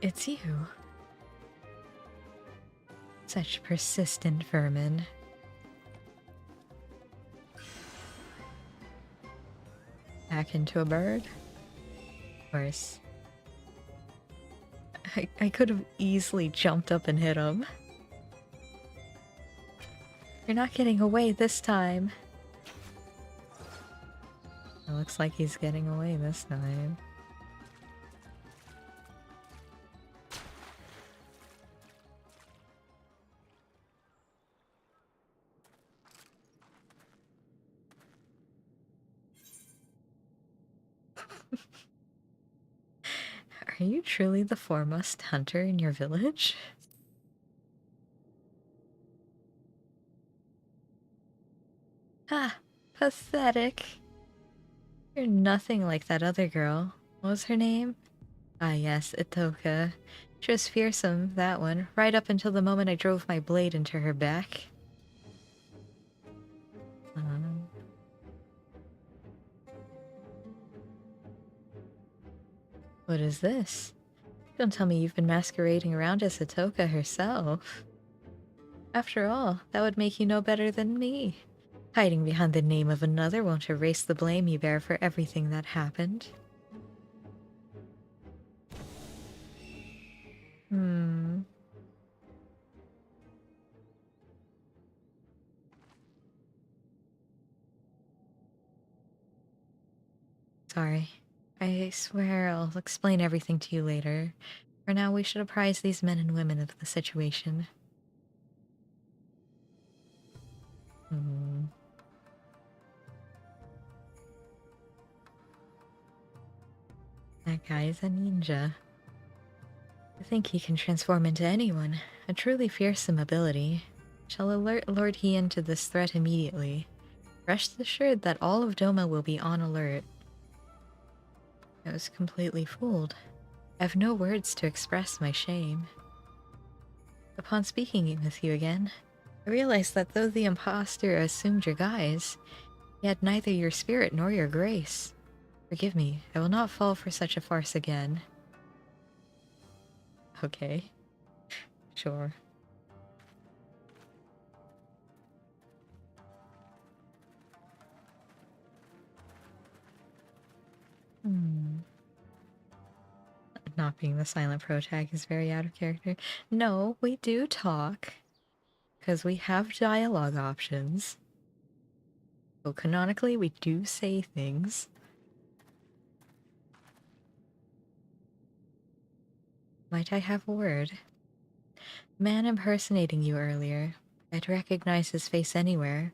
It's you. Such persistent vermin. Back into a bird? Of course. I could have easily jumped up and hit him. You're not getting away this time. It looks like he's getting away this time. Are you truly the foremost hunter in your village? Ah, pathetic. You're nothing like that other girl. What was her name? Ah yes, Itoka. She was fearsome, that one, right up until the moment I drove my blade into her back. What is this? Don't tell me you've been masquerading around as Itoka herself. After all, that would make you no better than me. Hiding behind the name of another won't erase the blame you bear for everything that happened. Sorry. I swear I'll explain everything to you later. For now, we should apprise these men and women of the situation. That guy is a ninja. I think he can transform into anyone. A truly fearsome ability. Shall alert Lord Hien to this threat immediately. Rest assured that all of Doma will be on alert. I was completely fooled. I have no words to express my shame. Upon speaking with you again, I realized that though the impostor assumed your guise, He had neither your spirit nor your grace. Forgive me, I will not fall for such a farce again. Okay. Sure. Not being the silent protag is very out of character. No, we do talk. Because we have dialogue options. So canonically, we do say things. Might I have a word? Man impersonating you earlier. I'd recognize his face anywhere.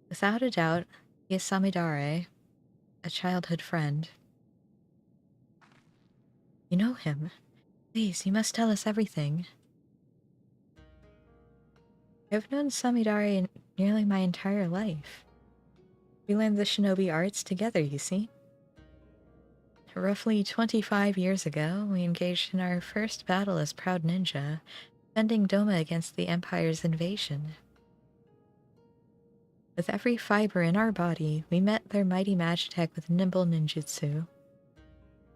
Without a doubt, he is Samidare, a childhood friend. You know him. Please, you must tell us everything. I've known Samidare nearly my entire life. We learned the shinobi arts together, you see. Roughly 25 years ago, we engaged in our first battle as Proud Ninja, defending Doma against the Empire's invasion. With every fiber in our body, we met their mighty Magitech with nimble ninjutsu.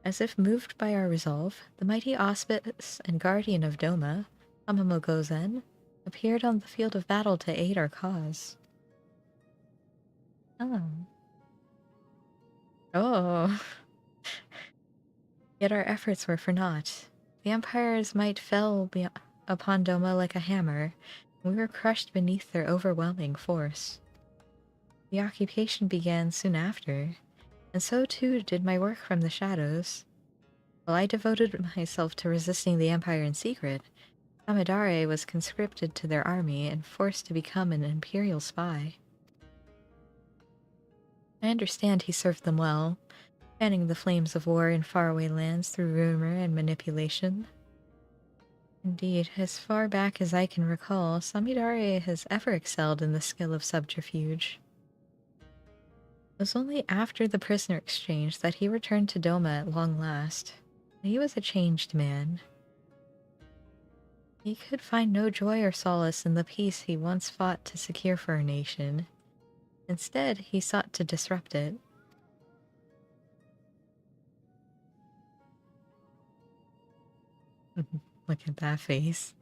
As if moved by our resolve, the mighty auspice and guardian of Doma, Amamogozen, appeared on the field of battle to aid our cause. Oh. Yet our efforts were for naught. The Empire's might fell upon Doma like a hammer, and we were crushed beneath their overwhelming force. The occupation began soon after, and so too did my work from the shadows. While I devoted myself to resisting the Empire in secret, Samidare was conscripted to their army and forced to become an Imperial spy. I understand he served them well, fanning the flames of war in faraway lands through rumor and manipulation. Indeed, as far back as I can recall, Samidare has ever excelled in the skill of subterfuge. It was only after the prisoner exchange that he returned to Doma at long last. He was a changed man. He could find no joy or solace in the peace he once fought to secure for our nation. Instead, he sought to disrupt it. Look at that face.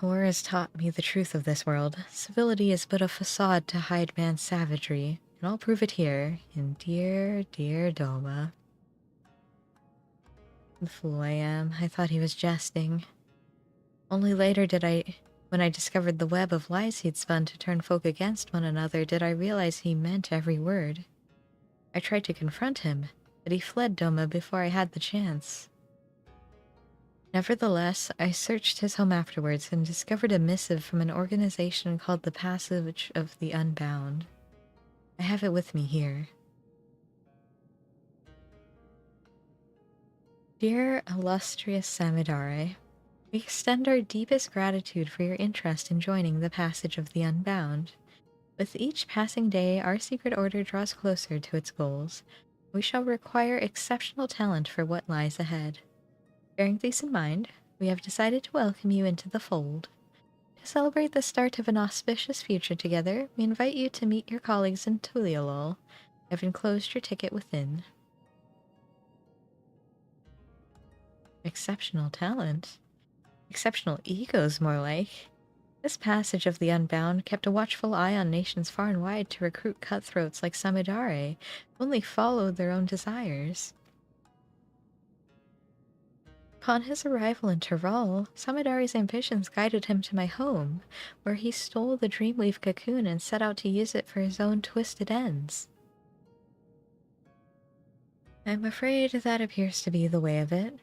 War has taught me the truth of this world. Civility is but a facade to hide man's savagery, and I'll prove it here, in dear, dear Doma. The fool I am. I thought he was jesting. Only later when I discovered the web of lies he'd spun to turn folk against one another, did I realize he meant every word. I tried to confront him, but he fled Doma before I had the chance. Nevertheless, I searched his home afterwards and discovered a missive from an organization called the Passage of the Unbound. I have it with me here. Dear illustrious Samidare, we extend our deepest gratitude for your interest in joining the Passage of the Unbound. With each passing day, our secret order draws closer to its goals. We shall require exceptional talent for what lies ahead. Bearing these in mind, we have decided to welcome you into the fold. To celebrate the start of an auspicious future together, we invite you to meet your colleagues in Tuliolol. I've enclosed your ticket within. Exceptional talent? Exceptional egos, more like. This Passage of the Unbound kept a watchful eye on nations far and wide to recruit cutthroats like Samidare, who only followed their own desires. Upon his arrival in Teral, Samidare's ambitions guided him to my home, where he stole the Dreamweave cocoon and set out to use it for his own twisted ends. I'm afraid that appears to be the way of it.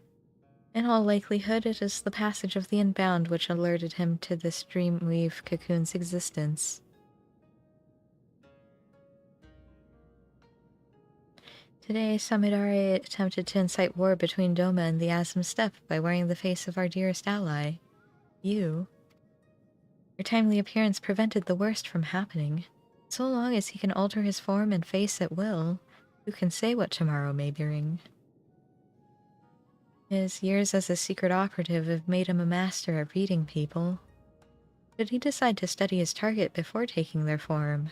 In all likelihood, it is the Passage of the Unbound which alerted him to this Dreamweave cocoon's existence. Today, Samidare attempted to incite war between Doma and the Asm Steppe by wearing the face of our dearest ally, you. Your timely appearance prevented the worst from happening. So long as he can alter his form and face at will, who can say what tomorrow may bring? His years as a secret operative have made him a master at reading people. Should he decide to study his target before taking their form,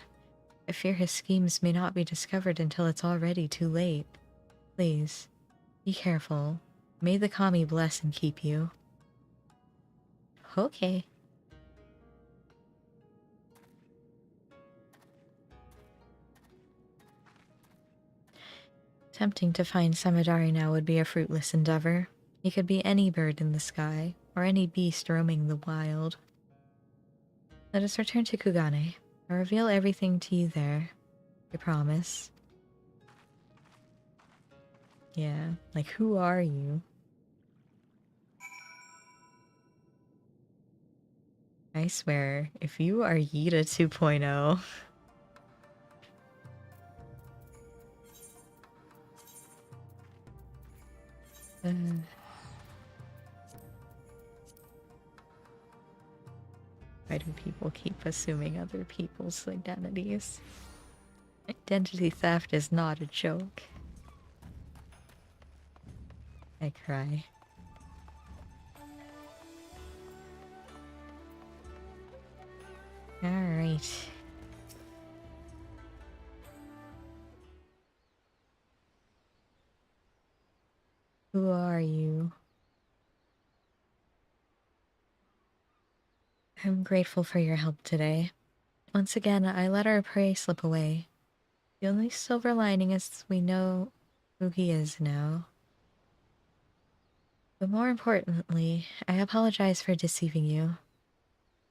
I fear his schemes may not be discovered until it's already too late. Please, be careful. May the kami bless and keep you. Okay. Attempting to find Samidari now would be a fruitless endeavor. He could be any bird in the sky, or any beast roaming the wild. Let us return to Kugane. I'll reveal everything to you there. I promise. Yeah, like who are you? I swear, if you are Yida 2.0... Why do people keep assuming other people's identities? Identity theft is not a joke. I cry. Alright. Who are you? I'm grateful for your help today. Once again, I let our prey slip away. The only silver lining is we know who he is now. But more importantly, I apologize for deceiving you.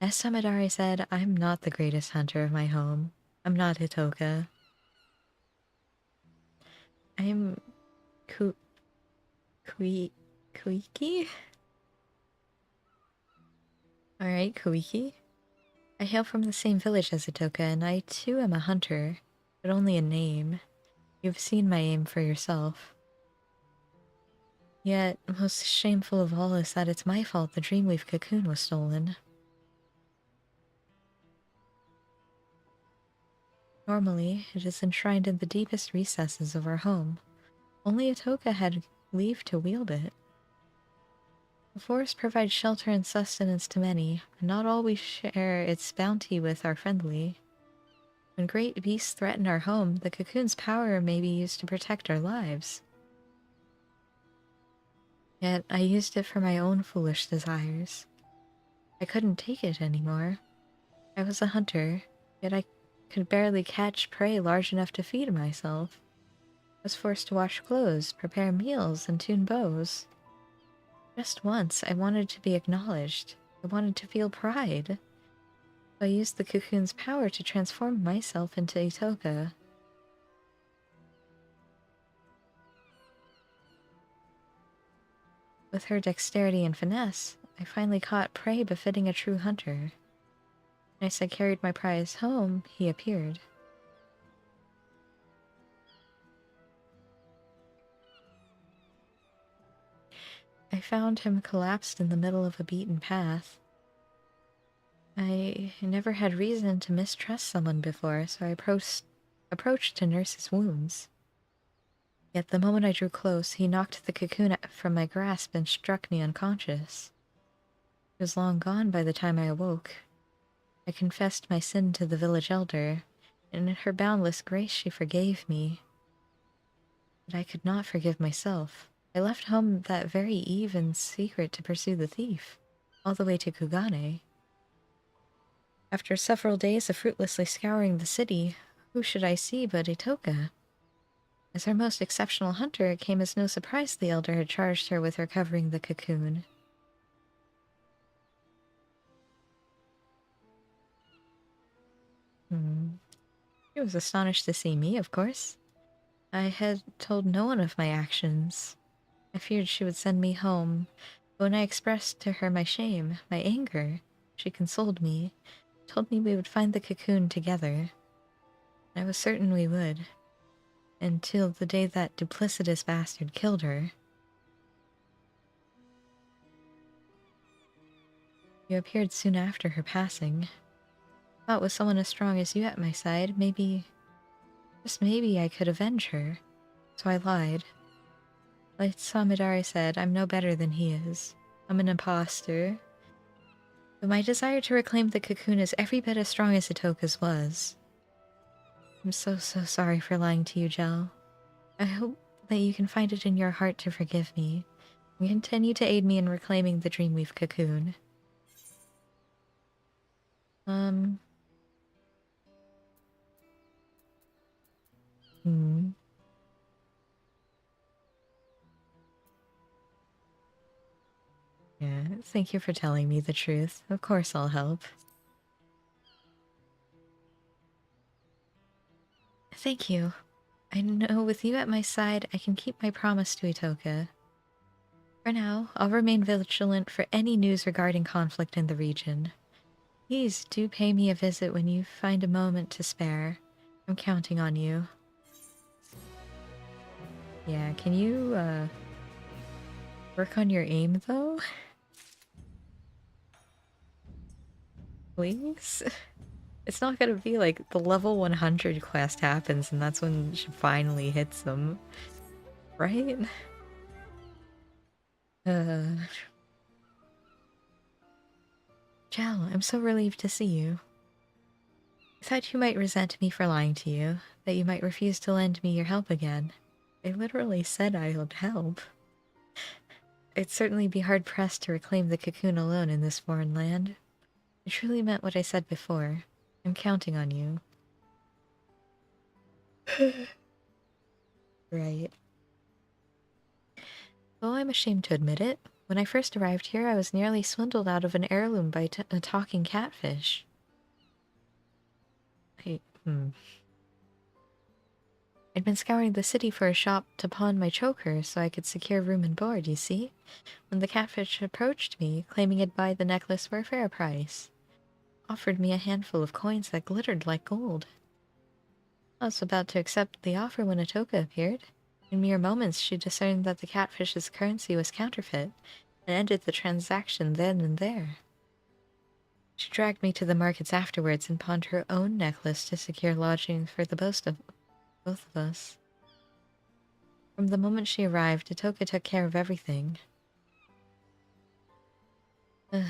As Samidari said, I'm not the greatest hunter of my home. I'm not Hitoka. I'm... Kuiki? Alright, Kuiki. I hail from the same village as Hitoka, and I too am a hunter, but only in name. You've seen my aim for yourself. Yet, most shameful of all is that it's my fault the Dreamweave cocoon was stolen. Normally, it is enshrined in the deepest recesses of our home. Only Hitoka had leave to wield it. The forest provides shelter and sustenance to many, and not all we share its bounty with are friendly. When great beasts threaten our home, the cocoon's power may be used to protect our lives. Yet, I used it for my own foolish desires. I couldn't take it anymore. I was a hunter, yet I could barely catch prey large enough to feed myself. I was forced to wash clothes, prepare meals, and tune bows. Just once, I wanted to be acknowledged. I wanted to feel pride. So I used the cocoon's power to transform myself into Hitoka. With her dexterity and finesse, I finally caught prey befitting a true hunter. As I carried my prize home, he appeared. I found him collapsed in the middle of a beaten path. I never had reason to mistrust someone before, so I approached to nurse his wounds. Yet the moment I drew close, he knocked the cocoon from my grasp and struck me unconscious. It was long gone by the time I awoke. I confessed my sin to the village elder, and in her boundless grace she forgave me. But I could not forgive myself. I left home that very eve in secret to pursue the thief, all the way to Kugane. After several days of fruitlessly scouring the city, who should I see but Hitoka? As her most exceptional hunter, it came as no surprise the elder had charged her with recovering the cocoon. She was astonished to see me, of course. I had told no one of my actions. I feared she would send me home, but when I expressed to her my shame, my anger, she consoled me, told me we would find the cocoon together. I was certain we would, until the day that duplicitous bastard killed her. You appeared soon after her passing. Thought with someone as strong as you at my side, maybe, just maybe I could avenge her. So I lied. Like Samidari said, I'm no better than he is. I'm an imposter. But my desire to reclaim the cocoon is every bit as strong as Hitoka's was. I'm so sorry for lying to you, Jel. I hope that you can find it in your heart to forgive me and continue to aid me in reclaiming the dream we've cocooned. Hmm. Yeah, thank you for telling me the truth. Of course I'll help. Thank you. I know with you at my side, I can keep my promise to Itoka. For now, I'll remain vigilant for any news regarding conflict in the region. Please do pay me a visit when you find a moment to spare. I'm counting on you. Yeah, can you, work on your aim, though? Please? It's not gonna be like the level 100 quest happens and that's when she finally hits them. Right? Jal, I'm so relieved to see you. I thought you might resent me for lying to you, that you might refuse to lend me your help again. I literally said I would help. I'd certainly be hard-pressed to reclaim the cocoon alone in this foreign land. I truly meant what I said before. I'm counting on you. Right. Though I'm ashamed to admit it, when I first arrived here I was nearly swindled out of an heirloom by a talking catfish. I'd been scouring the city for a shop to pawn my choker so I could secure room and board, you see? When the catfish approached me, claiming it'd buy the necklace for a fair price. Offered me a handful of coins that glittered like gold. I was about to accept the offer when Atoka appeared. In mere moments, she discerned that the catfish's currency was counterfeit, and ended the transaction then and there. She dragged me to the markets afterwards and pawned her own necklace to secure lodging for the both of us. From the moment she arrived, Atoka took care of everything. What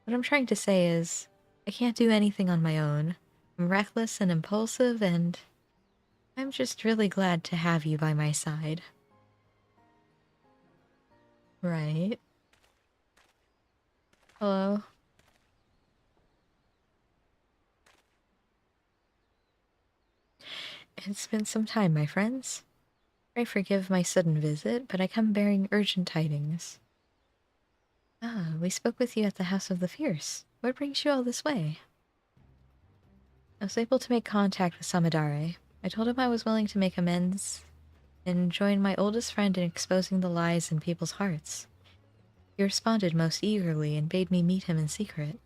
I'm trying to say is, I can't do anything on my own. I'm reckless and impulsive, and I'm just really glad to have you by my side. Right. Hello. It's been some time, my friends. Pray forgive my sudden visit, but I come bearing urgent tidings. Ah, we spoke with you at the House of the Fierce. What brings you all this way? I was able to make contact with Samadare. I told him I was willing to make amends and join my oldest friend in exposing the lies in people's hearts. He responded most eagerly and bade me meet him in secret.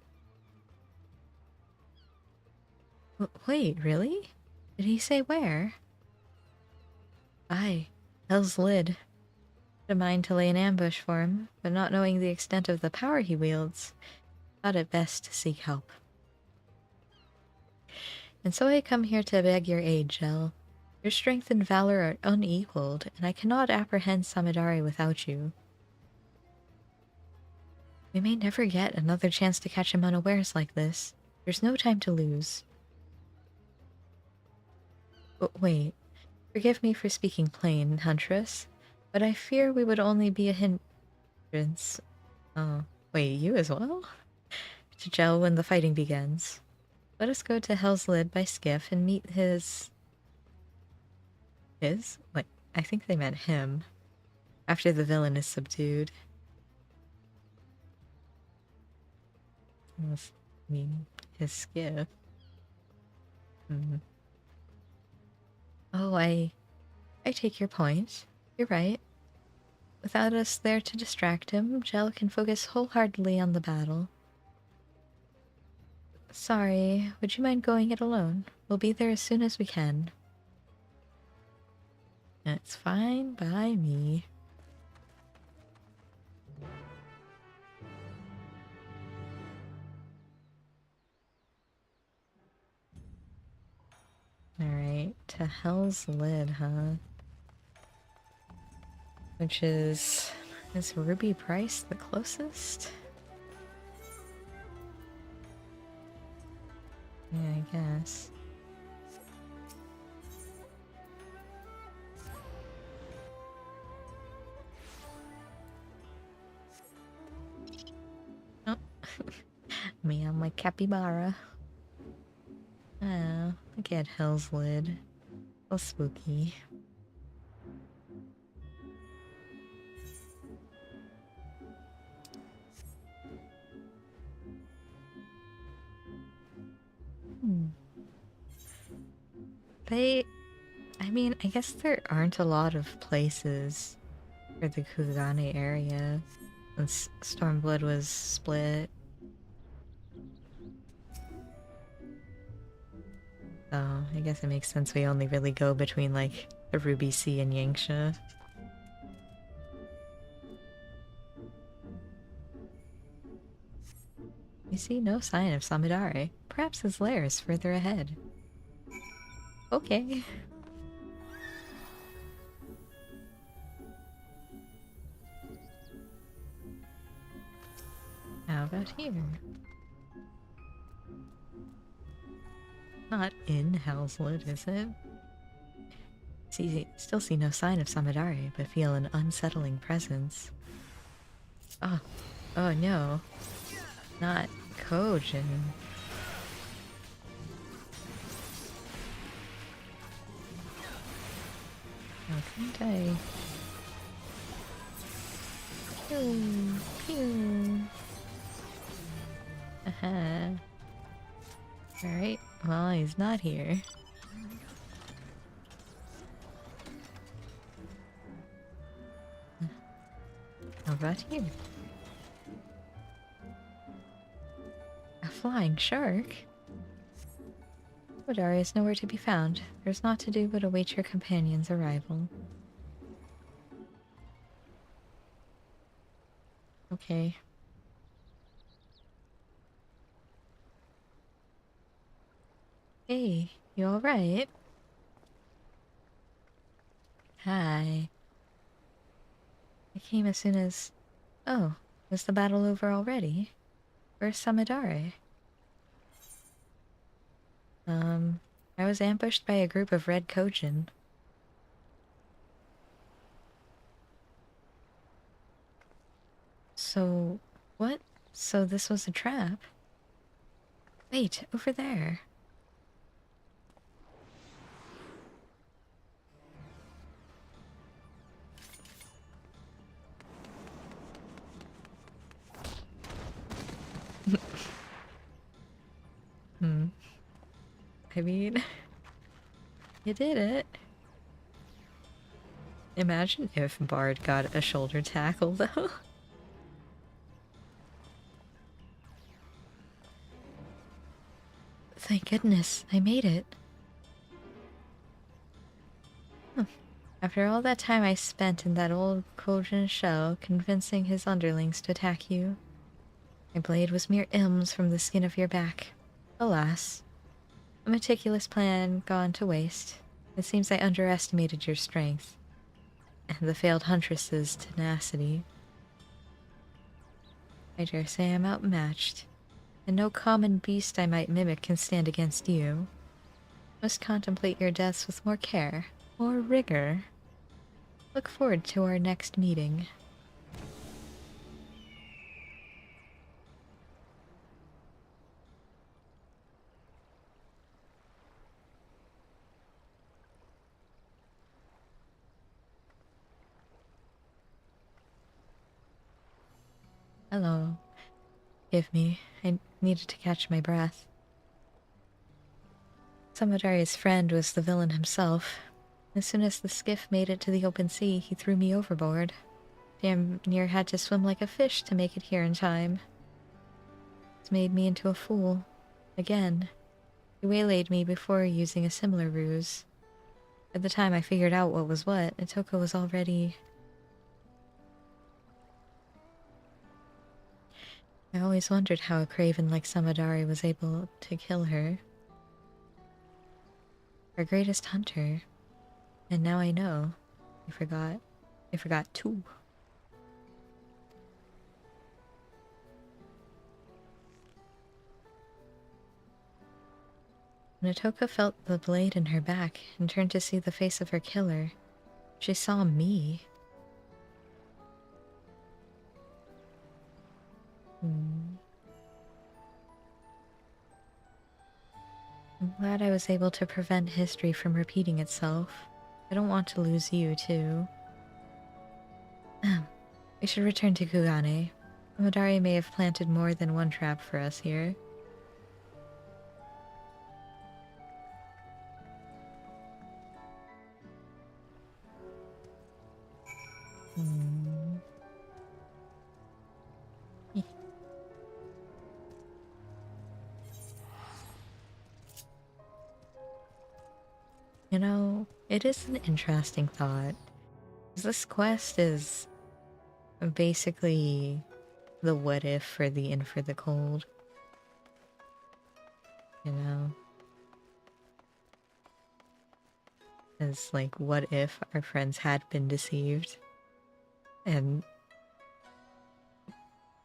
Wait, really? Did he say where? Aye, Hell's Lid. Had a mind to lay an ambush for him, but not knowing the extent of the power he wields, thought it best to seek help. And so I come here to beg your aid, Jel. Your strength and valor are unequaled, and I cannot apprehend Samadari without you. We may never get another chance to catch him unawares like this. There's no time to lose. But wait, forgive me for speaking plain, Huntress, but I fear we would only be a hindrance. Oh, wait, you as well? To Jel when the fighting begins. Let us go to Hell's Lid by skiff and meet his... His? Like, I think they meant him. After the villain is subdued. I mean, his skiff. Oh, I take your point. You're right. Without us there to distract him, Jel can focus wholeheartedly on the battle. Sorry, would you mind going it alone? We'll be there as soon as we can. It's fine by me. Alright, to Hell's Lid, huh? Which is Ruby Price the closest? Yeah, I guess. me. I'm like capybara. Oh, look at Hell's Lid. So spooky. I mean, I guess there aren't a lot of places for the Kugane area since Stormblood was split. So I guess it makes sense we only really go between like the Ruby Sea and Yangsha. You see no sign of Samidare. Perhaps his lair is further ahead. Okay. How about here? Not in Hell's Lid, is it? Still see no sign of Samidare, but feel an unsettling presence. Oh. Oh no. Not Kojin. How can't I? Pew, pew. Alright, well, he's not here. How about here? A flying shark? Kodari is nowhere to be found. There's naught to do but await your companion's arrival. Okay. Hey, you alright? Hi. I came as soon as... Oh, was the battle over already? Where's Samidare? I was ambushed by a group of Red Kojin. So... what? So this was a trap? Wait, over there. I mean, you did it. Imagine if Bard got a shoulder tackle, though. Thank goodness, I made it. After all that time I spent in that old Kojin shell convincing his underlings to attack you, my blade was mere ilms from the skin of your back. Alas, a meticulous plan gone to waste. It seems I underestimated your strength, and the failed huntress's tenacity. I dare say I'm outmatched, and no common beast I might mimic can stand against you. Must contemplate your deaths with more care, more rigor. Look forward to our next meeting. Hello. Forgive me. I needed to catch my breath. Samidare's friend was the villain himself. As soon as the skiff made it to the open sea, he threw me overboard. Damn near had to swim like a fish to make it here in time. It's made me into a fool. Again. He waylaid me before using a similar ruse. By the time I figured out what was what, Itoko was already... I always wondered how a craven like Samidare was able to kill her. Our greatest hunter. And now I know. I forgot too. Natoka felt the blade in her back and turned to see the face of her killer. She saw me. I'm glad I was able to prevent history from repeating itself. I don't want to lose you, too. We should return to Kugane. Madari may have planted more than one trap for us here. Hmm. You know, it is an interesting thought. This quest is basically the what if for the in for the cold. You know? It's like, what if our friends had been deceived? And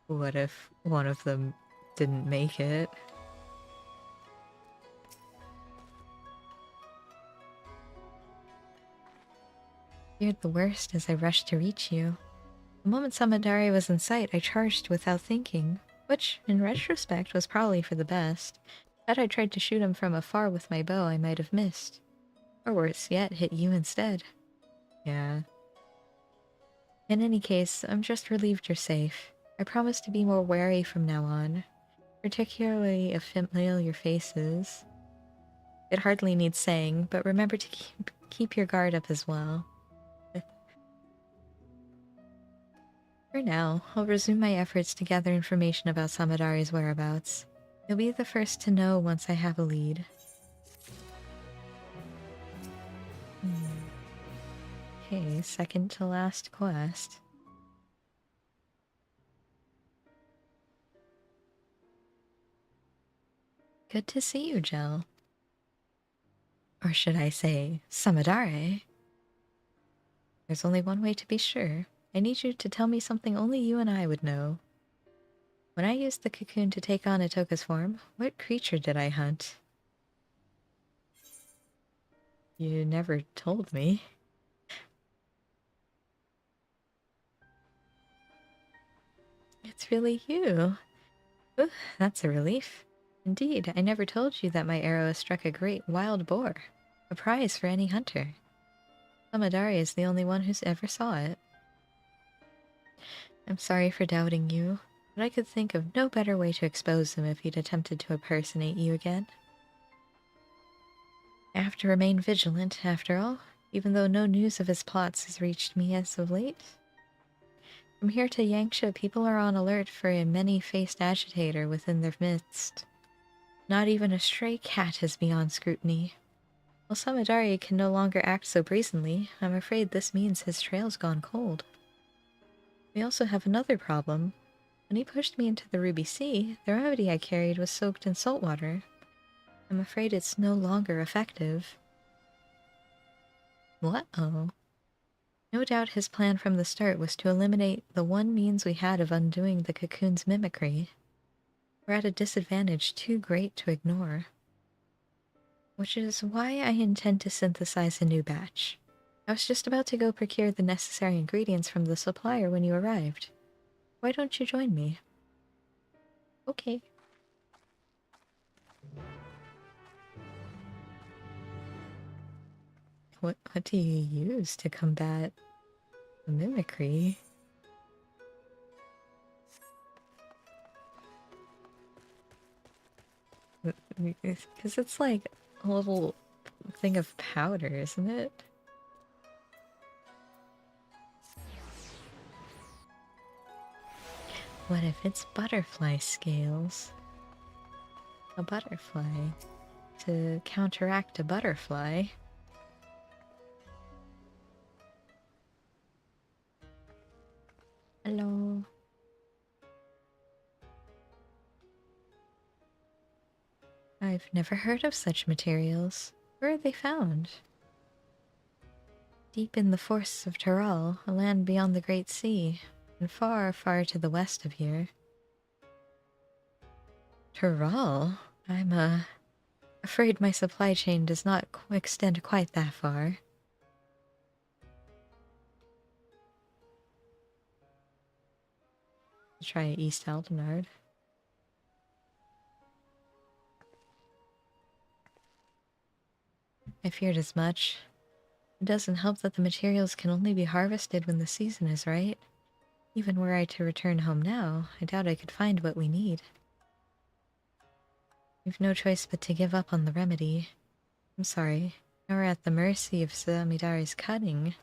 what if one of them didn't make it? Feared the worst as I rushed to reach you. The moment Samadari was in sight, I charged without thinking, which, in retrospect, was probably for the best. Had I tried to shoot him from afar with my bow, I might have missed. Or worse yet, hit you instead. Yeah. In any case, I'm just relieved you're safe. I promise to be more wary from now on, particularly of familiar faces. It hardly needs saying, but remember to keep your guard up as well. For now, I'll resume my efforts to gather information about Samadari's whereabouts. You'll be the first to know once I have a lead. Okay, second to last quest. Good to see you, Jel. Or should I say, Samadare? There's only one way to be sure. I need you to tell me something only you and I would know. When I used the cocoon to take on Atoka's form, what creature did I hunt? You never told me. It's really you. Ooh, that's a relief. Indeed, I never told you that my arrow struck a great wild boar. A prize for any hunter. Samadari is the only one who's ever saw it. I'm sorry for doubting you, but I could think of no better way to expose him if he'd attempted to impersonate you again. I have to remain vigilant, after all, even though no news of his plots has reached me as of late. From here to Yangsha, people are on alert for a many-faced agitator within their midst. Not even a stray cat is beyond scrutiny. While Samadari can no longer act so brazenly, I'm afraid this means his trail's gone cold. We also have another problem. When he pushed me into the Ruby Sea, the remedy I carried was soaked in salt water. I'm afraid it's no longer effective. What-oh? No doubt his plan from the start was to eliminate the one means we had of undoing the cocoon's mimicry. We're at a disadvantage too great to ignore. Which is why I intend to synthesize a new batch. I was just about to go procure the necessary ingredients from the supplier when you arrived. Why don't you join me? Okay. What do you use to combat the mimicry? Because it's like a little thing of powder, isn't it? What if it's butterfly scales? A butterfly. To counteract a butterfly. Hello. I've never heard of such materials. Where are they found? Deep in the forests of Taral, a land beyond the Great Sea, and far, far to the west of here. Taral? I'm, afraid my supply chain does not extend quite that far. Try East Aldenard. I feared as much. It doesn't help that the materials can only be harvested when the season is right. Even were I to return home now, I doubt I could find what we need. We've no choice but to give up on the remedy. I'm sorry. Now we're at the mercy of Samidari's cunning.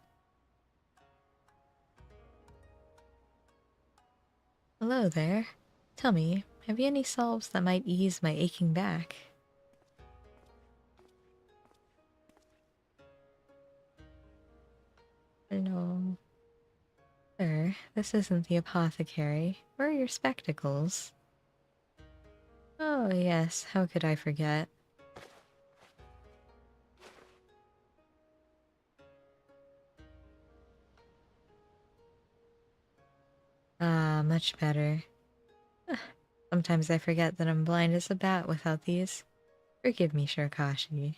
Hello there. Tell me, have you any salves that might ease my aching back? No. Sir, this isn't the apothecary. Where are your spectacles? Oh yes, how could I forget? Ah, much better. Sometimes I forget that I'm blind as a bat without these. Forgive me, Shirakashi.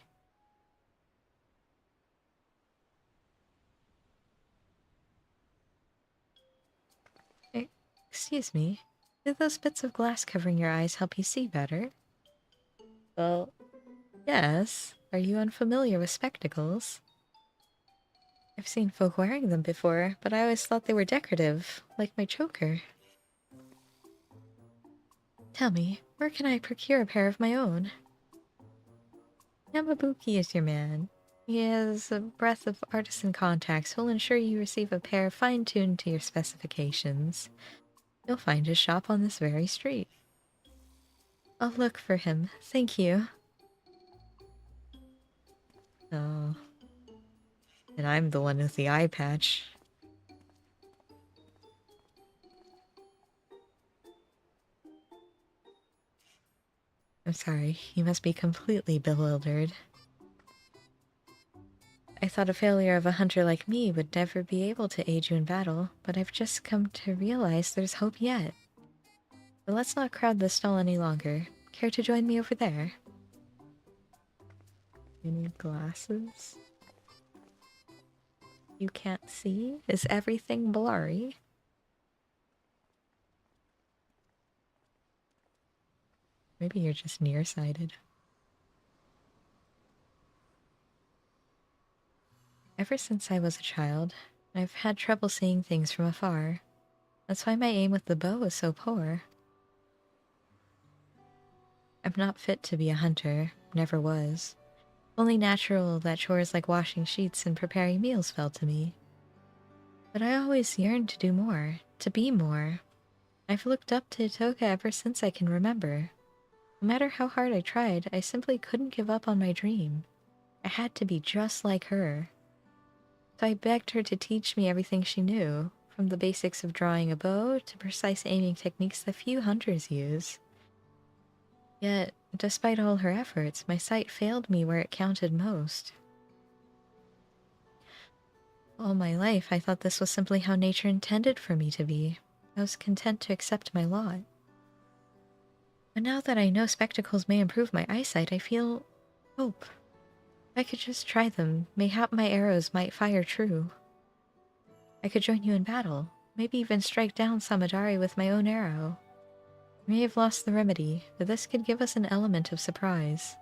Excuse me. Did those bits of glass covering your eyes help you see better? Well, yes. Are you unfamiliar with spectacles? I've seen folk wearing them before, but I always thought they were decorative, like my choker. Tell me, where can I procure a pair of my own? Yamabuki is your man. He has a breadth of artisan contacts who'll ensure you receive a pair fine-tuned to your specifications. You'll find his shop on this very street. I'll look for him. Thank you. Oh. And I'm the one with the eye patch. I'm sorry, you must be completely bewildered. I thought a failure of a hunter like me would never be able to aid you in battle, but I've just come to realize there's hope yet. But let's not crowd this stall any longer. Care to join me over there? You need glasses? You can't see? Is everything blurry? Maybe you're just nearsighted. Ever since I was a child, I've had trouble seeing things from afar. That's why my aim with the bow is so poor. I'm not fit to be a hunter, never was. Only natural that chores like washing sheets and preparing meals fell to me. But I always yearned to do more, to be more. I've looked up to Itoka ever since I can remember. No matter how hard I tried, I simply couldn't give up on my dream. I had to be just like her. So I begged her to teach me everything she knew, from the basics of drawing a bow to precise aiming techniques that few hunters use. Yet, despite all her efforts, my sight failed me where it counted most. All my life, I thought this was simply how nature intended for me to be. I was content to accept my lot. But now that I know spectacles may improve my eyesight, I feel hope. If I could just try them, mayhap my arrows might fire true. I could join you in battle, maybe even strike down Samadari with my own arrow. I may have lost the remedy, but this could give us an element of surprise.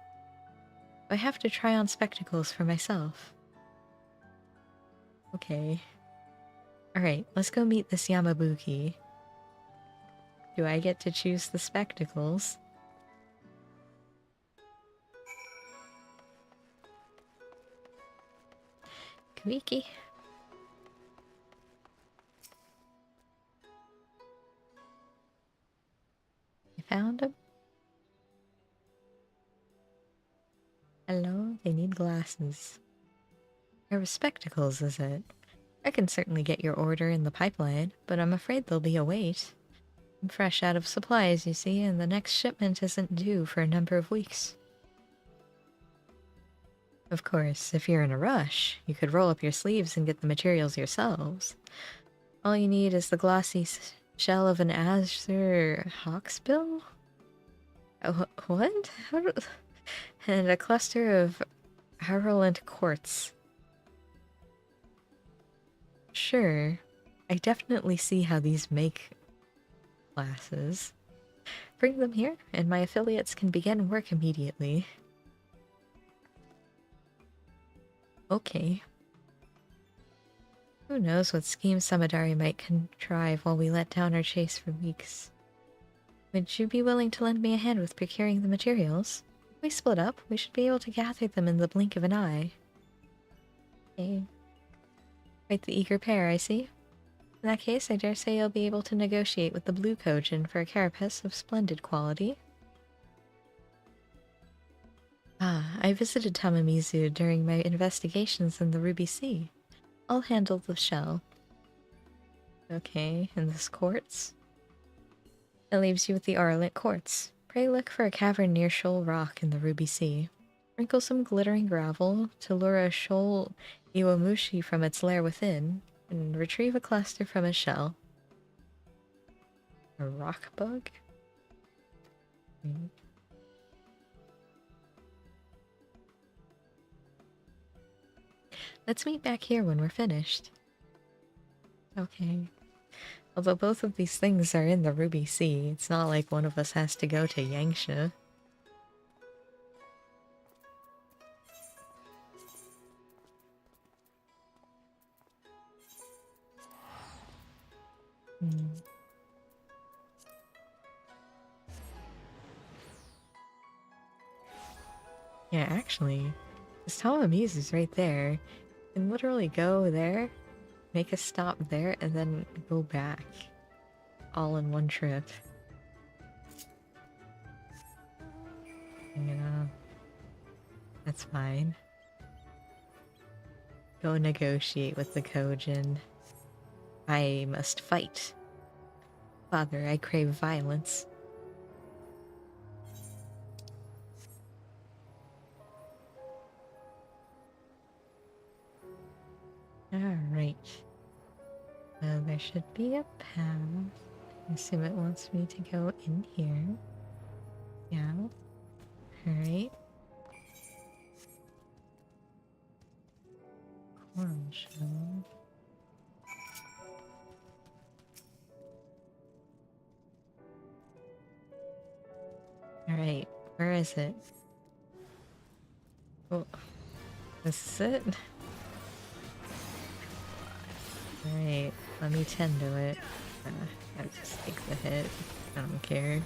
I have to try on spectacles for myself. Okay. Alright, let's go meet this Yamabuki. Do I get to choose the spectacles? Kamiki. I found him. Hello, they need glasses. Pair of spectacles, is it? I can certainly get your order in the pipeline, but I'm afraid there'll be a wait. I'm fresh out of supplies, you see, and the next shipment isn't due for a number of weeks. Of course, if you're in a rush, you could roll up your sleeves and get the materials yourselves. All you need is the glossy shell of an azure hawksbill? What? And a cluster of harrowant quartz. Sure, I definitely see how these make glasses. Bring them here, and my affiliates can begin work immediately. Okay. Who knows what scheme Samadari might contrive while we let down our chase for weeks. Would you be willing to lend me a hand with procuring the materials? If we split up, we should be able to gather them in the blink of an eye. Okay. Quite the eager pair, I see. In that case, I dare say you'll be able to negotiate with the Blue Kojin for a carapace of splendid quality. Ah, I visited Tamamizu during my investigations in the Ruby Sea. I'll handle the shell. Okay, and this quartz? That leaves you with the Arlet quartz. Pray look for a cavern near Shoal Rock in the Ruby Sea. Sprinkle some glittering gravel to lure a shoal Iwamushi from its lair within, and retrieve a cluster from a shell. A rock bug? Let's meet back here when we're finished. Okay. Although both of these things are in the Ruby Sea, it's not like one of us has to go to Yangsha. Yeah, actually, this Tamamizu is right there. You can literally go there, make a stop there, and then go back. All in one trip. You know, that's fine. Go negotiate with the Kojin. I must fight. Father, I crave violence. Alright. There should be a path. I assume it wants me to go in here. Yeah. Alright. Coral shell. Alright, where is it? Oh, this is it? Alright, let me tend to it. I'll just take the hit. I don't care.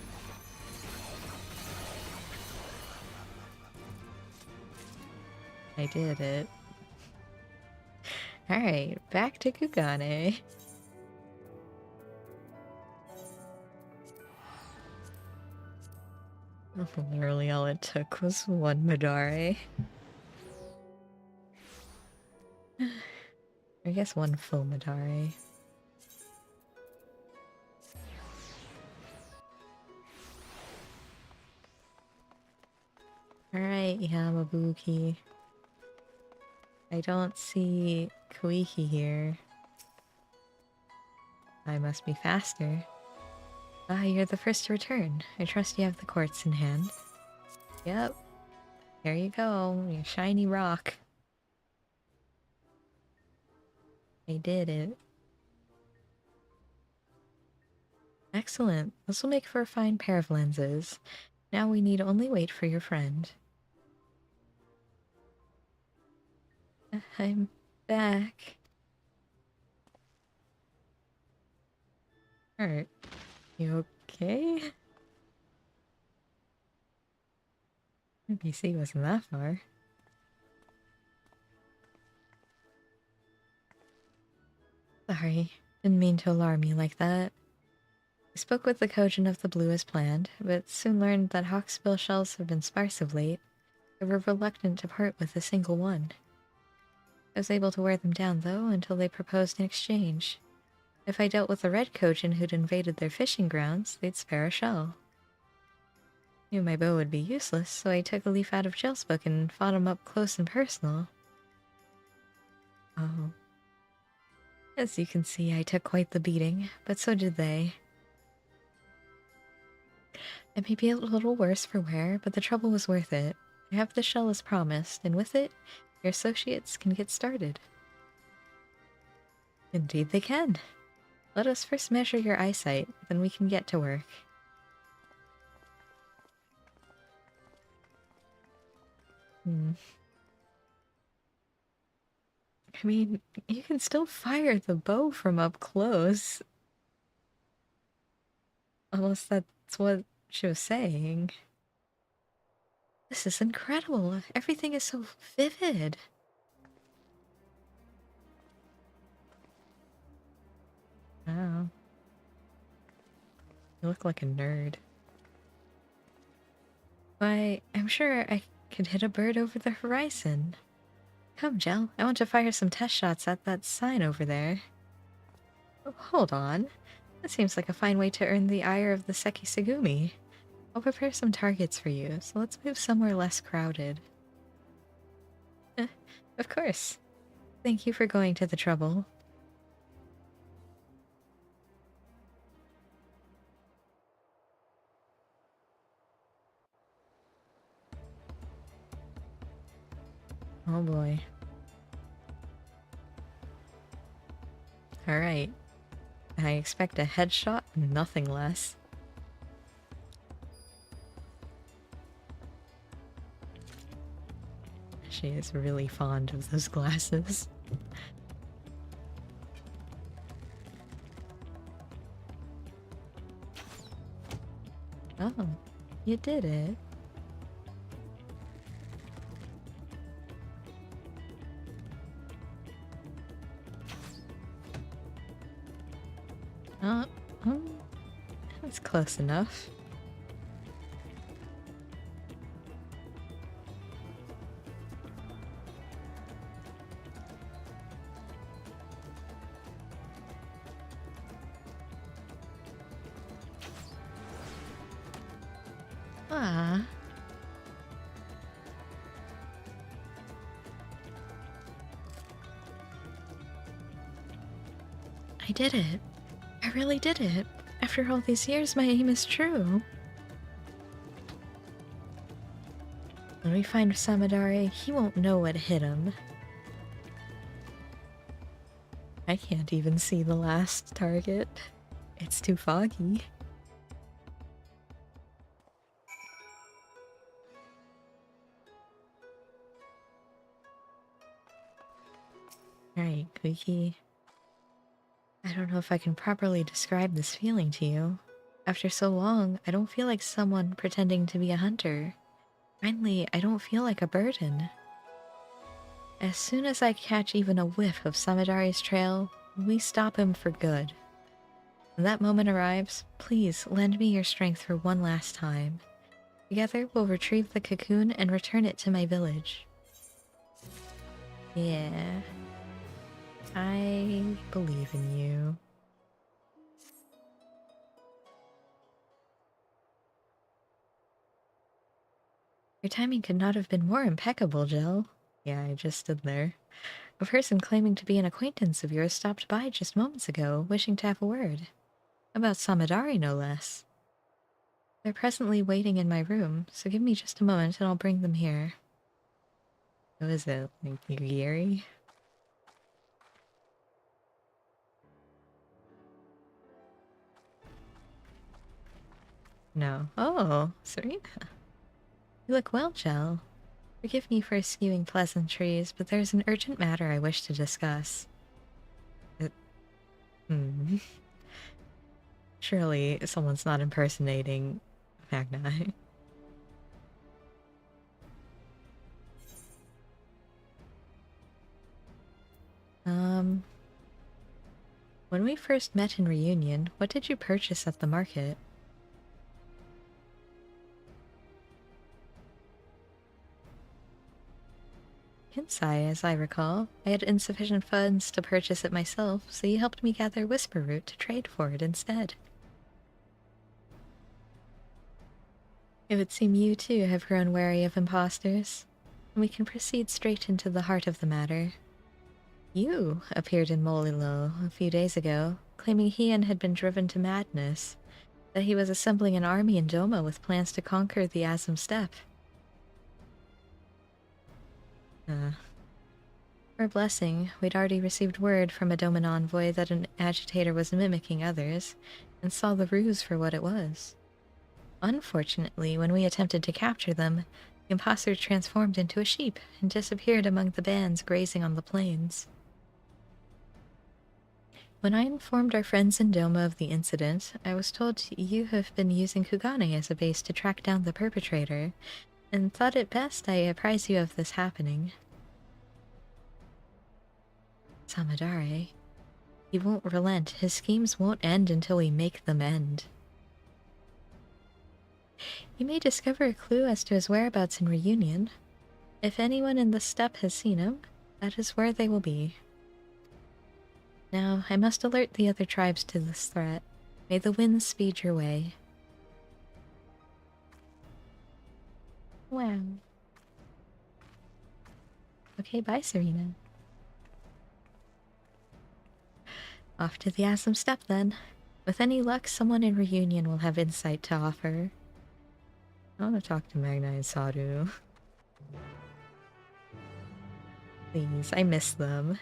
I did it. Alright, back to Kugane. Literally all it took was one Madare. I guess one full Madare. Alright, Yamabuki. I don't see Koiki here. I must be faster. Ah, you're the first to return. I trust you have the quartz in hand. Yep. There you go, your shiny rock. I did it. Excellent. This will make for a fine pair of lenses. Now we need only wait for your friend. I'm back. Alright. You okay? NPC wasn't that far. Sorry. Didn't mean to alarm you like that. I spoke with the Kojin of the Blue as planned, but soon learned that hawksbill shells have been sparse of late. They were reluctant to part with a single one. I was able to wear them down, though, until they proposed an exchange. If I dealt with the red Kojin who'd invaded their fishing grounds, they'd spare a shell. Knew my bow would be useless, so I took a leaf out of Jill's book and fought him up close and personal. Oh. As you can see, I took quite the beating, but so did they. It may be a little worse for wear, but the trouble was worth it. I have the shell as promised, and with it, your associates can get started. Indeed they can. Let us first measure your eyesight, then we can get to work. I mean, you can still fire the bow from up close. Unless that's what she was saying. This is incredible. Everything is so vivid. Oh. You look like a nerd. Why, I'm sure I could hit a bird over the horizon. Come, Gel. I want to fire some test shots at that sign over there. Oh, hold on. That seems like a fine way to earn the ire of the Sekisagumi. I'll prepare some targets for you, so let's move somewhere less crowded. Of course. Thank you for going to the trouble. Oh boy. Alright. I expect a headshot, nothing less. She is really fond of those glasses. Oh, you did it. Oh, that's close enough. Ah. I did it. I really did it. After all these years, my aim is true. When we find Samadari, he won't know what hit him. I can't even see the last target. It's too foggy. Alright, Kuki. I don't know if I can properly describe this feeling to you. After so long, I don't feel like someone pretending to be a hunter. Finally, I don't feel like a burden. As soon as I catch even a whiff of Samadari's trail, we stop him for good. When that moment arrives, please lend me your strength for one last time. Together, we'll retrieve the cocoon and return it to my village. Yeah. I believe in you. Your timing could not have been more impeccable, Jill. Yeah, I just stood there. A person claiming to be an acquaintance of yours stopped by just moments ago, wishing to have a word. About Samadari, no less. They're presently waiting in my room, so give me just a moment and I'll bring them here. Who is it? Like Yuri? No. Oh, Serena. You look well, Jel. Forgive me for skewing pleasantries, but there's an urgent matter I wish to discuss. Surely someone's not impersonating Magna. When we first met in Reunion, what did you purchase at the market? Kinsai, as I recall. I had insufficient funds to purchase it myself, so you helped me gather Whisper Root to trade for it instead. It would seem you too have grown wary of imposters. We can proceed straight into the heart of the matter. You appeared in Molilo a few days ago, claiming Heian had been driven to madness, that he was assembling an army in Doma with plans to conquer the Azim Steppe. For a blessing, we'd already received word from a Doman envoy that an agitator was mimicking others, and saw the ruse for what it was. Unfortunately, when we attempted to capture them, the imposter transformed into a sheep and disappeared among the bands grazing on the plains. When I informed our friends in Doma of the incident, I was told you have been using Kugane as a base to track down the perpetrator, and thought it best I apprise you of this happening. Samadare. He won't relent. His schemes won't end until we make them end. You may discover a clue as to his whereabouts in Reunion. If anyone in the steppe has seen him, that is where they will be. Now, I must alert the other tribes to this threat. May the winds speed your way. Wow. Okay, bye, Serena. Off to the Asum Steppe, then. With any luck, someone in Reunion will have insight to offer. I want to talk to Magna and Saru. Please, I miss them.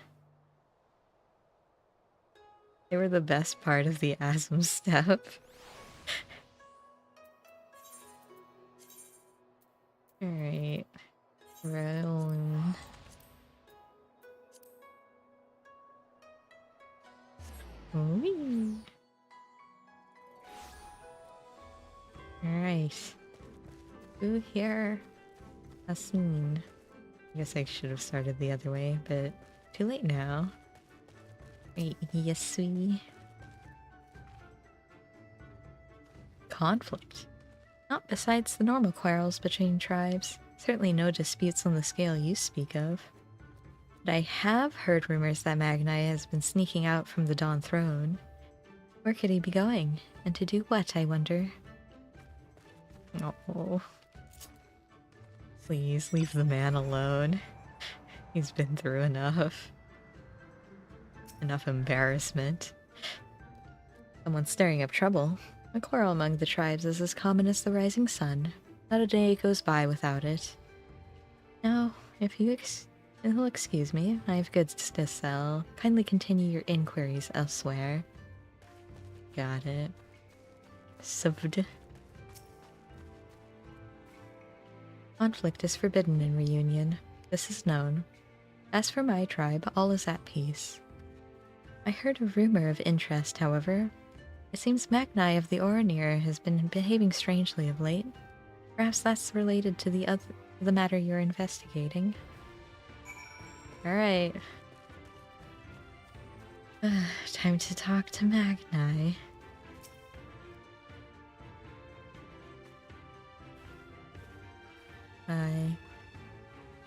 They were the best part of the Asum Steppe. Alright. Rolling. Whee. Alright. Who here? Asmin. I guess I should have started the other way, but too late now. Wait, Yasui. Conflict. Not besides the normal quarrels between tribes. Certainly no disputes on the scale you speak of. But I have heard rumors that Magnai has been sneaking out from the Dawn Throne. Where could he be going? And to do what, I wonder? Oh. Please, leave the man alone. He's been through enough. Enough embarrassment. Someone's stirring up trouble. A quarrel among the tribes is as common as the rising sun. Not a day goes by without it. Now, if you'll excuse me, I have goods to sell. Kindly continue your inquiries elsewhere. Got it. Subbed. Conflict is forbidden in Reunion. This is known. As for my tribe, all is at peace. I heard a rumor of interest, however. It seems Magnai of the Oronir has been behaving strangely of late. Perhaps that's related to the matter you're investigating. Alright. Time to talk to Magnai.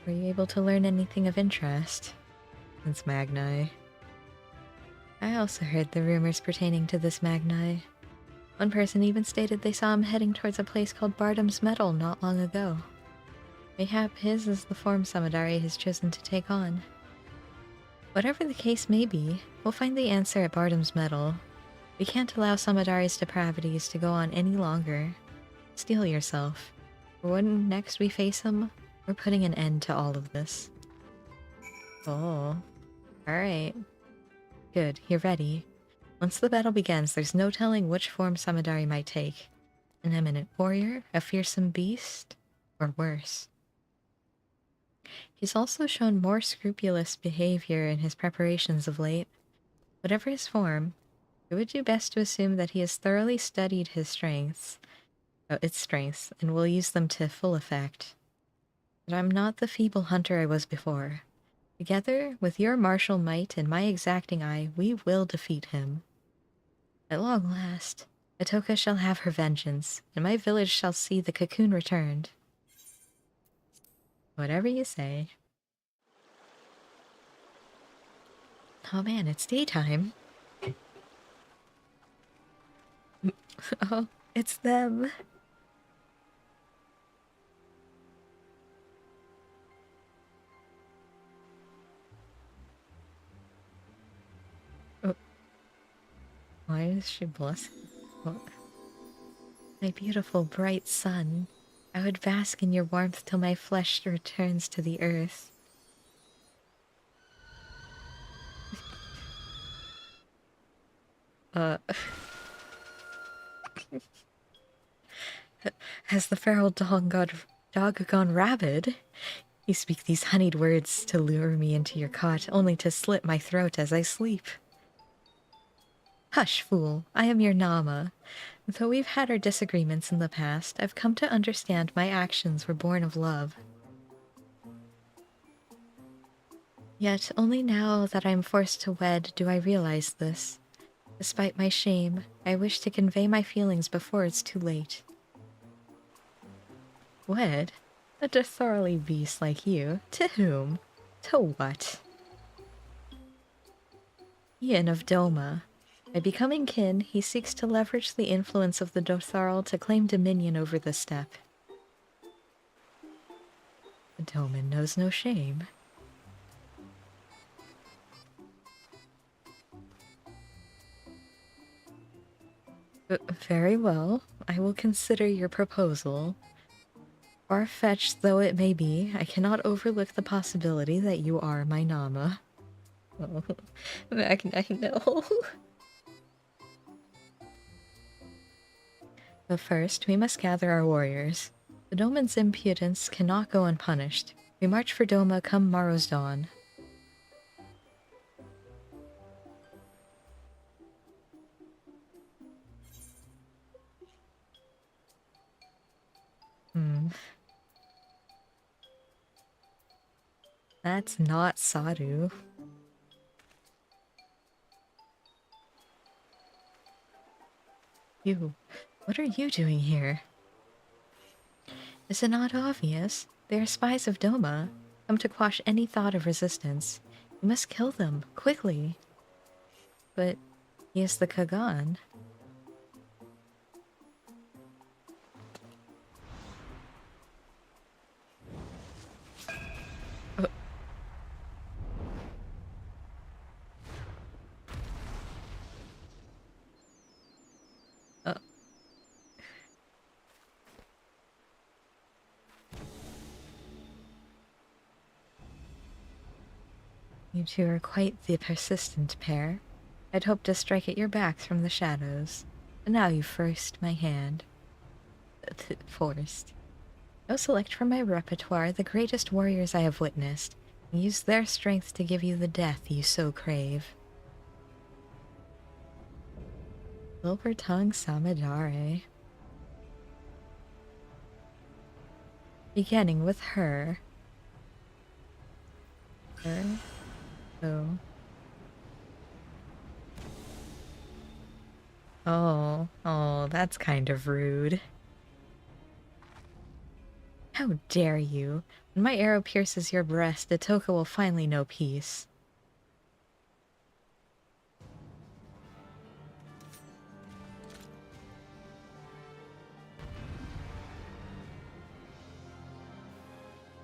Were you able to learn anything of interest? Since Magnai. I also heard the rumors pertaining to this Magnai. One person even stated they saw him heading towards a place called Bardam's Metal not long ago. Mayhap his is the form Samadari has chosen to take on. Whatever the case may be, we'll find the answer at Bardam's Metal. We can't allow Samadari's depravities to go on any longer. Steel yourself. For when next we face him, we're putting an end to all of this. Oh. Alright. Good, you're ready. Once the battle begins, there's no telling which form Samadari might take. An eminent warrior, a fearsome beast, or worse. He's also shown more scrupulous behavior in his preparations of late. Whatever his form, it would do best to assume that he has thoroughly studied its strengths, and will use them to full effect. But I'm not the feeble hunter I was before. Together, with your martial might and my exacting eye, we will defeat him. At long last, Atoka shall have her vengeance, and my village shall see the cocoon returned. Whatever you say. Oh man, it's daytime. Oh, it's them. Oh. Why is she blushing? What? My beautiful bright sun. I would bask in your warmth till my flesh returns to the earth. Has the feral dog gone rabid? You speak these honeyed words to lure me into your cot, only to slit my throat as I sleep. Hush, fool. I am your Nama. Though we've had our disagreements in the past, I've come to understand my actions were born of love. Yet only now that I'm forced to wed do I realize this. Despite my shame, I wish to convey my feelings before it's too late. Wed? A thoroughly beast like you? To whom? To what? Ian of Doma. By becoming kin, he seeks to leverage the influence of the Dotharl to claim dominion over the steppe. The Doman knows no shame. Very well. I will consider your proposal. Far-fetched though it may be, I cannot overlook the possibility that you are my Nama. Oh, I know. But first, we must gather our warriors. The Doman's impudence cannot go unpunished. We march for Doma come morrow's dawn. That's not Saru. You, what are you doing here? Is it not obvious? They are spies of Doma, come to quash any thought of resistance. You must kill them, quickly. But he is the Kagan. You two are quite the persistent pair. I'd hoped to strike at your backs from the shadows, but now you've forced my hand. Forced. I'll select from my repertoire the greatest warriors I have witnessed, and use their strength to give you the death you so crave. Silver Tongue Samidare. Beginning with her. Her? Oh. Oh, that's kind of rude. How dare you? When my arrow pierces your breast, Itoka will finally know peace.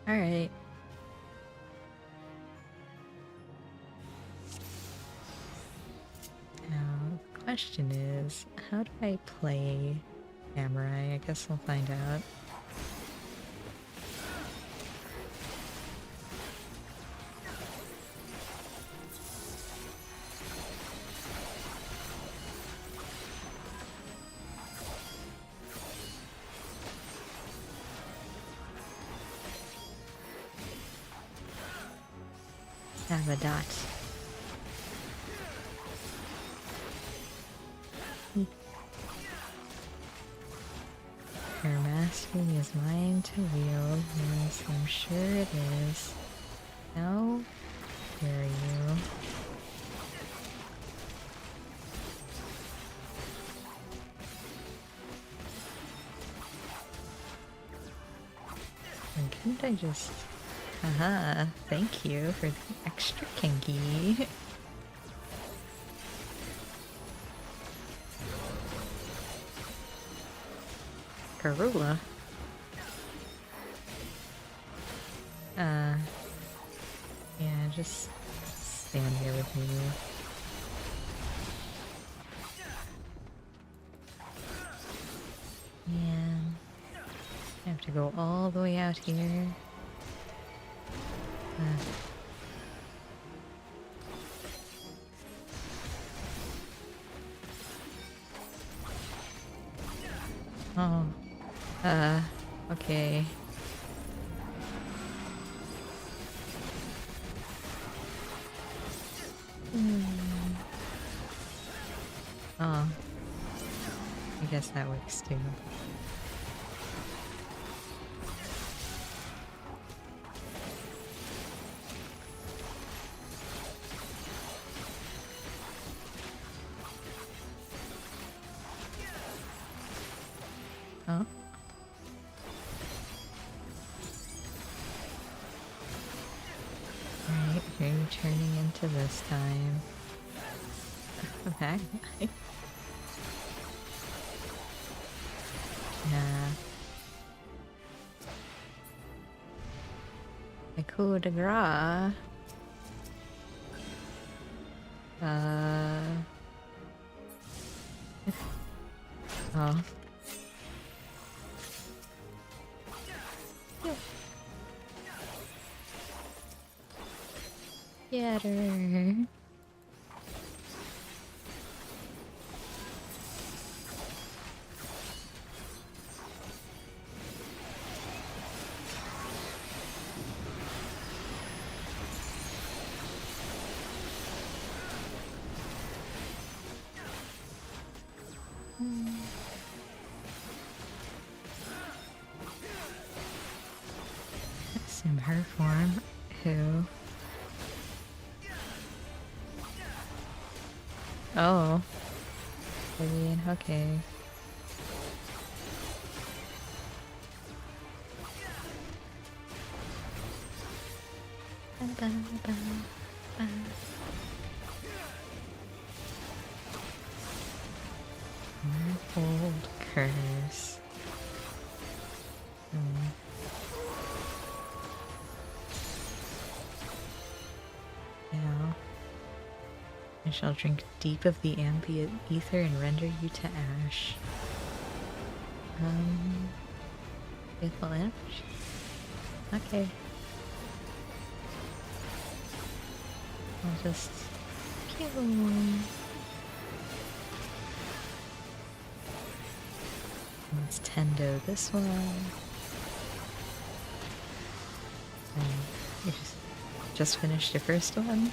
Alright. Now, the question is, how do I play Samurai? I guess I'll find out. Have a dot. Your mastery is mine to wield. Yes, I'm sure it is. How dare you? And couldn't I just... Haha, thank you for the extra kinky. Karula. Yeah, just stand here with me. Man, I have to go all the way out here. Oh. Okay. Oh. I guess that works too. Oh. Alright, who are you turning into this time? That guy. Nah. I coup de grace. Oh. Get her. Assume her form. Who? Oh. I mean, okay. Old curse. Now, I shall drink deep of the ambient ether and render you to ash. Faithful image? Okay. I'll just kill him. Let's tendo this one. And you just finished your first one.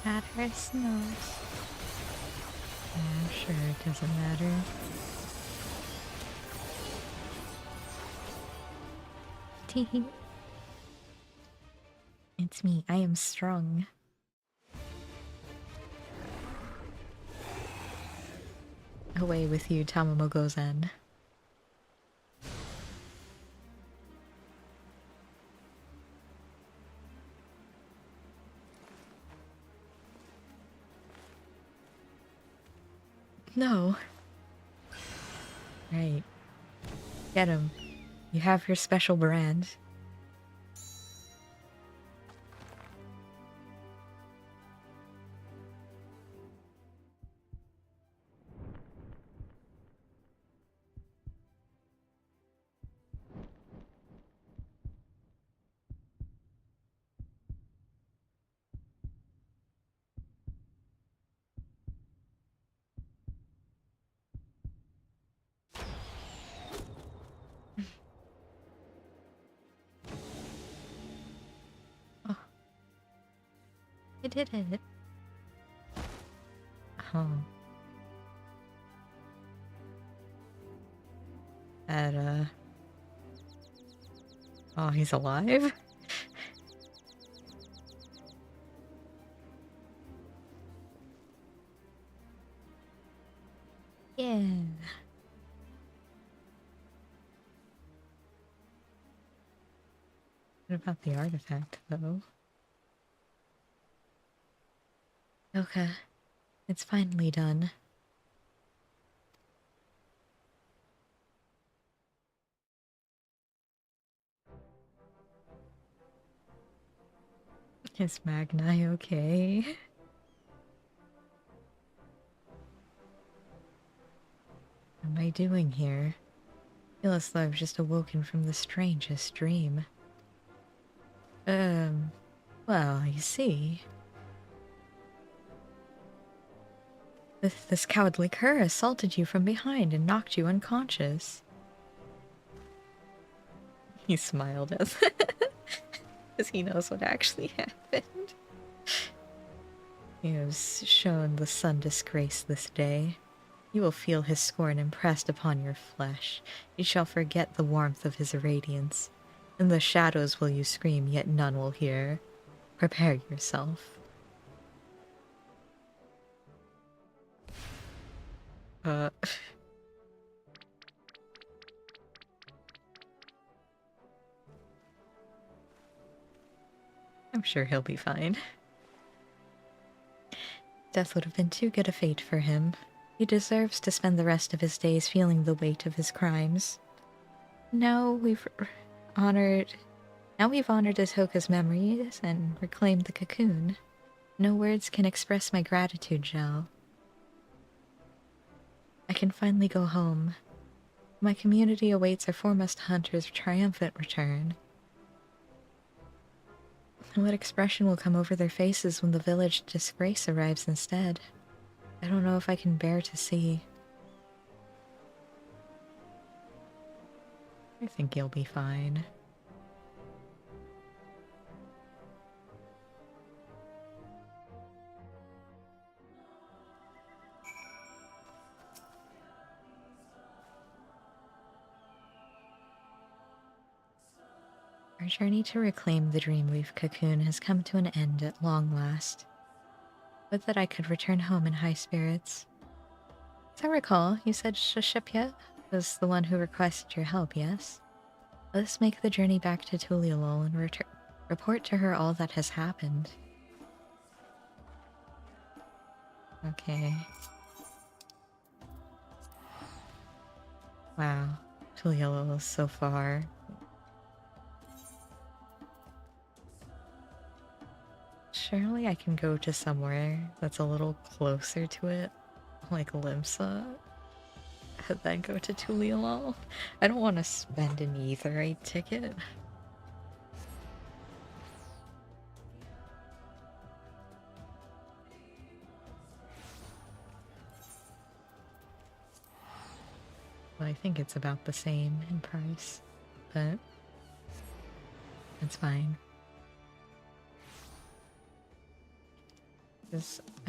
At her snows. I'm sure it doesn't matter. Teehee. It's me. I am strong. Away with you, Tamamo-Gozen. No. Right. Get him. You have your special brand. Oh. I did it. Oh. That, oh, he's alive? Yeah. What about the artifact, though? Okay. It's finally done. Is Magni okay? What am I doing here? I feel as though I've just awoken from the strangest dream. Well, you see. This cowardly cur assaulted you from behind and knocked you unconscious. He smiled as because he knows what actually happened. He has shown the sun disgrace this day. You will feel his scorn impressed upon your flesh. You shall forget the warmth of his radiance. In the shadows will you scream, yet none will hear. Prepare yourself. I'm sure he'll be fine. Death would have been too good a fate for him. He deserves to spend the rest of his days feeling the weight of his crimes. Now we've honored Atoka's memories and reclaimed the cocoon. No words can express my gratitude, Zhao. I can finally go home. My community awaits our foremost hunter's triumphant return. What expression will come over their faces when the village disgrace arrives instead? I don't know if I can bear to see. I think you'll be fine. Our journey to reclaim the Dreamleaf cocoon has come to an end at long last. Would that I could return home in high spirits. As I recall, you said Shashipya was the one who requested your help, yes? Let us make the journey back to Tuliolol and report to her all that has happened. Okay. Wow. Tuliolol is so far. Surely I can go to somewhere that's a little closer to it, like Limsa, and then go to Tuliolol. I don't want to spend an Aetheryte ticket. Well, I think it's about the same in price, but it's fine.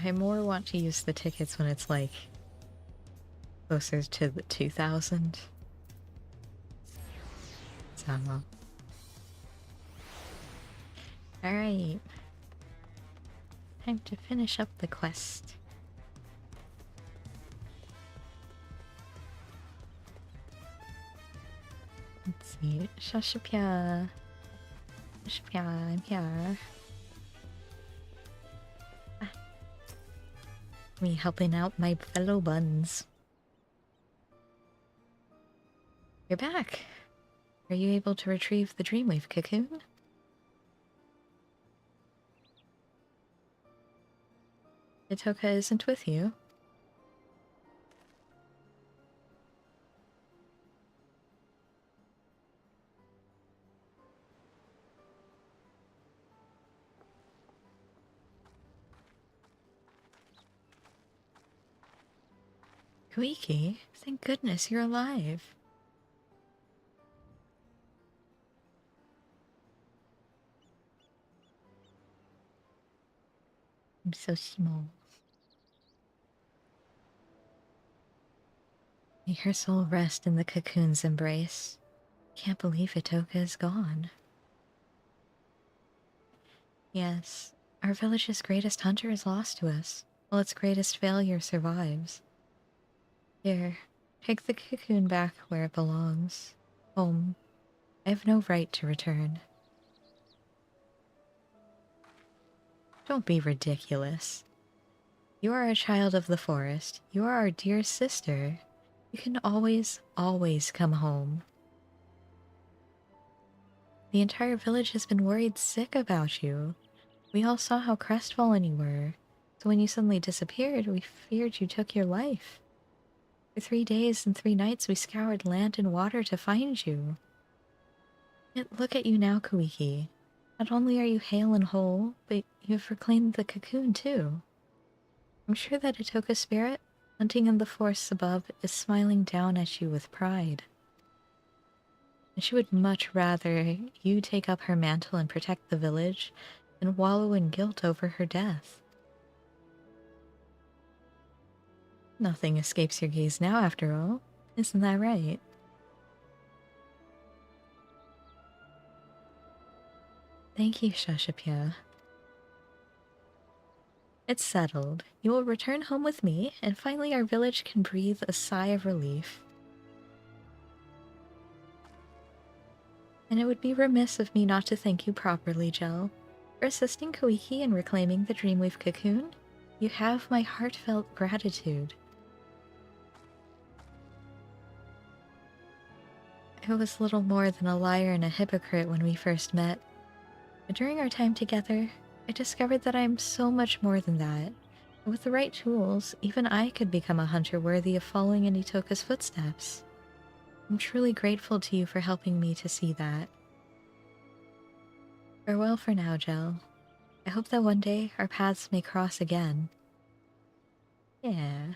I more want to use the tickets when it's like closer to the 2000. So, alright. Time to finish up the quest. Let's see. Shashipya. Shashipya, I'm here. Me helping out my fellow buns. You're back. Are you able to retrieve the Dreamleaf cocoon? Atoka isn't with you. Kuiki, thank goodness you're alive. I'm so small. May her soul rest in the cocoon's embrace. Can't believe Atoka is gone. Yes, our village's greatest hunter is lost to us, while its greatest failure survives. Here, take the cocoon back where it belongs. Home. I have no right to return. Don't be ridiculous. You are a child of the forest. You are our dear sister. You can always, always come home. The entire village has been worried sick about you. We all saw how crestfallen you were, so when you suddenly disappeared, we feared you took your life. For 3 days and 3 nights, we scoured land and water to find you. Yet look at you now, Kuiki. Not only are you hale and whole, but you have reclaimed the cocoon too. I'm sure that Itoka's spirit, hunting in the forests above, is smiling down at you with pride. And she would much rather you take up her mantle and protect the village than wallow in guilt over her death. Nothing escapes your gaze now, after all. Isn't that right? Thank you, Shashapya. It's settled. You will return home with me, and finally our village can breathe a sigh of relief. And it would be remiss of me not to thank you properly, Gel. For assisting Koiki in reclaiming the Dreamweave cocoon, you have my heartfelt gratitude. I was little more than a liar and a hypocrite when we first met. But during our time together, I discovered that I am so much more than that. And with the right tools, even I could become a hunter worthy of following in Itoka's footsteps. I'm truly grateful to you for helping me to see that. Farewell for now, Gel. I hope that one day our paths may cross again. Yeah.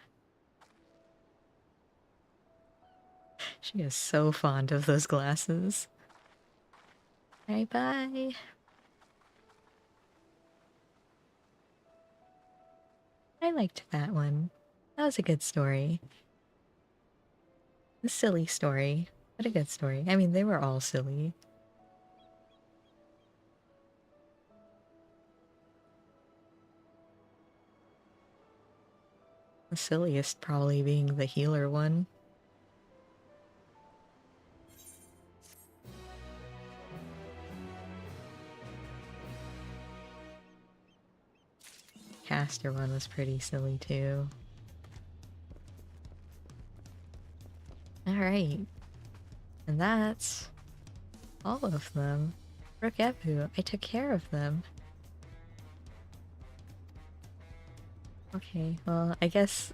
She is so fond of those glasses. Alright, bye. I liked that one. That was a good story. A silly story, but a good story. I mean, they were all silly. The silliest probably being the healer one. Caster one was pretty silly too. Alright. And that's all of them. Rokebu, I took care of them. Okay, well, I guess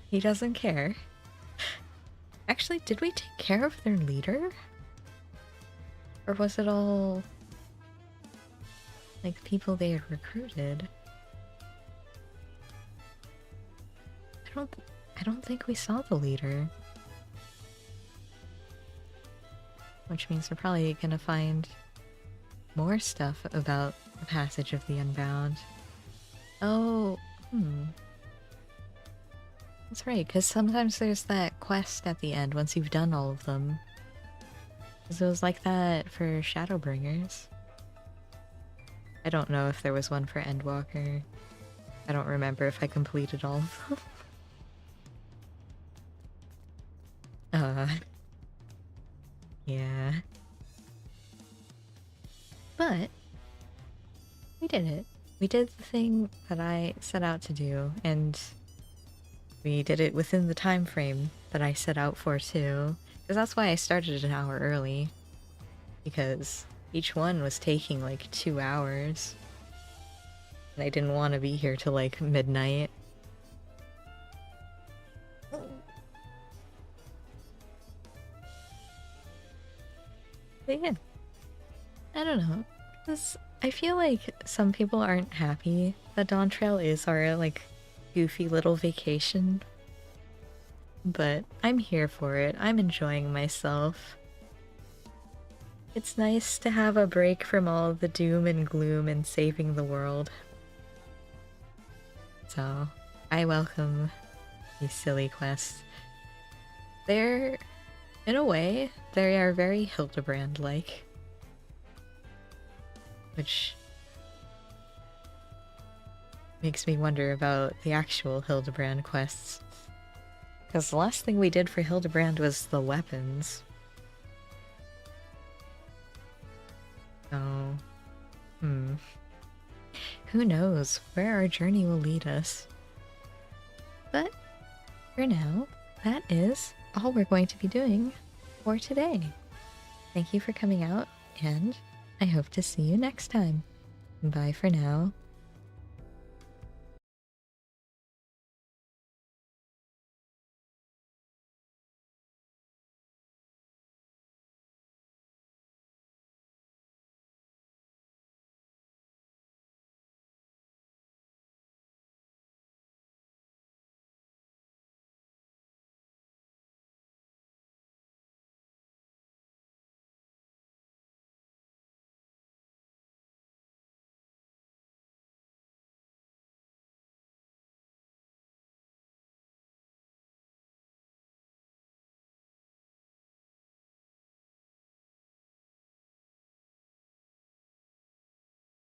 he doesn't care. Actually, did we take care of their leader? Or was it all like people they had recruited? I don't think we saw the leader. Which means we're probably gonna find more stuff about the passage of the Unbound. Oh, that's right, because sometimes there's that quest at the end once you've done all of them. Because it was like that for Shadowbringers. I don't know if there was one for Endwalker. I don't remember if I completed all of them. Yeah. But we did it. We did the thing that I set out to do, and we did it within the time frame that I set out for too. Because that's why I started an hour early. Because each one was taking like 2 hours. And I didn't want to be here till like midnight. But yeah, I don't know, because I feel like some people aren't happy that Dawntrail is our, like, goofy little vacation. But I'm here for it. I'm enjoying myself. It's nice to have a break from all the doom and gloom and saving the world. So, I welcome these silly quests. They're... in a way, they are very Hildebrand-like. Which makes me wonder about the actual Hildebrand quests. Because the last thing we did for Hildebrand was the weapons. So, who knows where our journey will lead us. But, for now, that is all we're going to be doing for today. Thank you for coming out, and I hope to see you next time. Bye for now.